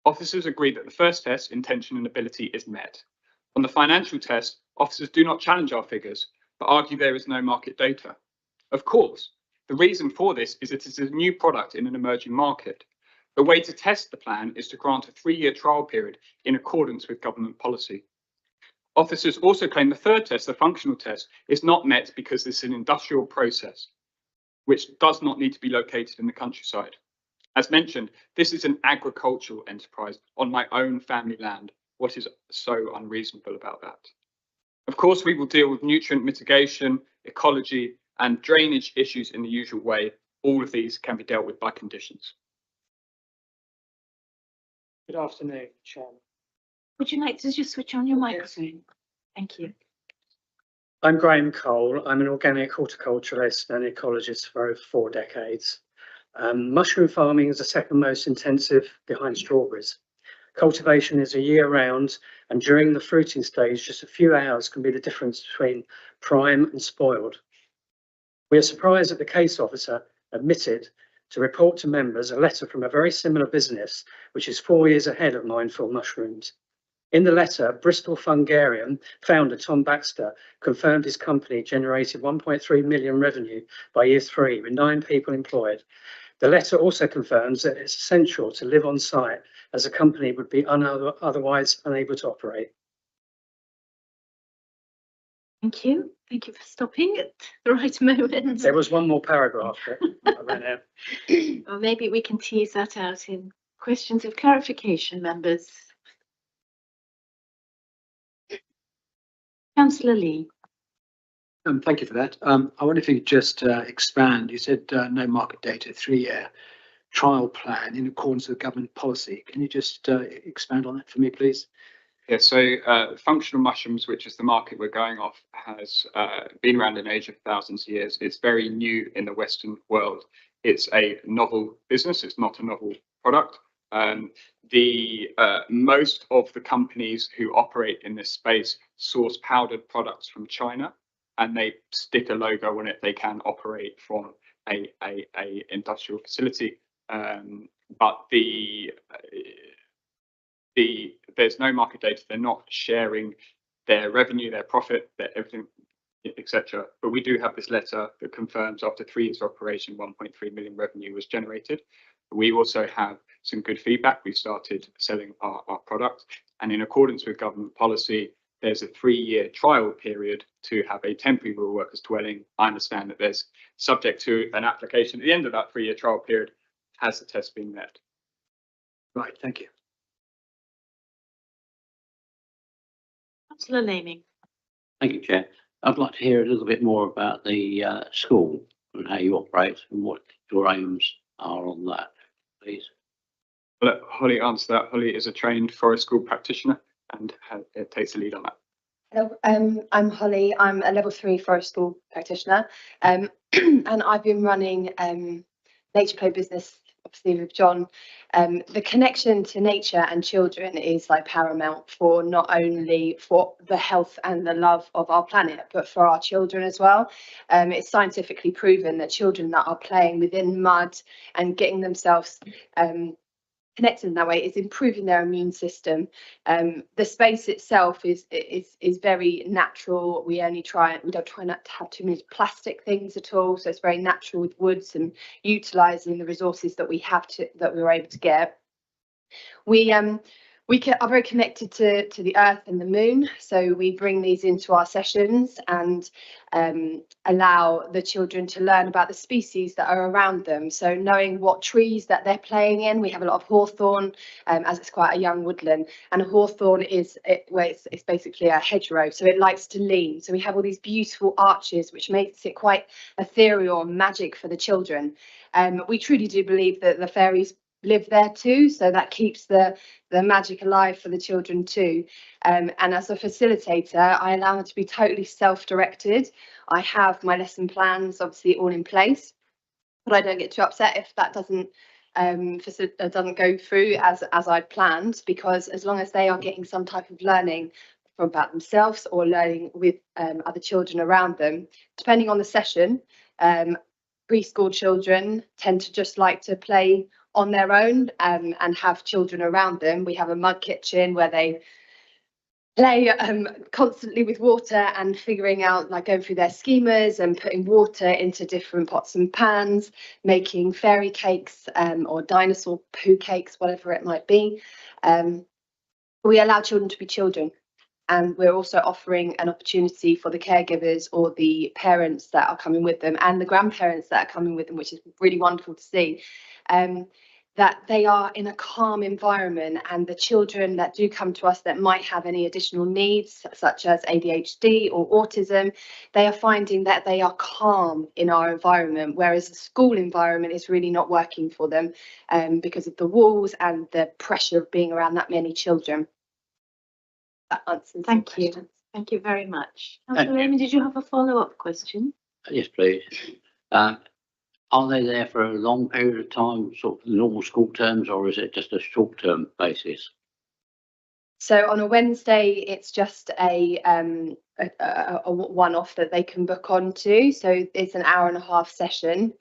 Officers agree that the first test, intention and ability, is met. On the financial test, officers do not challenge our figures, but argue there is no market data. Of course, the reason for this is that it is a new product in an emerging market. The way to test the plan is to grant a 3-year trial period in accordance with government policy. Officers also claim the third test, the functional test, is not met because this is an industrial process, which does not need to be located in the countryside. As mentioned, this is an agricultural enterprise on my own family land. What is so unreasonable about that? Of course, we will deal with nutrient mitigation, ecology, and drainage issues in the usual way. All of these can be dealt with by conditions. Good afternoon, Chairman. Would you like to just switch on your microphone? Thank you. I'm Graham Cole. I'm an organic horticulturalist and ecologist for over 4 decades. Mushroom farming is the second most intensive behind strawberries. Cultivation is a year round, and during the fruiting stage, just a few hours can be the difference between prime and spoiled. We are surprised that the case officer admitted to report to members a letter from a very similar business, which is 4 years ahead of Mindful Mushrooms. In the letter, Bristol Fungarium founder Tom Baxter confirmed his company generated 1.3 million revenue by year 3 with 9 people employed. The letter also confirms that it's essential to live on site as a company would be otherwise unable to operate. Thank you. Thank you for stopping at the right moment. There was one more paragraph that I ran out. Or maybe we can tease that out in questions of clarification, members. Councillor Lee. Thank you for that. I wonder if you could just expand. You said no market data, 3-year. trial plan in accordance with government policy. Can you just expand on that for me, please? Yeah, so functional mushrooms, which is the market we're going off, has been around in Asia for thousands of years. It's very new in the Western world. It's a novel business. It's not a novel product. The most of the companies who operate in this space source powdered products from China, and they stick a logo on it. They can operate from a industrial facility, but there's no market data. They're not sharing their revenue, their profit, their everything, etc. But we do have this letter that confirms after 3 years of operation, 1.3 million revenue was generated. We also have some good feedback. We started selling our product, and in accordance with government policy, there's a 3-year trial period to have a temporary rural workers dwelling. I understand that there's subject to an application at the end of that 3-year trial period. Has the test been met? Right, thank you. Councillor Laming. Thank you, Chair. I'd like to hear a little bit more about the school and how you operate and what your aims are on that, please. I'll let Holly answer that. Holly is a trained forest school practitioner and takes the lead on that. Hello, I'm Holly. I'm a level 3 forest school practitioner, and I've been running Nature Play Business, obviously with John. The connection to nature and children is like paramount for not only for the health and the love of our planet, but for our children as well. It's scientifically proven that children that are playing within mud and getting themselves connected in that way is improving their immune system. The space itself is very natural. We don't try not to have too many plastic things at all, so it's very natural with woods and utilizing the resources that we were able to get. We are very connected to the earth and the moon, so we bring these into our sessions and allow the children to learn about the species that are around them. So knowing what trees that they're playing in, we have a lot of hawthorn, as it's quite a young woodland, and a hawthorn it's basically a hedgerow, so it likes to lean. So we have all these beautiful arches, which makes it quite ethereal and magic for the children. We truly do believe that the fairies live there too, so that keeps the magic alive for the children too. And as a facilitator, I allow them to be totally self-directed. I have my lesson plans obviously all in place, but I don't get too upset if that doesn't go through as I'd planned, because as long as they are getting some type of learning about themselves or learning with other children around them, depending on the session, preschool children tend to just like to play on their own and have children around them. We have a mud kitchen where they play constantly with water and figuring out, like going through their schemas and putting water into different pots and pans, making fairy cakes or dinosaur poo cakes, whatever it might be. We allow children to be children. And we're also offering an opportunity for the caregivers or the parents that are coming with them and the grandparents that are coming with them, which is really wonderful to see, that they are in a calm environment, and the children that do come to us that might have any additional needs, such as ADHD or autism, they are finding that they are calm in our environment, whereas the school environment is really not working for them because of the walls and the pressure of being around that many children. That answers Thank you. Thank you very much. Councillor Laming, did you have a follow-up question? Yes, please. Are they there for a long period of time, sort of normal school terms, or is it just a short-term basis? So on a Wednesday, it's just a one-off that they can book onto. So it's an 1.5-hour session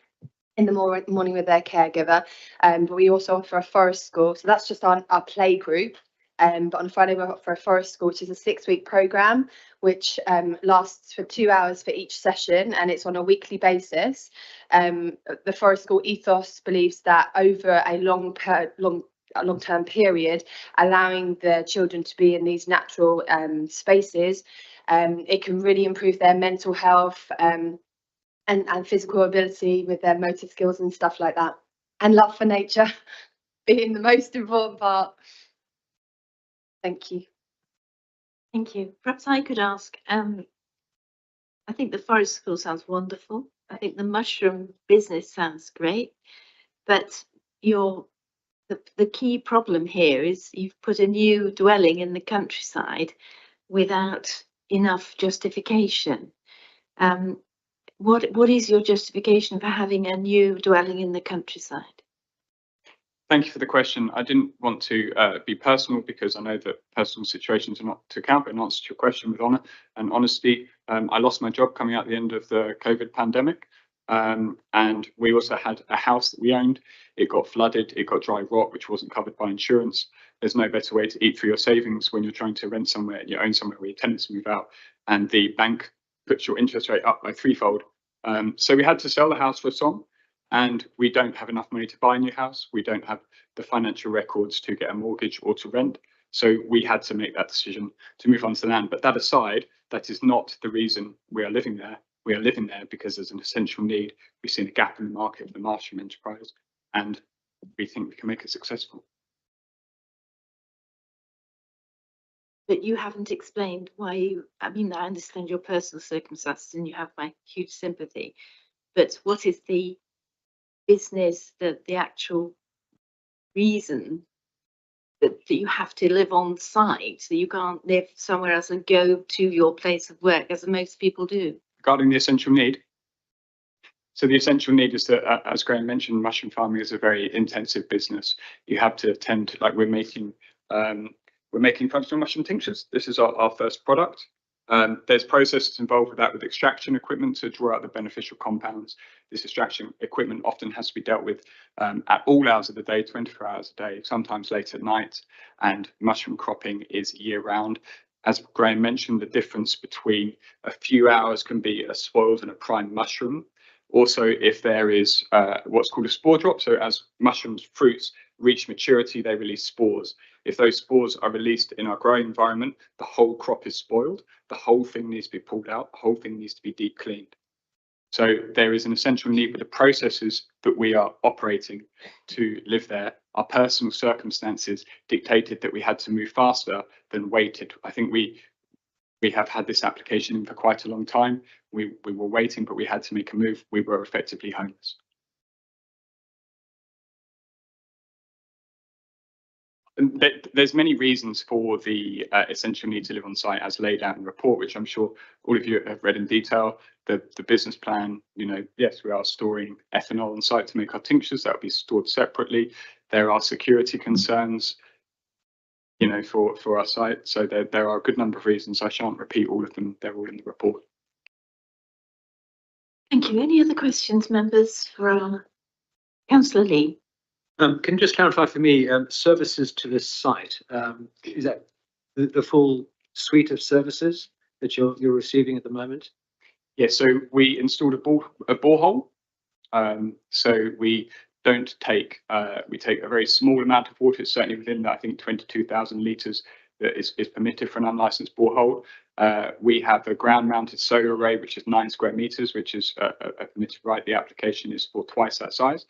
in the morning with their caregiver. But we also offer a forest school. So that's just our play group. But on Friday, we offer a forest school, which is a 6-week programme, which lasts for 2 hours for each session, and it's on a weekly basis. The forest school ethos believes that over a long-term period, allowing the children to be in these natural spaces, it can really improve their mental health and physical ability with their motor skills and stuff like that. And love for nature being the most important part. Thank you. Thank you. Perhaps I could ask, I think the forest school sounds wonderful. I think the mushroom business sounds great, but the key problem here is you've put a new dwelling in the countryside without enough justification. What is your justification for having a new dwelling in the countryside? Thank you for the question. I didn't want to be personal because I know that personal situations are not to account, but in answer to your question with honour and honesty, I lost my job coming out the end of the COVID pandemic. And we also had a house that we owned. It got flooded, it got dry rot, which wasn't covered by insurance. There's no better way to eat for your savings when you're trying to rent somewhere, you own somewhere where your tenants move out, and the bank puts your interest rate up by threefold. So we had to sell the house for a song, and we don't have enough money to buy a new house. We don't have the financial records to get a mortgage or to rent. So we had to make that decision to move on to the land. But that aside, that is not the reason we are living there. We are living there because there's an essential need. We've seen a gap in the market for the Marsham enterprise, and we think we can make it successful. But you haven't explained why you, I mean, I understand your personal circumstances and you have my huge sympathy, but what is the business, the actual reason that you have to live on site, that you can't live somewhere else and go to your place of work as most people do? Regarding the essential need, so the essential need is that, as Graham mentioned, mushroom farming is a very intensive business. You have to attend, like we're making functional mushroom tinctures. This is our first product. There's processes involved with that, with extraction equipment to draw out the beneficial compounds. This extraction equipment often has to be dealt with at all hours of the day, 24 hours a day, sometimes late at night, and mushroom cropping is year round. As Graham mentioned, the difference between a few hours can be a spoiled and a prime mushroom. Also, if there is what's called a spore drop, so as mushrooms, fruits reach maturity, they release spores. If those spores are released in our growing environment, the whole crop is spoiled. The whole thing needs to be pulled out. The whole thing needs to be deep cleaned. So there is an essential need with the processes that we are operating to live there. Our personal circumstances dictated that we had to move faster than waited. I think we have had this application in for quite a long time. We were waiting, but we had to make a move. We were effectively homeless. And there's many reasons for the essential need to live on site as laid out in the report, which I'm sure all of you have read in detail. The business plan, yes, we are storing ethanol on site to make our tinctures. That will be stored separately. There are security concerns, for our site. So there are a good number of reasons. I shan't repeat all of them. They're all in the report. Thank you. Any other questions, members, for our Councillor Lee? Can you just clarify for me, services to this site, is that the full suite of services that you're receiving at the moment? Yes, so we installed a borehole. So we don't take, we take a very small amount of water. It's certainly within that, I think 22,000 litres that is permitted for an unlicensed borehole. We have a ground mounted solar array, which is 9 square metres, which is a permitted right. The application is for twice that size.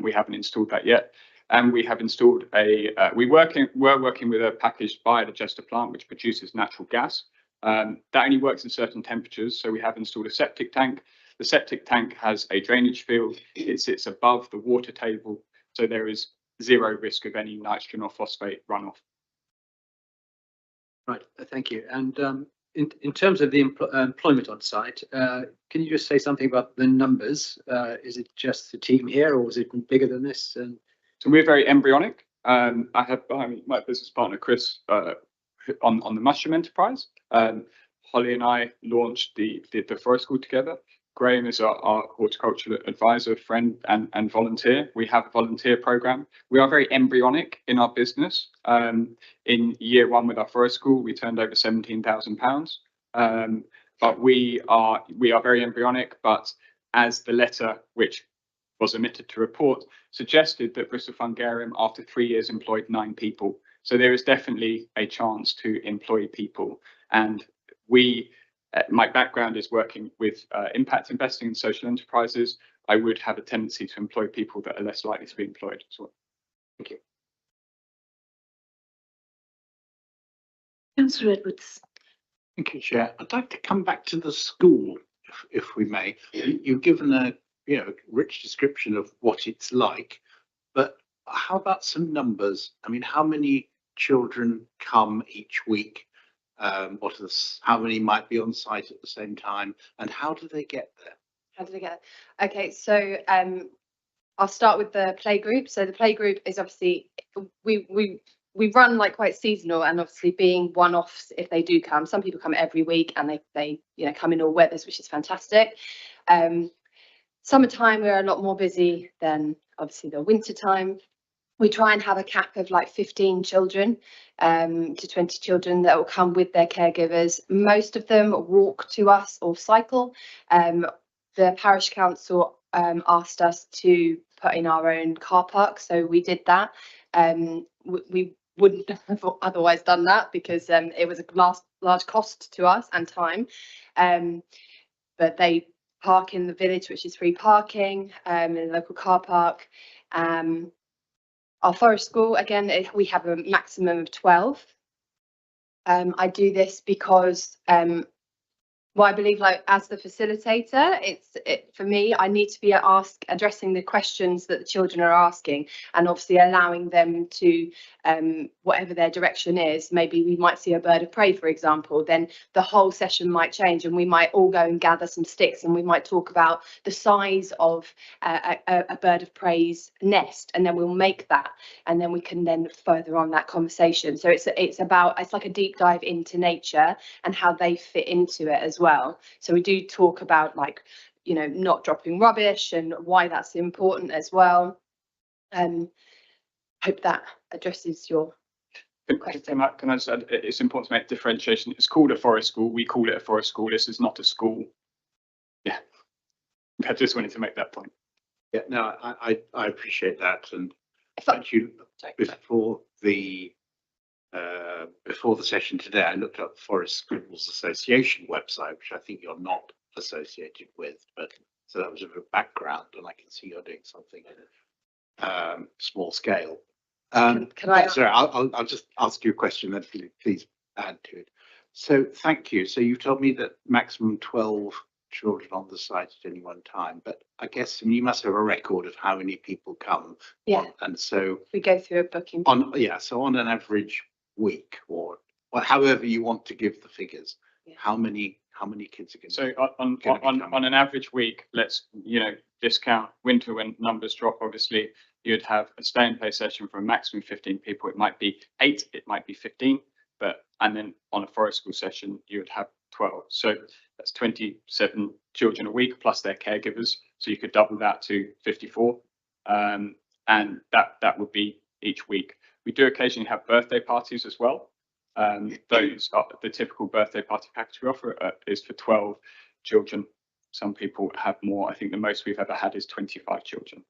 We haven't installed that yet. And we have installed we're working with a packaged biodigester plant, which produces natural gas. That only works in certain temperatures. So we have installed a septic tank. The septic tank has a drainage field. It sits above the water table. So there is zero risk of any nitrogen or phosphate runoff. Right, thank you. And in terms of the employment on site, can you just say something about the numbers? Is it just the team here, or is it bigger than this? So we're very embryonic. I have behind me my business partner Chris on the mushroom enterprise. Holly and I launched the forest school together. Graham is our horticultural advisor, friend, and volunteer. We have a volunteer program. We are very embryonic in our business. In year one with our forest school, we turned over £17,000. But we are very embryonic. But as the letter, which was omitted to report, suggested that Bristol Fungarium, after 3 years, employed 9 people. So there is definitely a chance to employ people. And my background is working with impact investing in social enterprises. I would have a tendency to employ people that are less likely to be employed as well. Thank you. Councillor Edwards. Thank you, Chair. I'd like to come back to the school, if we may. You've given a rich description of what it's like, but how about some numbers? I mean, how many children come each week? What are how many might be on site at the same time, and how do they get there? How did I get it? Okay, so I'll start with the play group. So the play group is obviously we run like quite seasonal, and obviously being one-offs if they do come. Some people come every week and they come in all weathers, which is fantastic. Summertime we're a lot more busy than obviously the winter time. We try and have a cap of like 15 children to 20 children that will come with their caregivers. Most of them walk to us or cycle. The parish council asked us to put in our own car park, so we did that. We wouldn't have otherwise done that because it was a large cost to us and time. But they park in the village, which is free parking in the local car park. Our forest school, again, we have a maximum of 12. I do this because well, I believe, like, as the facilitator, for me, I need to be addressing the questions that the children are asking, and obviously allowing them to whatever their direction is. Maybe we might see a bird of prey, for example, then the whole session might change, and we might all go and gather some sticks, and we might talk about the size of a bird of prey's nest, and then we'll make that, and then we can then further on that conversation. So it's like a deep dive into nature and how they fit into it as well. So we do talk about, like, not dropping rubbish and why that's important as well. Hope that addresses your question. Can I just add, it's important to make differentiation. It's called a forest school. We call it a forest school. This is not a school. Yeah, I just wanted to make that point. Yeah, no, I appreciate that, and thank you. Before the session today, I looked up Forest Schools Association website, which I think you're not associated with, but so that was a bit of background, and I can see you're doing something small scale. Can I? Sorry, I'll just ask you a question, then please add to it. So thank you. So you've told me that maximum 12 children on the site at any one time, but I guess you must have a record of how many people come. Yeah. And so we go through a booking. So on an average week, or however you want to give the figures, how many kids are going to? So on an average week, let's discount winter when numbers drop. Obviously, you'd have a stay and play session for a maximum 15 people. It might be 8, it might be 15, and then on a forest school session, you would have 12. So that's 27 children a week plus their caregivers. So you could double that to 54, and that would be each week. We do occasionally have birthday parties as well. Those are the typical birthday party package we offer is for 12 children. Some people have more. I think the most we've ever had is 25 children.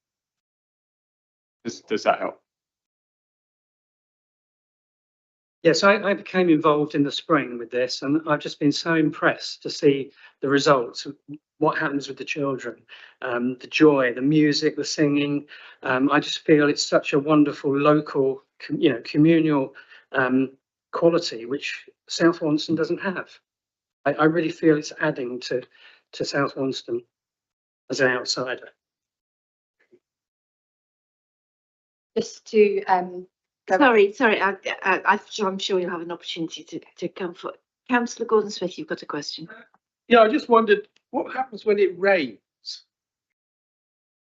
Does that help? Yes, I became involved in the spring with this, and I've just been so impressed to see the results, what happens with the children, the joy, the music, the singing. I just feel it's such a wonderful local, communal quality, which South Wonston doesn't have. I really feel it's adding to South Wonston as an outsider. Just to Sorry, I'm sure you'll have an opportunity to come for. Councillor Gordon-Smith, you've got a question. Yeah, I just wondered what happens when it rains.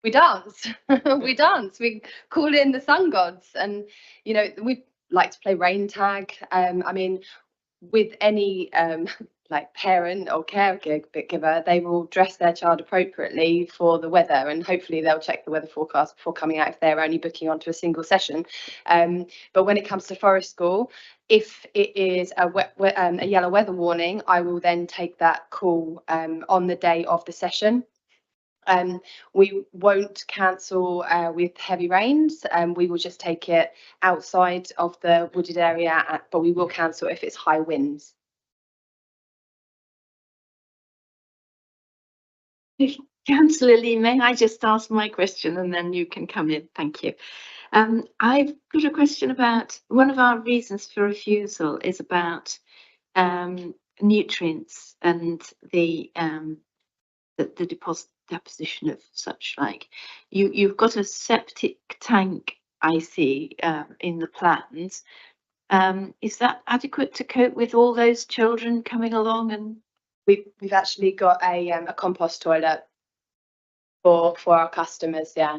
We dance. We dance. We call in the sun gods, and we like to play rain tag. I mean, with any like parent or caregiver, they will dress their child appropriately for the weather, and hopefully they'll check the weather forecast before coming out if they're only booking onto a single session. But when it comes to forest school, if it is a yellow weather warning, I will then take that call on the day of the session. We won't cancel with heavy rains, we will just take it outside of the wooded area, but we will cancel if it's high winds. Councillor Lee, may I just ask my question and then you can come in? Thank you. I've got a question about one of our reasons for refusal is about nutrients and the deposition of such like. You've got a septic tank I see in the plans. Is that adequate to cope with all those children coming along? And We've actually got a compost toilet for our customers, yeah.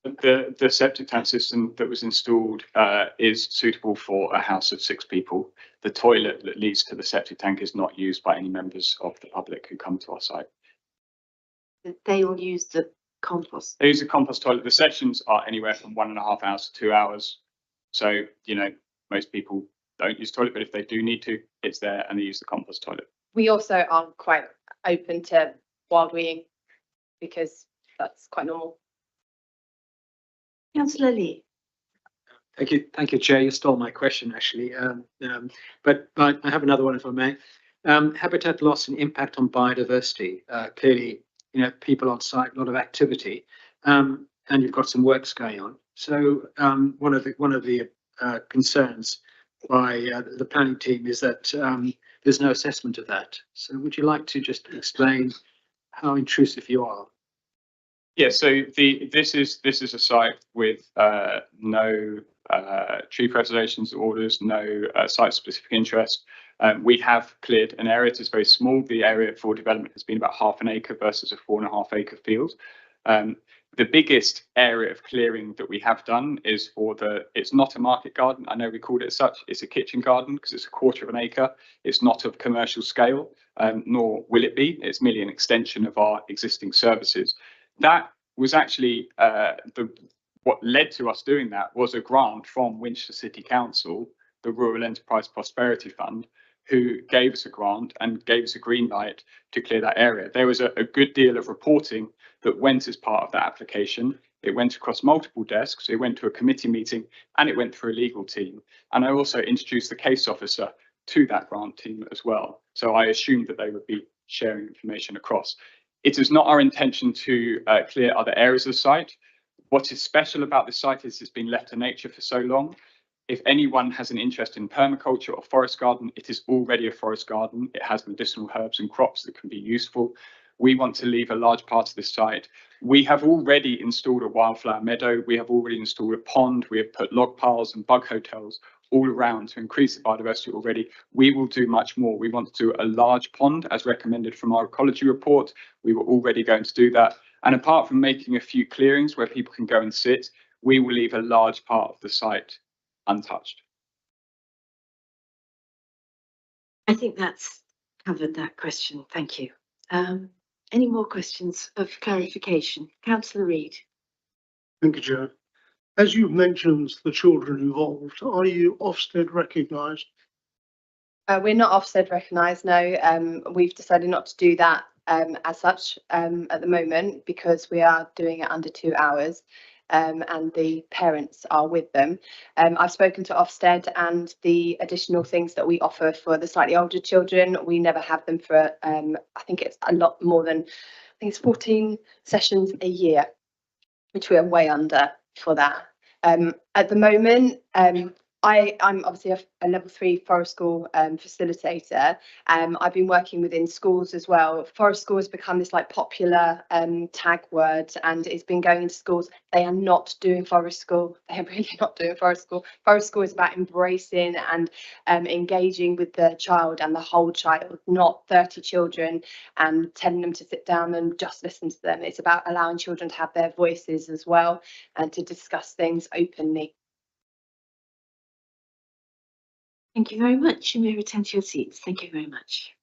The septic tank system that was installed is suitable for a house of 6 people. The toilet that leads to the septic tank is not used by any members of the public who come to our site. they will use the compost. They use a compost toilet. The sessions are anywhere from 1.5 hours to 2 hours. So, you know, most people don't use toilet, but if they do need to, it's there and they use the compost toilet. We also are quite open to wild weeing because that's quite normal. Councillor Lee. Thank you, Chair. You stole my question, actually. But I have another one, if I may. Habitat loss and impact on biodiversity. Clearly, you know, people on site, a lot of activity, and you've got some works going on. So one of the concerns by the planning team is that there's no assessment of that. So would you like to just explain how intrusive you are? Yeah, so this is a site with no tree preservation orders, no site-specific interest. We have cleared an area. It's very small. The area for development has been about 1/2 acre versus a 4.5 acre field. The biggest area of clearing that we have done is for it's not a market garden. I know we called it such. It's a kitchen garden because it's 1/4 acre. It's not of commercial scale, nor will it be. It's merely an extension of our existing services. That was actually what led to us doing that was a grant from Winchester City Council, the Rural Enterprise Prosperity Fund, who gave us a grant and gave us a green light to clear that area. There was a good deal of reporting that went as part of that application. It went across multiple desks. It went to a committee meeting and it went through a legal team. And I also introduced the case officer to that grant team as well. So I assumed that they would be sharing information across. It is not our intention to clear other areas of the site. What is special about this site is it's been left to nature for so long. If anyone has an interest in permaculture or forest garden, it is already a forest garden. It has medicinal herbs and crops that can be useful. We want to leave a large part of this site. We have already installed a wildflower meadow. We have already installed a pond. We have put log piles and bug hotels all around to increase the biodiversity already. We will do much more. We want to do a large pond as recommended from our ecology report. We were already going to do that. And apart from making a few clearings where people can go and sit, we will leave a large part of the site untouched. I think that's covered that question. Thank you. Any more questions of clarification? Councillor Reid. Thank you, Chair. As you've mentioned, the children involved, are you Ofsted recognised? We're not Ofsted recognised, no. We've decided not to do that as such at the moment because we are doing it under 2 hours. And the parents are with them. I've spoken to Ofsted and the additional things that we offer for the slightly older children, we never have them for, I think it's a lot more than, I think it's 14 sessions a year, which we are way under for that. At the moment, I'm obviously a level 3 forest school facilitator. I've been working within schools as well. Forest school has become this like popular tag word, and it's been going into schools. They are not doing forest school. They are really not doing forest school. Forest school is about embracing and engaging with the child and the whole child, not 30 children and telling them to sit down and just listen to them. It's about allowing children to have their voices as well and to discuss things openly. Thank you very much. You may return to your seats. Thank you very much.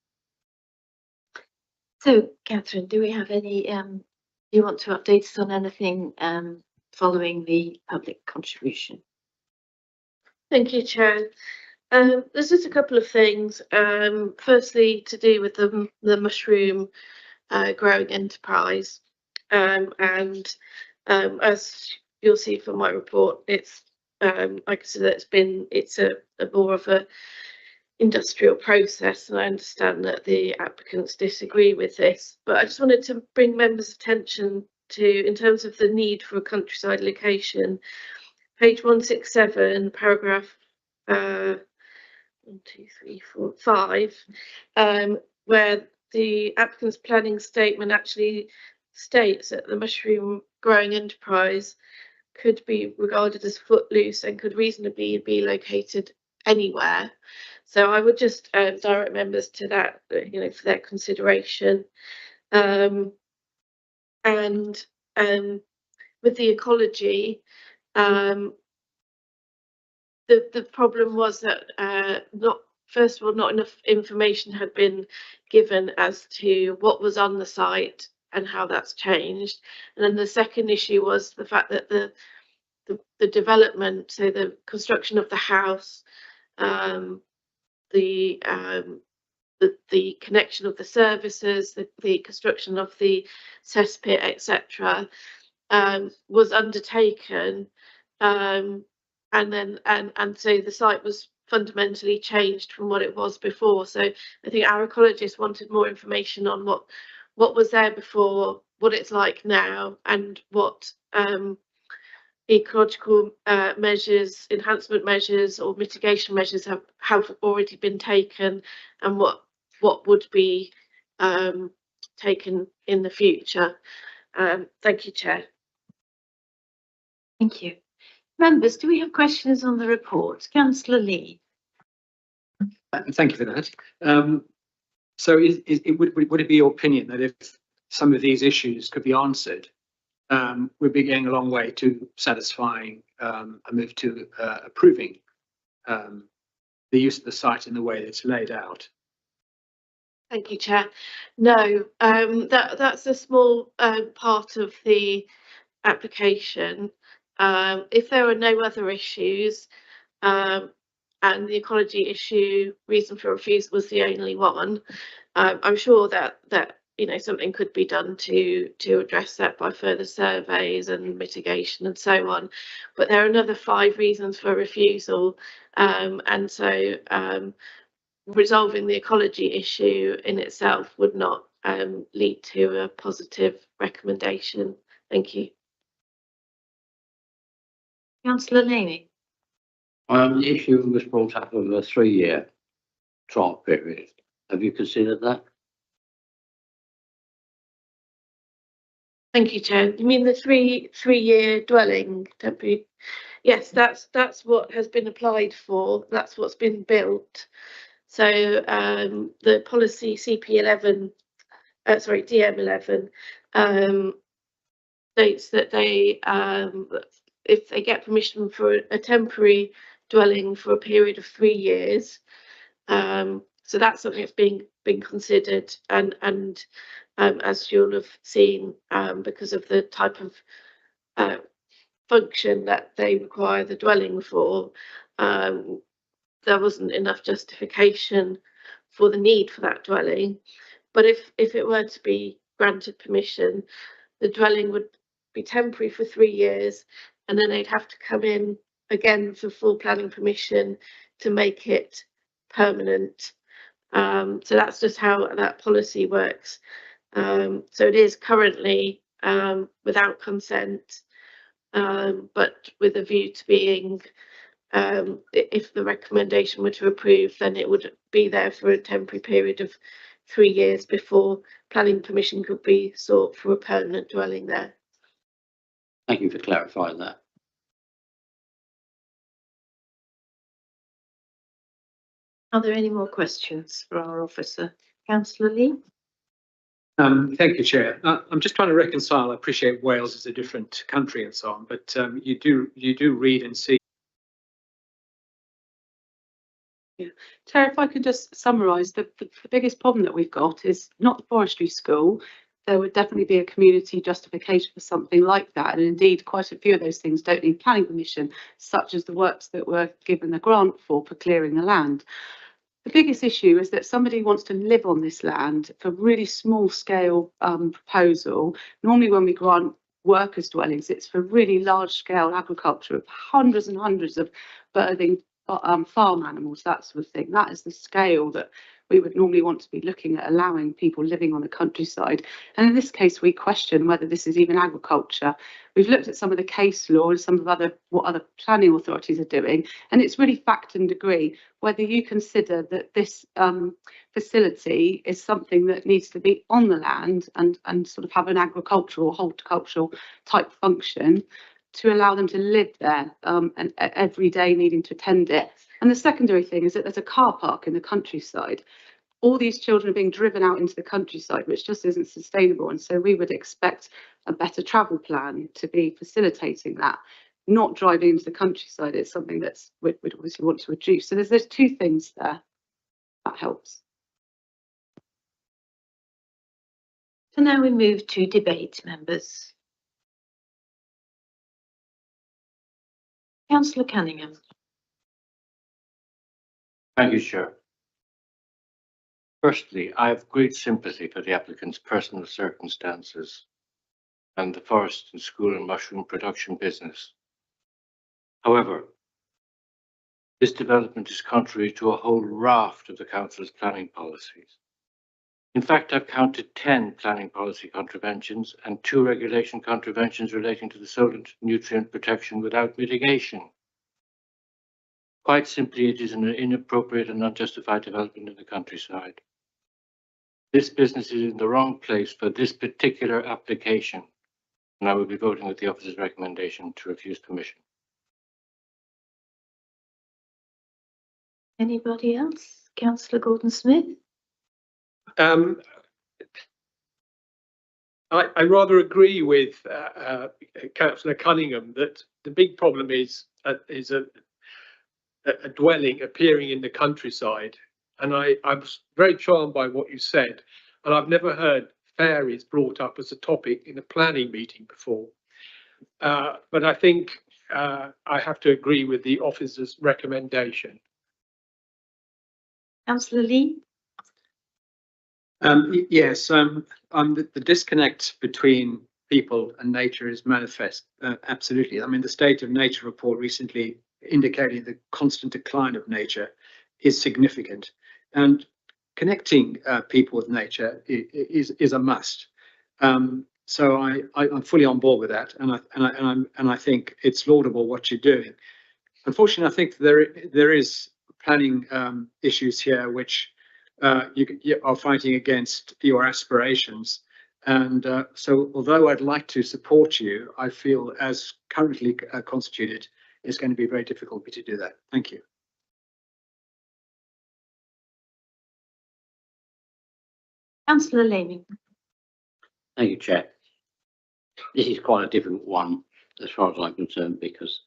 So, Catherine, do we have any, do you want to update us on anything following the public contribution? Thank you, Chair. There's just a couple of things. Firstly, to do with the mushroom growing enterprise. As you'll see from my report, it's like I said, it's a more of a industrial process, and I understand that the applicants disagree with this, but I just wanted to bring members' attention to, in terms of the need for a countryside location, page 167, paragraph 1, 2, 3, 4, 5, where the applicant's planning statement actually states that the mushroom growing enterprise could be regarded as footloose and could reasonably be located anywhere. So I would just direct members to that, for their consideration. And with the ecology, the problem was that first of all, not enough information had been given as to what was on the site and how that's changed. And then the second issue was the fact that the development, so the construction of the house, the connection of the services, the construction of the cesspit, etc., was undertaken, and so the site was fundamentally changed from what it was before. So I think our ecologists wanted more information on what was there before, what it's like now, and what ecological measures, enhancement measures or mitigation measures have already been taken, and what would be taken in the future. Thank you, Chair. Thank you. Members, do we have questions on the report? Councillor Lee. Thank you for that. So would it be your opinion that if some of these issues could be answered, we'd be going a long way to satisfying a move to approving the use of the site in the way that's laid out? Thank you, Chair. No, that's a small part of the application. If there are no other issues, and the ecology issue, reason for refusal was the only one, I'm sure that something could be done to address that by further surveys and mitigation and so on. But there are another 5 reasons for refusal, and so resolving the ecology issue in itself would not lead to a positive recommendation. Thank you. Councillor Laney. The issue was brought up of a 3-year trial period. Have you considered that? Thank you, Chair. You mean the three-year dwelling temporary? Yes, that's what has been applied for. That's what's been built. So the policy CP11, DM11, states that they, if they get permission for a temporary dwelling for a period of 3 years, so that's something that's being considered, and as you'll have seen, because of the type of function that they require the dwelling for, there wasn't enough justification for the need for that dwelling. But if it were to be granted permission, the dwelling would be temporary for 3 years, and then they'd have to come in again for full planning permission to make it permanent. So that's just how that policy works. So it is currently without consent, but with a view to being, if the recommendation were to approve, then it would be there for a temporary period of 3 years before planning permission could be sought for a permanent dwelling there. Thank you for clarifying that. Are there any more questions for our officer? Councillor Lee. Thank you, Chair. I'm just trying to reconcile. I appreciate Wales is a different country and so on, but you do read and see. Yeah, Chair, if I could just summarise, the biggest problem that we've got is not the forestry school. There would definitely be a community justification for something like that, and indeed quite a few of those things don't need planning permission, such as the works that were given a grant for clearing the land. The biggest issue is that somebody wants to live on this land for really small scale proposal. Normally when we grant workers dwellings, it's for really large scale agriculture of hundreds and hundreds of birthing farm animals, that sort of thing. That is the scale that we would normally want to be looking at allowing people living on the countryside. And in this case, we question whether this is even agriculture. We've looked at some of the case law and some of what other planning authorities are doing, and it's really fact and degree whether you consider that this facility is something that needs to be on the land and sort of have an agricultural or horticultural type function. to allow them to live there and every day needing to attend it. And the secondary thing is that there's a car park in the countryside. All these children are being driven out into the countryside, which just isn't sustainable. And so we would expect a better travel plan to be facilitating that, not driving into the countryside. It's something that's we'd obviously want to reduce. So there's two things there. That helps. So now we move to debate, members. Councillor Cunningham. Thank you, Chair. Firstly, I have great sympathy for the applicant's personal circumstances and the forest and school and mushroom production business. However, this development is contrary to a whole raft of the Council's planning policies. In fact, I've counted 10 planning policy contraventions and 2 regulation contraventions relating to the soil and nutrient protection without mitigation. Quite simply, it is an inappropriate and unjustified development in the countryside. This business is in the wrong place for this particular application, and I will be voting with the officer's recommendation to refuse permission. Anybody else? Councillor Gordon-Smith? I rather agree with Councillor Cunningham that the big problem is a dwelling appearing in the countryside. And I was very charmed by what you said. And I've never heard fairies brought up as a topic in a planning meeting before. But I think I have to agree with the officer's recommendation. Councillor Lee? Yes, the disconnect between people and nature is manifest, absolutely. I mean, the State of Nature report recently indicating the constant decline of nature is significant, and connecting people with nature is a must. So I'm fully on board with that, and I think it's laudable what you're doing. Unfortunately, I think there is planning issues here which you are fighting against your aspirations. And so although I'd like to support you, I feel as currently constituted, it's going to be very difficult for me to do that. Thank you. Councillor Laming. Thank you, Chair. This is quite a difficult one as far as I'm concerned, because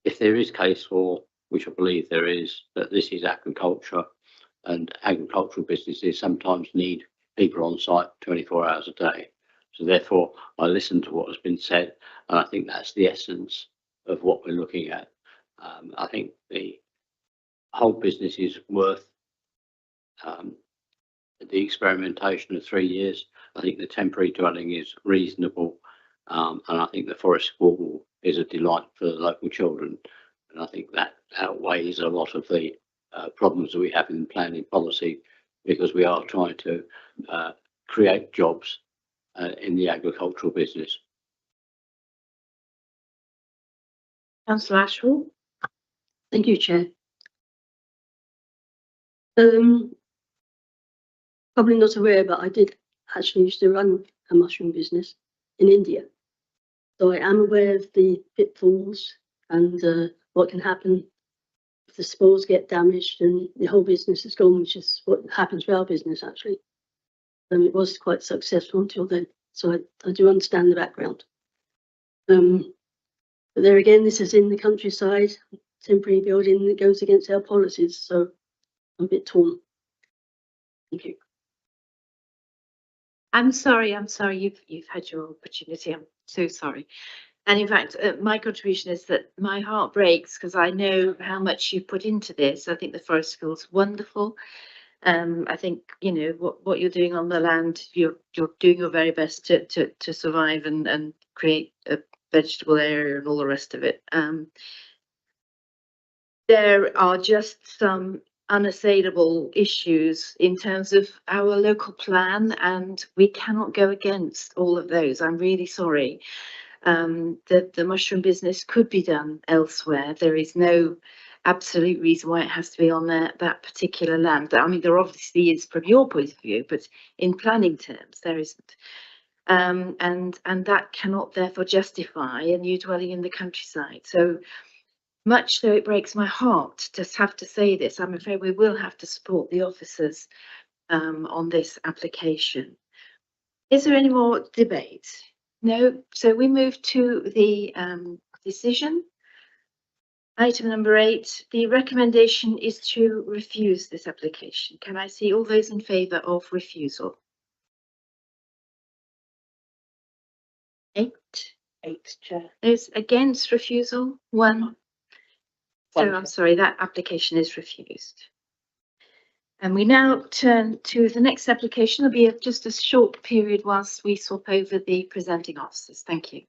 if there is case for, which I believe there is, that this is agriculture, and agricultural businesses sometimes need people on site 24 hours a day. So therefore, I listen to what has been said, and I think that's the essence of what we're looking at. I think the whole business is worth the experimentation of 3 years. I think the temporary dwelling is reasonable, and I think the forest school is a delight for the local children. And I think that outweighs a lot of the problems that we have in planning policy, because we are trying to create jobs in the agricultural business. Councillor Ashwell. Thank you, Chair. Probably not aware, but I did actually used to run a mushroom business in India. So I am aware of the pitfalls and what can happen if the spores get damaged and the whole business is gone, which is what happens with our business actually. It was quite successful until then. So I do understand the background. But there again, this is in the countryside, temporary building that goes against our policies. So I'm a bit torn. Thank you. I'm sorry. You've had your opportunity. I'm so sorry. And in fact, my contribution is that my heart breaks because I know how much you put into this. I think the forest school's wonderful. I think, you know, what you're doing on the land, you're doing your very best to survive and create a vegetable area and all the rest of it. There are just some unassailable issues in terms of our local plan, and we cannot go against all of those. I'm really sorry. The mushroom business could be done elsewhere. There is no absolute reason why it has to be on that particular land. I mean, there obviously is from your point of view, but in planning terms, there isn't. and that cannot therefore justify a new dwelling in the countryside. So much though it breaks my heart to have to say this, I'm afraid we will have to support the officers on this application. Is there any more debate? No, so we move to the decision. Item number 8, the recommendation is to refuse this application. Can I see all those in favour of refusal? 8. 8, Chair. Those against refusal? 1. So I'm sorry, that application is refused. And we now turn to the next application. It'll be just a short period whilst we swap over the presenting officers. Thank you.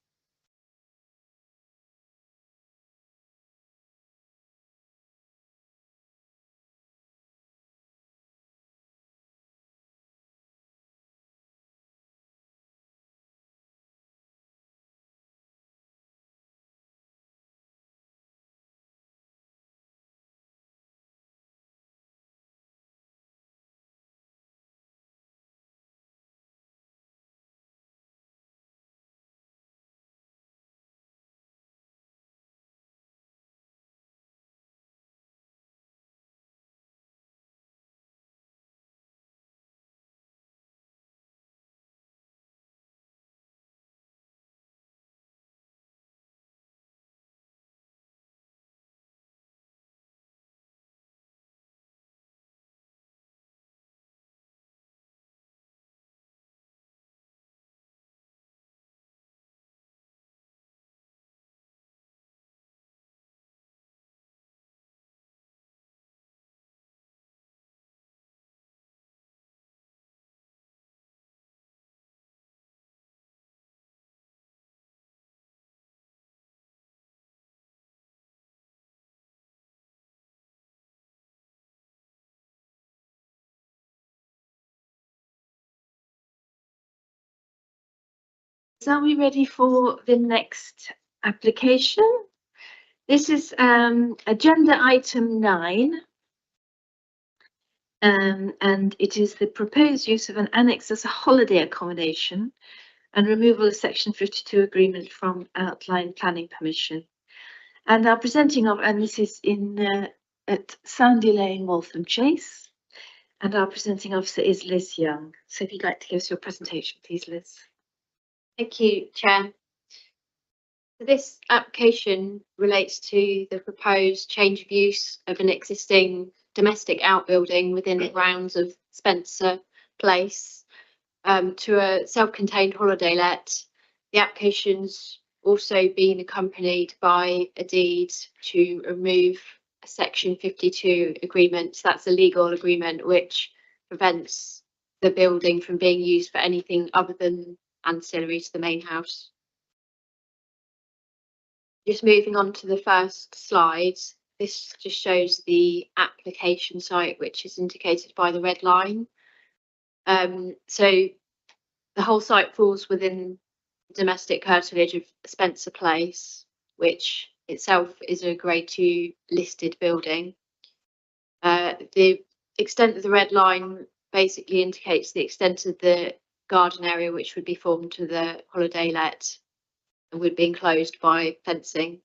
So are we ready for the next application? This is agenda item 9. And it is the proposed use of an annex as a holiday accommodation and removal of section 52 agreement from outline planning permission. And our presenting of, and this is in at Sandy Lane, Waltham Chase. And our presenting officer is Liz Young. So if you'd like to give us your presentation, please, Liz. Thank you, Chair. So this application relates to the proposed change of use of an existing domestic outbuilding within the grounds of Spencer Place to a self-contained holiday let. The application's also been accompanied by a deed to remove a section 52 agreement. So that's a legal agreement which prevents the building from being used for anything other than ancillary to the main house. Just moving on to the first slide, this just shows the application site, which is indicated by the red line. So the whole site falls within domestic curtilage of Spencer Place, which itself is a Grade 2 listed building. The extent of the red line basically indicates the extent of the garden area which would be formed to the holiday let and would be enclosed by fencing.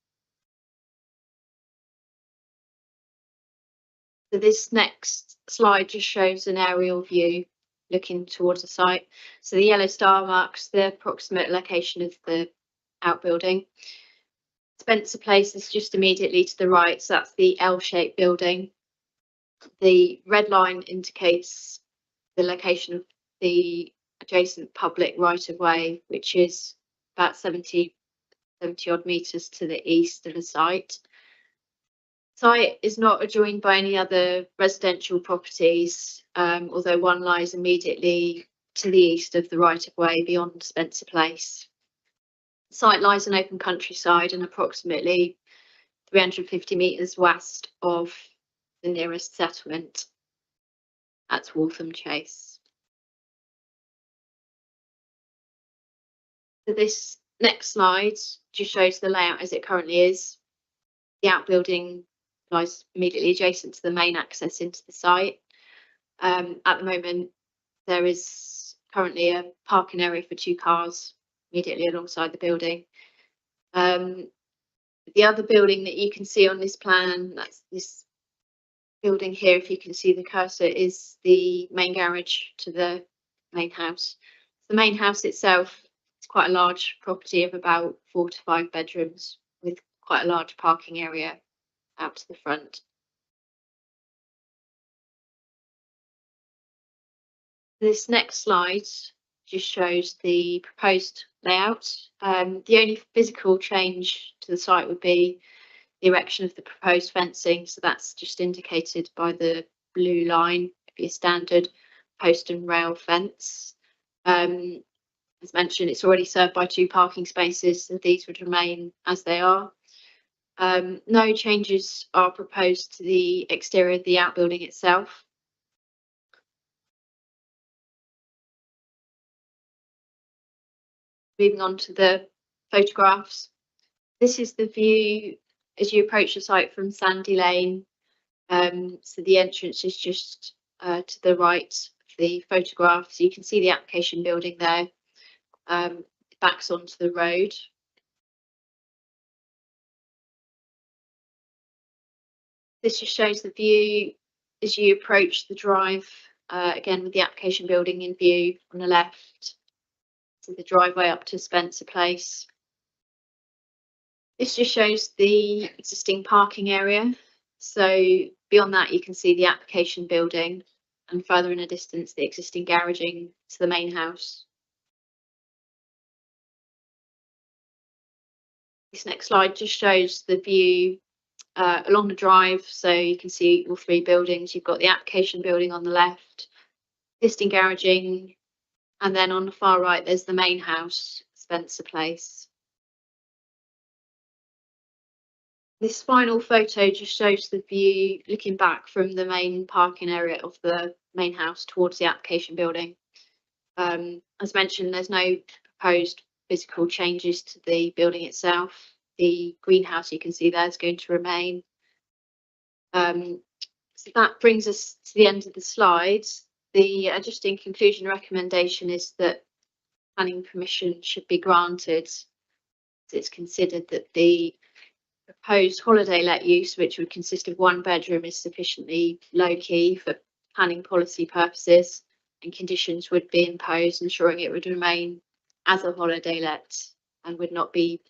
So this next slide just shows an aerial view looking towards the site. So the yellow star marks the approximate location of the outbuilding. Spencer Place is just immediately to the right, so that's the L-shaped building. The red line indicates the location of the adjacent public right-of-way, which is about 70 odd metres to the east of the site. Site is not adjoined by any other residential properties, although one lies immediately to the east of the right-of-way beyond Spencer Place. The site lies in open countryside and approximately 350 metres west of the nearest settlement. That's Waltham Chase. So this next slide just shows the layout as it currently is. The outbuilding lies immediately adjacent to the main access into the site. At the moment, there is currently a parking area for 2 cars immediately alongside the building. The other building that you can see on this plan, that's this building here, if you can see the cursor, is the main garage to the main house. The main house itself is quite a large property of about 4 to 5 bedrooms with quite a large parking area out to the front. This next slide just shows the proposed layout. The only physical change to the site would be the erection of the proposed fencing. So that's just indicated by the blue line, it'd be a standard post and rail fence. As mentioned, it's already served by 2 parking spaces, so these would remain as they are. No changes are proposed to the exterior of the outbuilding itself. Moving on to the photographs. This is the view as you approach the site from Sandy Lane. So the entrance is just to the right of the photograph. So you can see the application building there. It backs onto the road. This just shows the view as you approach the drive, again with the application building in view on the left. So the driveway up to Spencer Place. This just shows the existing parking area. So beyond that, you can see the application building, and further in a distance, the existing garaging to the main house. This next slide just shows the view along the drive. So you can see all 3 buildings. You've got the application building on the left, existing garaging, and then on the far right, there's the main house, Spencer Place. This final photo just shows the view looking back from the main parking area of the main house towards the application building. As mentioned, there's no proposed physical changes to the building itself. The greenhouse you can see there is going to remain. So that brings us to the end of the slides. The just in conclusion recommendation is that planning permission should be granted. It's considered that the proposed holiday let use, which would consist of 1 bedroom, is sufficiently low key for planning policy purposes, and conditions would be imposed ensuring it would remain as a holiday let and would not be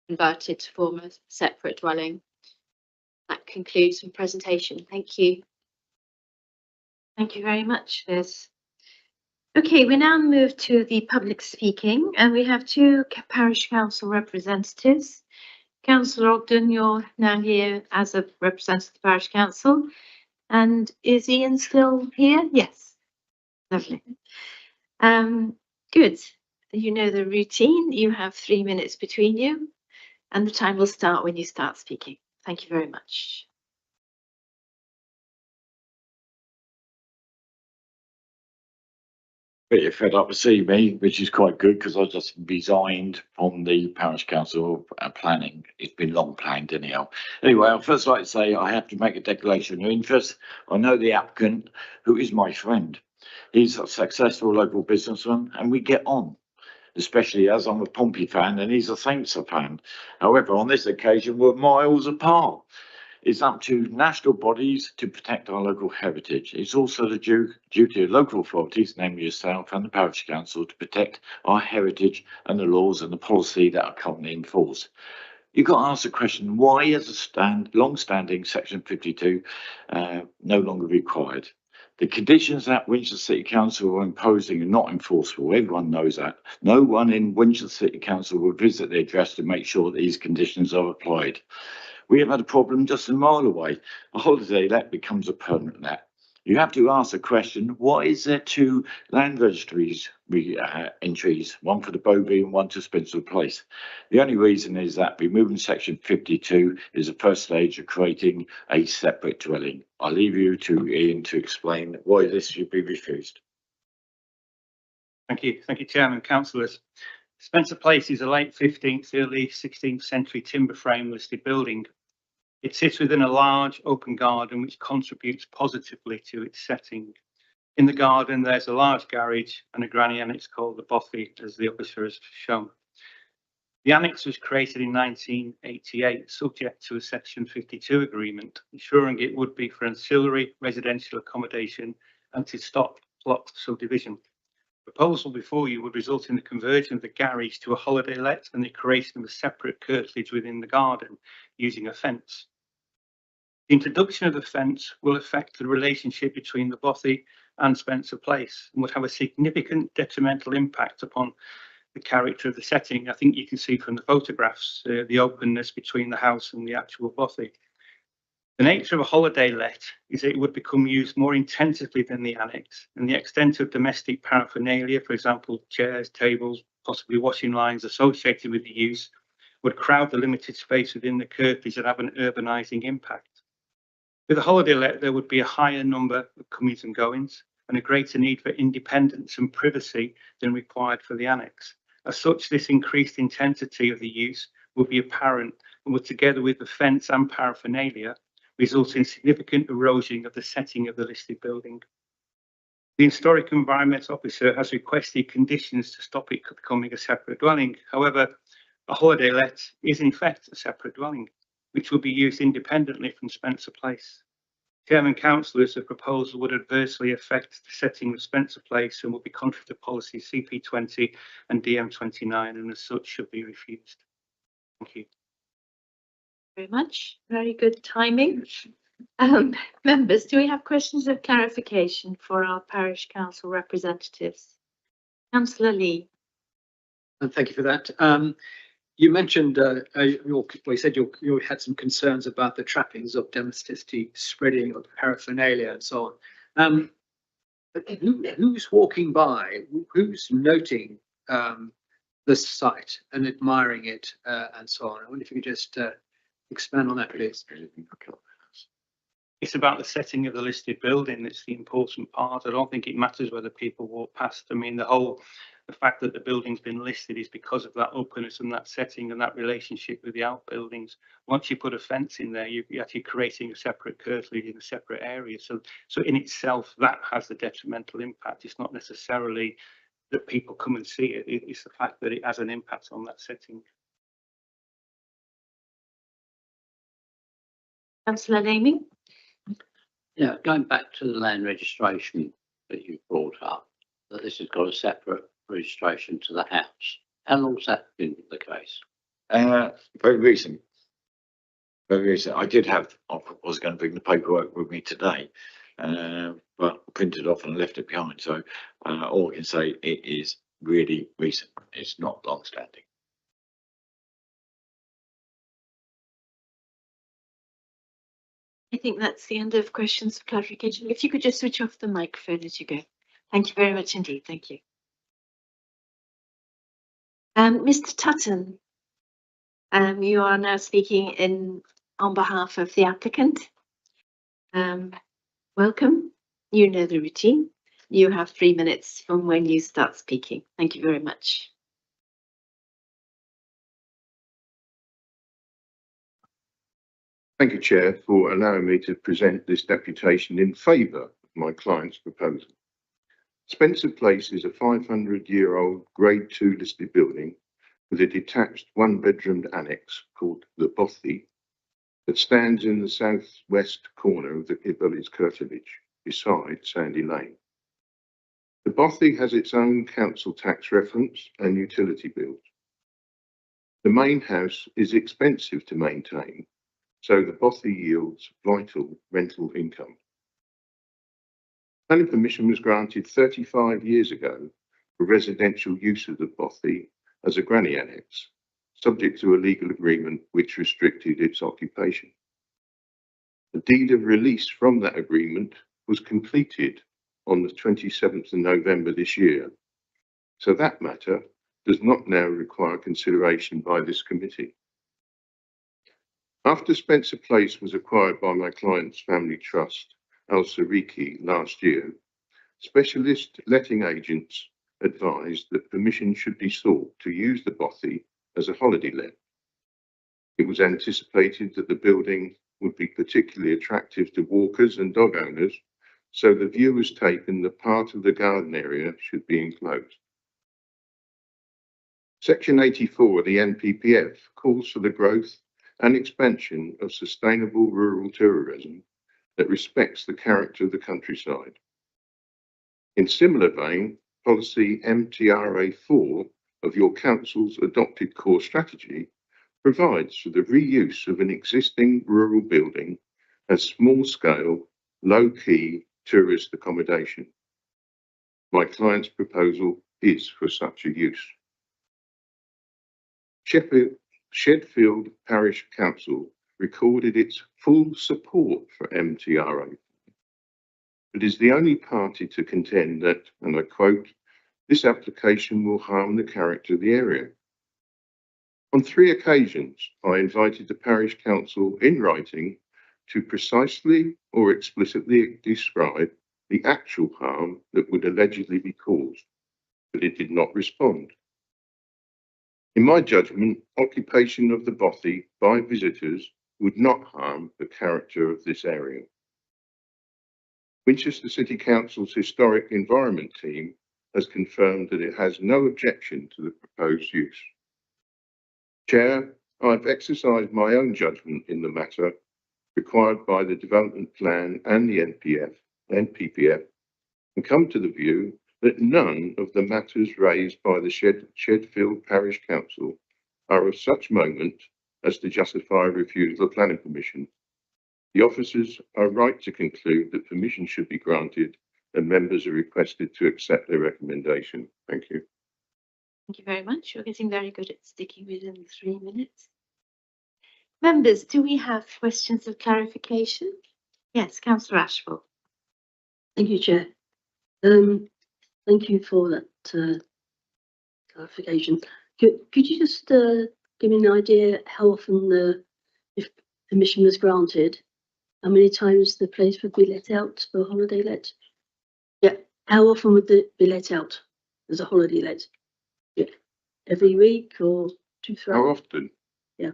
converted to form a separate dwelling. That concludes my presentation. Thank you. Thank you very much, Liz. Okay, we now move to the public speaking, and we have 2 parish council representatives. Councillor Ogden, you're now here as a representative of the parish council. And is Ian still here? Yes. Lovely. Good. You know the routine. You have 3 minutes between you, and the time will start when you start speaking. Thank you very much. But you're fed up to see me, which is quite good because I just resigned from the parish council planning. It's been long planned anyhow. Anyway, I'd first like to say I have to make a declaration of interest. I know the applicant, who is my friend. He's a successful local businessman and we get on, especially as I'm a Pompey fan and he's a Saints fan. However, on this occasion, we're miles apart. It's up to national bodies to protect our local heritage. It's also the duty of local authorities, namely yourself and the parish council, to protect our heritage and the laws and the policy that are currently in force. You've got to ask the question, why is a long-standing section 52 no longer required? The conditions that Winchester City Council are imposing are not enforceable. Everyone knows that. No one in Winchester City Council will visit the address to make sure that these conditions are applied. We have had a problem just a mile away. A holiday let becomes a permanent let. You have to ask the question, why is there 2 land registries entries, one for the Bovey and one to Spencer Place? The only reason is that removing section 52 is the first stage of creating a separate dwelling. I'll leave you to Ian to explain why this should be refused. Thank you, Chairman, councillors. Spencer Place is a late 15th, early 16th century timber frame listed building. It sits within a large open garden which contributes positively to its setting. In the garden, there's a large garage and a granny annex called the Bothy, as the officer has shown. The annex was created in 1988, subject to a Section 52 agreement, ensuring it would be for ancillary residential accommodation and to stop plot subdivision. The proposal before you would result in the conversion of the garage to a holiday let and the creation of a separate curtilage within the garden using a fence. The introduction of the fence will affect the relationship between the Bothy and Spencer Place and would have a significant detrimental impact upon the character of the setting. I think you can see from the photographs the openness between the house and the actual Bothy. The nature of a holiday let is that it would become used more intensively than the annex, and the extent of domestic paraphernalia, for example, chairs, tables, possibly washing lines associated with the use, would crowd the limited space within the curtilage and have an urbanising impact. With a holiday let, there would be a higher number of comings and goings and a greater need for independence and privacy than required for the annex. As such, this increased intensity of the use would be apparent and would, together with the fence and paraphernalia, result in significant erosion of the setting of the listed building. The Historic Environment Officer has requested conditions to stop it becoming a separate dwelling. However, a holiday let is in fact a separate dwelling, which will be used independently from Spencer Place. Chairman Councillors, the proposal would adversely affect the setting of Spencer Place and would be contrary to policy CP20 and DM29, and as such should be refused. Thank you. Very much. Very good timing. Members, do we have questions of clarification for our parish council representatives? Councillor Lee. And thank you for that. You mentioned, you said you had some concerns about the trappings of domesticity spreading of paraphernalia and so on. Who's walking by? Who's noting this site and admiring it and so on? I wonder if you could just expand on that, please. It's about the setting of the listed building that's the important part. I don't think it matters whether people walk past. I mean, the fact that the building's been listed is because of that openness and that setting and that relationship with the outbuildings. Once you put a fence in there, you're actually creating a separate curtilage in a separate area. So in itself, that has the detrimental impact. It's not necessarily that people come and see it. It's the fact that it has an impact on that setting. Councillor Laming. Yeah, going back to the land registration that you brought up, that this has got a separate registration to the house. How long's that been the case? Very recent. Very recent. I was going to bring the paperwork with me today, but printed off and left it behind. So all I can say, it is really recent. It's not long standing. I think that's the end of questions for clarification. If you could just switch off the microphone as you go. Thank you very much indeed. Thank you. Mr. Tutton, you are now speaking on behalf of the applicant. Welcome. You know the routine. You have 3 minutes from when you start speaking. Thank you very much. Thank you, Chair, for allowing me to present this deputation in favour of my client's proposal. Spencer Place is a 500-year-old Grade 2 listed building with a detached one-bedroomed annex called the Bothy that stands in the southwest corner of the village curtilage beside Sandy Lane. The Bothy has its own council tax reference and utility bills. The main house is expensive to maintain, so the Bothy yields vital rental income. Planning permission was granted 35 years ago for residential use of the Bothy as a granny annex, subject to a legal agreement which restricted its occupation. The deed of release from that agreement was completed on the 27th of November this year, so that matter does not now require consideration by this committee. After Spencer Place was acquired by my client's family trust, Al Sariki, last year, specialist letting agents advised that permission should be sought to use the Bothy as a holiday let. It was anticipated that the building would be particularly attractive to walkers and dog owners, so the view was taken that part of the garden area should be enclosed. Section 84 of the NPPF calls for the growth and expansion of sustainable rural tourism that respects the character of the countryside. In similar vein, policy MTRA4 of your council's adopted core strategy provides for the reuse of an existing rural building as small-scale, low-key tourist accommodation. My client's proposal is for such a use. Shedfield Parish Council recorded its full support for MTRA, but is the only party to contend that, and I quote, this application will harm the character of the area. On 3 occasions, I invited the Parish Council in writing to precisely or explicitly describe the actual harm that would allegedly be caused, but it did not respond. In my judgment, occupation of the bothy by visitors would not harm the character of this area. Winchester City Council's Historic Environment team has confirmed that it has no objection to the proposed use. Chair, I've exercised my own judgment in the matter required by the development plan and the NPPF and come to the view that none of the matters raised by the Shedfield Parish Council are of such moment as to justify a refusal of planning permission. The officers are right to conclude that permission should be granted and members are requested to accept their recommendation. Thank you. Thank you very much. You're getting very good at sticking within the 3 minutes. Members, do we have questions of clarification? Yes, Councillor Ashford. Thank you, Chair. Thank you for that clarification. Could you just give me an idea how often if permission was granted, how many times the place would be let out for holiday let? Yeah, how often would it be let out as a holiday let? Yeah, every week or 2, 3? How often? Yeah.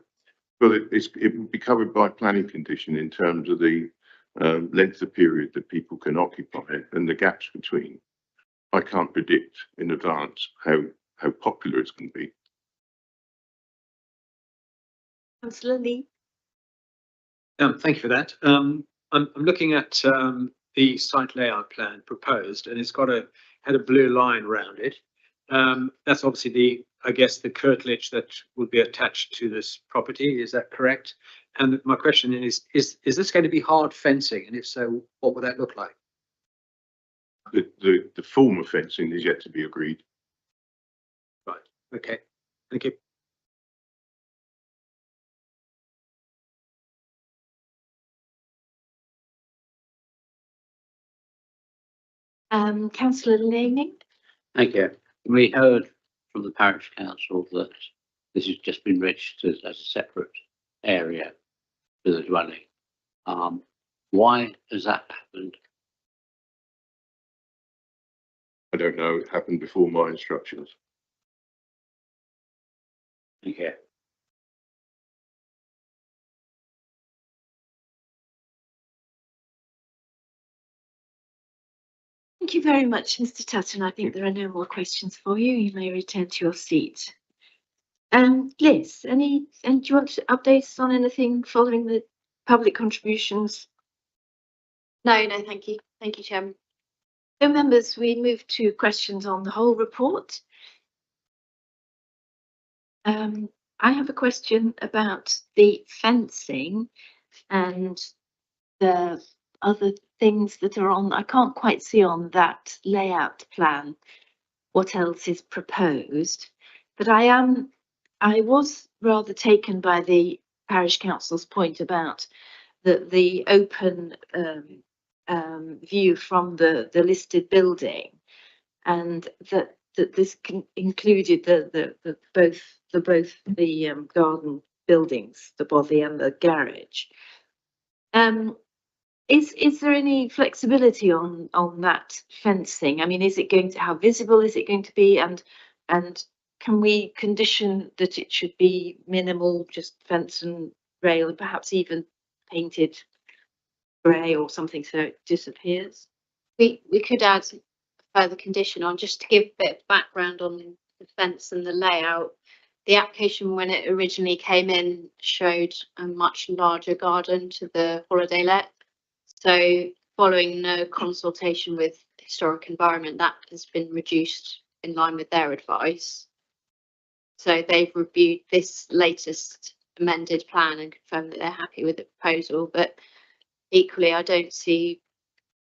Well, it would be covered by planning condition in terms of the length of period that people can occupy it and the gaps between. I can't predict in advance how popular it's going to be. Councillor Lee. Thank you for that. I'm looking at the site layout plan proposed, and it's had a blue line around it. That's obviously I guess the curtilage that would be attached to this property. Is that correct? And my question is this going to be hard fencing? And if so, what would that look like? The form of fencing is yet to be agreed. Right. Okay. Thank you. Councillor Leaming. Thank you. We heard from the parish council that this has just been registered as a separate area to the dwelling. Why has that happened? I don't know. It happened before my instructions. Thank you. Thank you very much, Mr. Tutton. I think there are no more questions for you. You may return to your seat. Liz, and do you want to update us on anything following the public contributions? No, thank you. Thank you, Chairman. So members, we move to questions on the whole report. I have a question about the fencing and the other things that are on. I can't quite see on that layout plan what else is proposed, but I was rather taken by the parish council's point about the open view from the listed building, and that this included both the garden buildings, the bothy and the garage. Is there any flexibility on that fencing? I mean, is it going to, how visible is it going to be, and can we condition that it should be minimal, just fence and rail, perhaps even painted grey or something so it disappears? We could add a further condition on, just to give a bit of background on the fence and the layout. The application, when it originally came in, showed a much larger garden to the holiday let. So following no consultation with historic environment, that has been reduced in line with their advice. So they've reviewed this latest amended plan and confirmed that they're happy with the proposal. But equally, I don't see,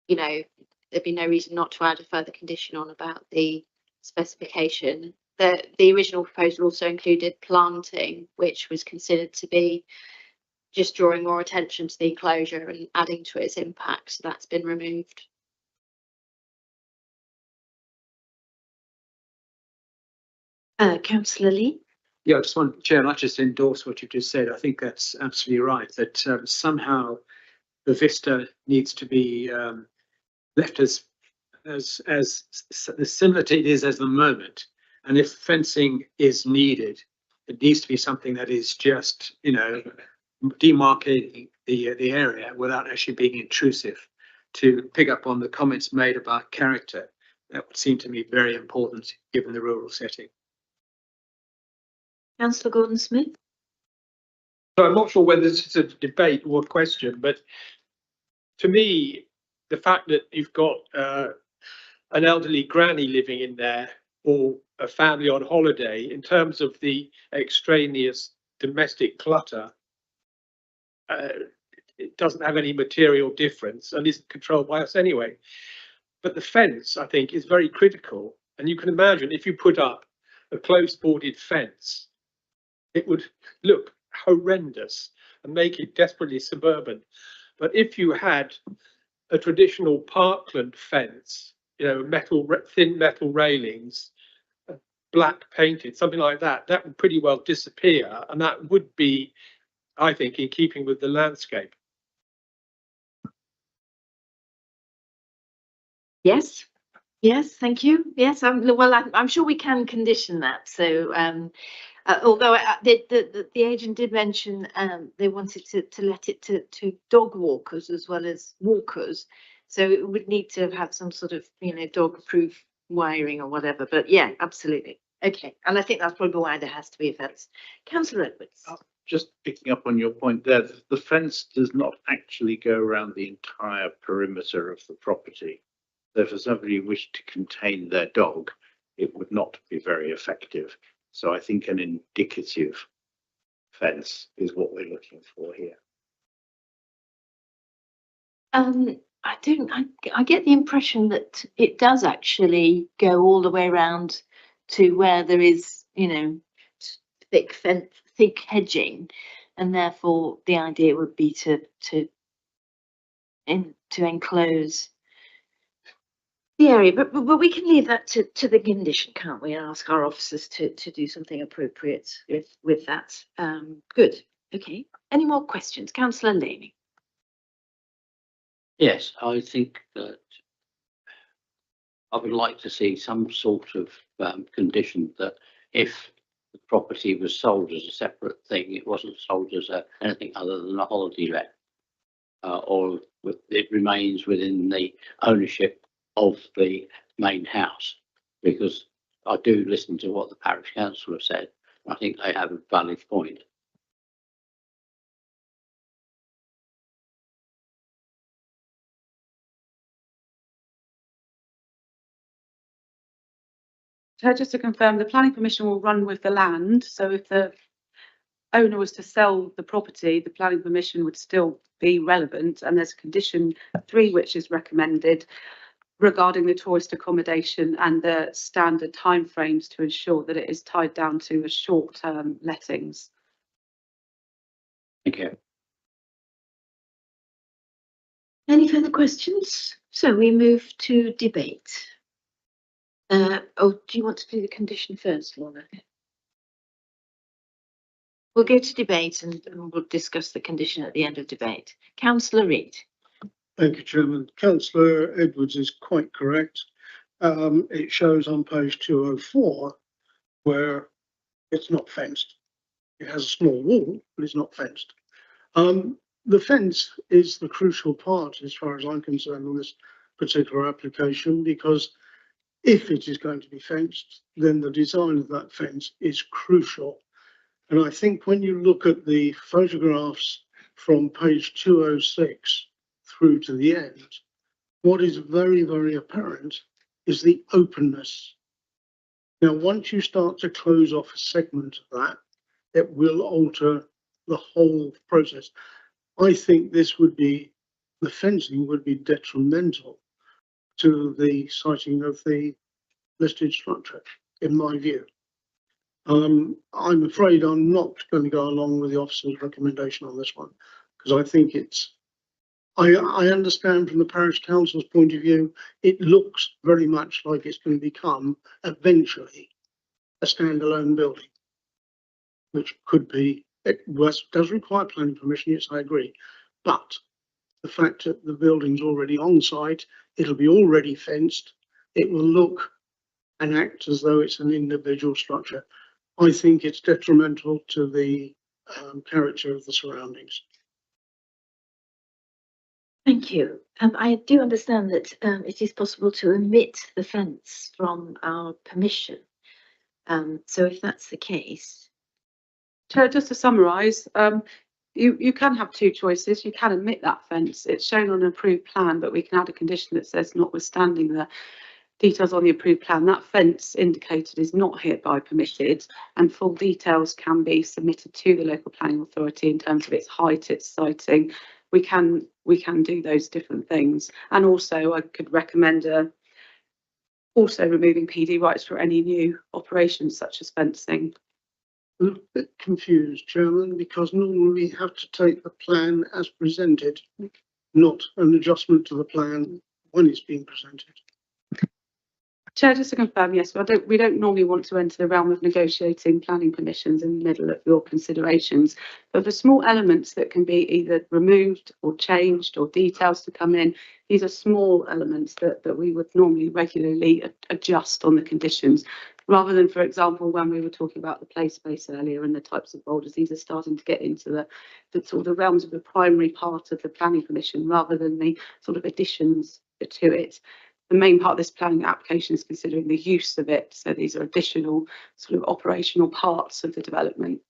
you know, there'd be no reason not to add a further condition on about the specification. The original proposal also included planting, which was considered to be just drawing more attention to the enclosure and adding to its impact. So that's been removed. Councillor Lee. Yeah, I just want, Chair, I just endorse what you just said. I think that's absolutely right, that somehow the vista needs to be left as similar to it is as the moment. And if fencing is needed, it needs to be something that is just, you know, demarcating the area without actually being intrusive. To pick up on the comments made about character, that would seem to me very important given the rural setting. Councillor Gordon-Smith. So I'm not sure whether this is a debate or a question, but to me, the fact that you've got an elderly granny living in there or a family on holiday, in terms of the extraneous domestic clutter, it doesn't have any material difference and isn't controlled by us anyway. But the fence, I think, is very critical. And you can imagine if you put up a closed boarded fence, it would look horrendous and make it desperately suburban. But if you had a traditional parkland fence, you know, thin metal railings, black painted, something like that, that would pretty well disappear. And that would be, I think, in keeping with the landscape. Yes. Yes, thank you. Yes, I'm sure we can condition that. So, although the agent did mention they wanted to let it to dog walkers as well as walkers, so it would need to have some sort of, you know, dog-proof wiring or whatever. But yeah, absolutely. Okay, and I think that's probably why there has to be a fence. Councillor Edwards. Just picking up on your point there, the fence does not actually go around the entire perimeter of the property. So for somebody who wished to contain their dog, it would not be very effective. So I think an indicative fence is what we're looking for here. I get the impression that it does actually go all the way around to where there is, you know, thick hedging, and therefore the idea would be to enclose the area. But we can leave that to the condition, can't we? And ask our officers to do something appropriate with that. Good. Okay. Any more questions, Councillor Laney? Yes, I think that I would like to see some sort of condition that if the property was sold as a separate thing, it wasn't sold as anything other than a holiday let, or it remains within the ownership of the main house, because I do listen to what the parish council have said. I think they have a valid point. So just to confirm, the planning permission will run with the land. So if the owner was to sell the property, the planning permission would still be relevant. And there's condition 3, which is recommended regarding the tourist accommodation and the standard timeframes to ensure that it is tied down to a short-term lettings. Thank you. Any further questions? So we move to debate. Do you want to do the condition first, Lorna? We'll go to debate and we'll discuss the condition at the end of debate. Councillor Reid. Thank you, Chairman. Councillor Edwards is quite correct. It shows on page 204 where it's not fenced. It has a small wall, but it's not fenced. The fence is the crucial part, as far as I'm concerned, on this particular application, because if it is going to be fenced, then the design of that fence is crucial. And I think when you look at the photographs from page 206 through to the end, what is very, very apparent is the openness. Now, once you start to close off a segment of that, it will alter the whole process. I think this would be, the fencing would be detrimental to the siting of the listed structure, in my view. I'm afraid I'm not going to go along with the officer's recommendation on this one, because I think it's, I understand from the parish council's point of view, it looks very much like it's going to become eventually a standalone building, which could be, it does require planning permission, yes, I agree. But the fact that the building's already on site, it'll be already fenced, it will look and act as though it's an individual structure. I think it's detrimental to the character of the surroundings. Thank you. I do understand that it is possible to omit the fence from our permission. So if that's the case. Chair, just to summarise, you can have two choices. You can omit that fence. It's shown on an approved plan, but we can add a condition that says notwithstanding the details on the approved plan, that fence indicated is not hereby permitted, and full details can be submitted to the local planning authority in terms of its height, its siting. We can do those different things. And also I could recommend also removing PD rights for any new operations such as fencing. I'm a bit confused, Chairman, because normally we have to take the plan as presented, not an adjustment to the plan when it's being presented. Chair, just to confirm, yes, we don't normally want to enter the realm of negotiating planning permissions in the middle of your considerations, but for small elements that can be either removed or changed or details to come in, these are small elements that we would normally regularly adjust on the conditions, rather than, for example, when we were talking about the play space earlier and the types of boulders, these are starting to get into the sort of the realms of the primary part of the planning permission rather than the sort of additions to it. The main part of this planning application is considering the use of it. So these are additional sort of operational parts of the development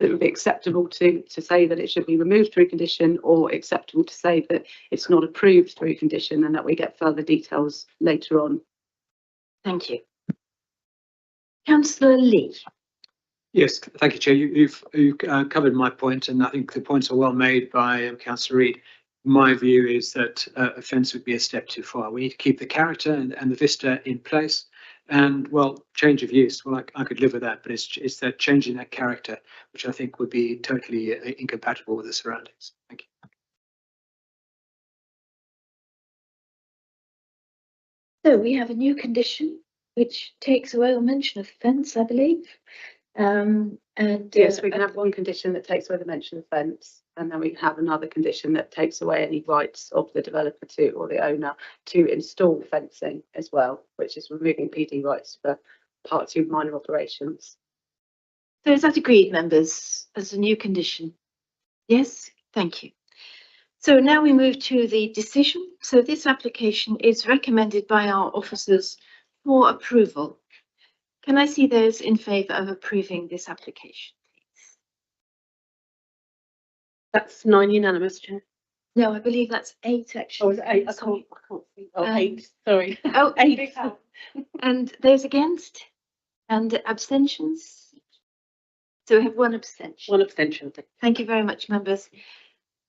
that would be acceptable to say that it should be removed through condition, or acceptable to say that it's not approved through condition, and that we get further details later on. Thank you. Councillor Lee. Yes, thank you, Chair. You've covered my point, and I think the points are well made by Councillor Reid. My view is that a fence would be a step too far. We need to keep the character and the vista in place. And well, change of use, well, I could live with that, but it's that changing that character, which I think would be totally incompatible with the surroundings. Thank you. So we have a new condition which takes away all mention of fence, I believe. And yes, we can have one condition that takes away the mention of fence, and then we can have another condition that takes away any rights of the developer to, or the owner to, install fencing as well, which is removing PD rights for Part 2 minor operations. So is that agreed, members, as a new condition? Yes, thank you. So now we move to the decision. So this application is recommended by our officers for approval. Can I see those in favour of approving this application, please? That's 9 unanimous, Chair. No, I believe that's 8 actually. Oh, 8. I can't see. Oh, 8. Sorry. Oh, 8. And those against? And abstentions? So we have 1 abstention. 1 abstention. Thank you very much, members.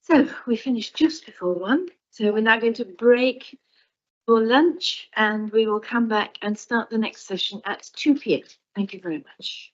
So we finished just before 1. So we're now going to break for lunch, and we will come back and start the next session at 2 p.m. Thank you very much.